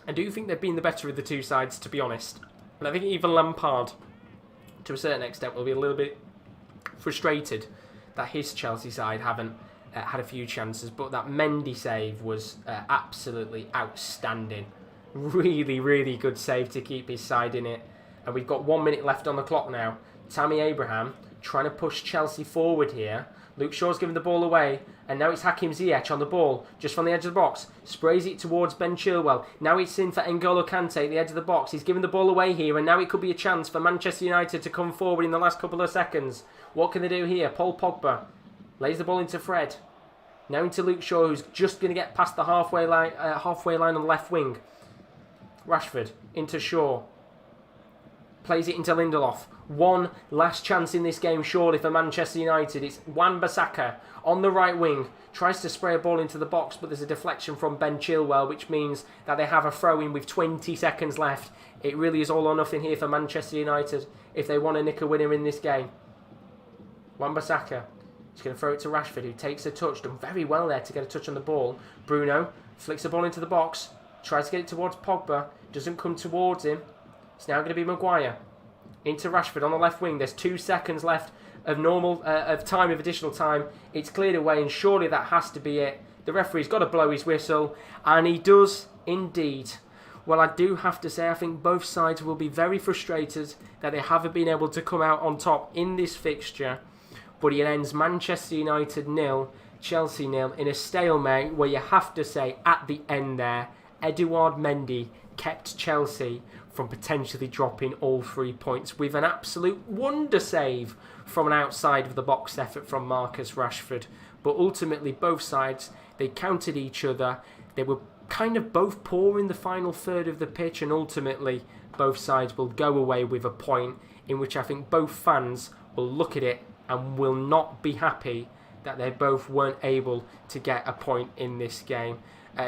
I do think they've been the better of the two sides, to be honest. And I think even Lampard, to a certain extent, will be a little bit frustrated that his Chelsea side haven't had a few chances, but that Mendy save was absolutely outstanding. Really, really good save to keep his side in it. And we've got 1 minute left on the clock now. Tammy Abraham trying to push Chelsea forward here, Luke Shaw's given the ball away, and now it's Hakim Ziyech on the ball, just from the edge of the box. Sprays it towards Ben Chilwell. Now it's in for N'Golo Kante at the edge of the box. He's given the ball away here, and now it could be a chance for Manchester United to come forward in the last couple of seconds. What can they do here? Paul Pogba lays the ball into Fred. Now into Luke Shaw, who's just going to get past the halfway line on the left wing. Rashford into Shaw. Plays it into Lindelof. One last chance in this game, surely, for Manchester United. It's Wan-Bissaka on the right wing. Tries to spray a ball into the box, but there's a deflection from Ben Chilwell, which means that they have a throw-in with 20 seconds left. It really is all or nothing here for Manchester United if they want to nick a winner in this game. Wan-Bissaka. He's going to throw it to Rashford, who takes a touch. Done very well there to get a touch on the ball. Bruno flicks the ball into the box. Tries to get it towards Pogba. Doesn't come towards him. It's now going to be Maguire. Into Rashford on the left wing. There's 2 seconds left of additional time. It's cleared away, and surely that has to be it. The referee's got to blow his whistle, and he does indeed. Well, I do have to say, I think both sides will be very frustrated that they haven't been able to come out on top in this fixture. But it ends Manchester United 0, Chelsea 0 in a stalemate where you have to say at the end there, Edouard Mendy kept Chelsea from potentially dropping all 3 points with an absolute wonder save from an outside of the box effort from Marcus Rashford. But ultimately, both sides, they countered each other. They were kind of both poor in the final third of the pitch, and ultimately, both sides will go away with a point in which I think both fans will look at it and will not be happy that they both weren't able to get a point in this game.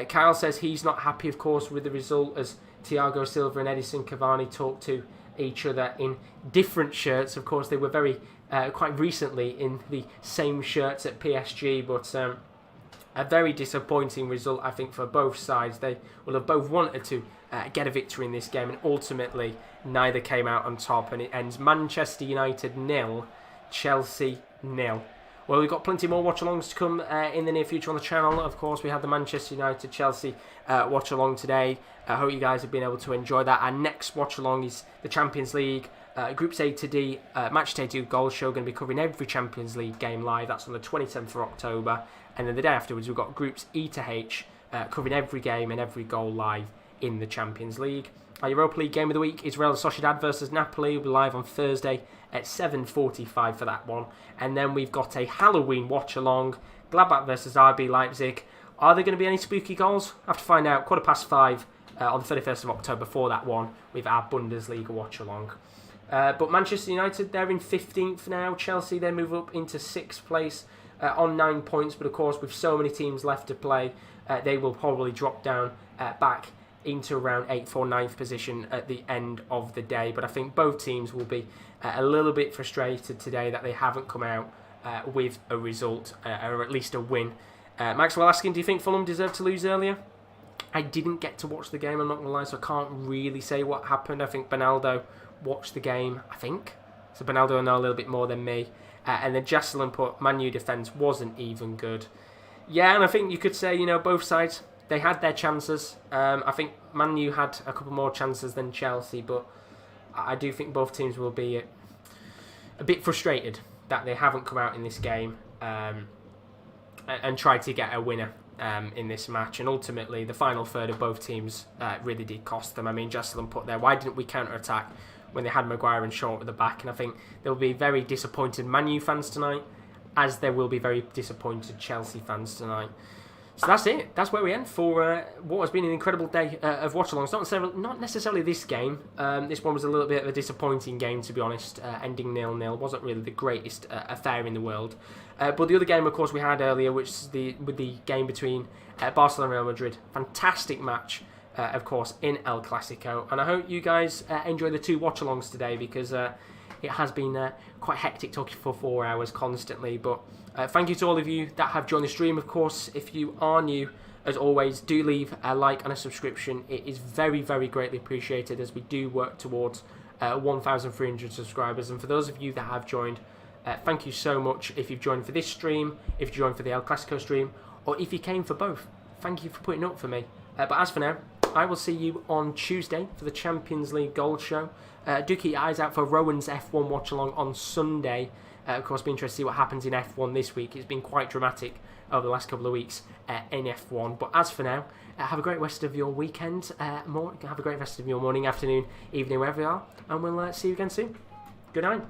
Kyle says he's not happy, of course, with the result, as Thiago Silva and Edison Cavani talked to each other in different shirts. Of course, they were quite recently in the same shirts at PSG, but a very disappointing result, I think, for both sides. They will have both wanted to get a victory in this game, and ultimately neither came out on top, and it ends Manchester United 0, Chelsea 0. Well, we've got plenty more watch-alongs to come in the near future on the channel. Of course, we had the Manchester United-Chelsea watch-along today. I hope you guys have been able to enjoy that. Our next watch-along is the Champions League. Groups A to D, Match Day 2 Goal Show. Going to be covering every Champions League game live. That's on the 27th of October. And then the day afterwards, we've got Groups E to H, covering every game and every goal live in the Champions League. Our Europa League game of the week is Real Sociedad versus Napoli. We'll be live on Thursday at 7:45 for that one. And then we've got a Halloween watch-along, Gladbach versus RB Leipzig. Are there going to be any spooky goals? I have to find out. 5:15 on the 31st of October for that one with our Bundesliga watch-along. But Manchester United, they're in 15th now. Chelsea, they move up into 6th place on 9 points. But of course, with so many teams left to play, they will probably drop down back into around 8th or 9th position at the end of the day. But I think both teams will be a little bit frustrated today that they haven't come out with a result, or at least a win. Maxwell asking, do you think Fulham deserved to lose earlier? I didn't get to watch the game, I'm not going to lie, so I can't really say what happened. I think Bernaldo watched the game, I think. So Bernaldo will know a little bit more than me. And then Jesselyn put, Man U defence wasn't even good. Yeah, and I think you could say, both sides, they had their chances. I think Man U had a couple more chances than Chelsea, but I do think both teams will be a bit frustrated that they haven't come out in this game and tried to get a winner in this match. And ultimately, the final third of both teams really did cost them. I mean, Jesselyn put there, why didn't we counter-attack when they had Maguire and Shaw at the back? And I think there will be very disappointed Man U fans tonight, as there will be very disappointed Chelsea fans tonight. So that's it. That's where we end for what has been an incredible day of watch-alongs. Not necessarily this game. This one was a little bit of a disappointing game, to be honest. Ending 0-0 wasn't really the greatest affair in the world. But the other game, of course, we had earlier, which is the game between Barcelona and Real Madrid. Fantastic match, of course, in El Clasico. And I hope you guys enjoy the 2 watch-alongs today, because it has been quite hectic talking for 4 hours constantly. But thank you to all of you that have joined the stream. Of course, if you are new, as always, do leave a like and a subscription. It is very, very greatly appreciated, as we do work towards 1,300 subscribers. And for those of you that have joined, thank you so much. If you've joined for this stream, if you joined for the El Clasico stream, or if you came for both, thank you for putting up for me. But as for now, I will see you on Tuesday for the Champions League Gold Show. Do keep your eyes out for Rowan's F1 watch-along on Sunday, Of course, be interested to see what happens in F1 this week. It's been quite dramatic over the last couple of weeks in F1. But as for now, have a great rest of your weekend. Have a great rest of your morning, afternoon, evening, wherever you are. And we'll see you again soon. Good night.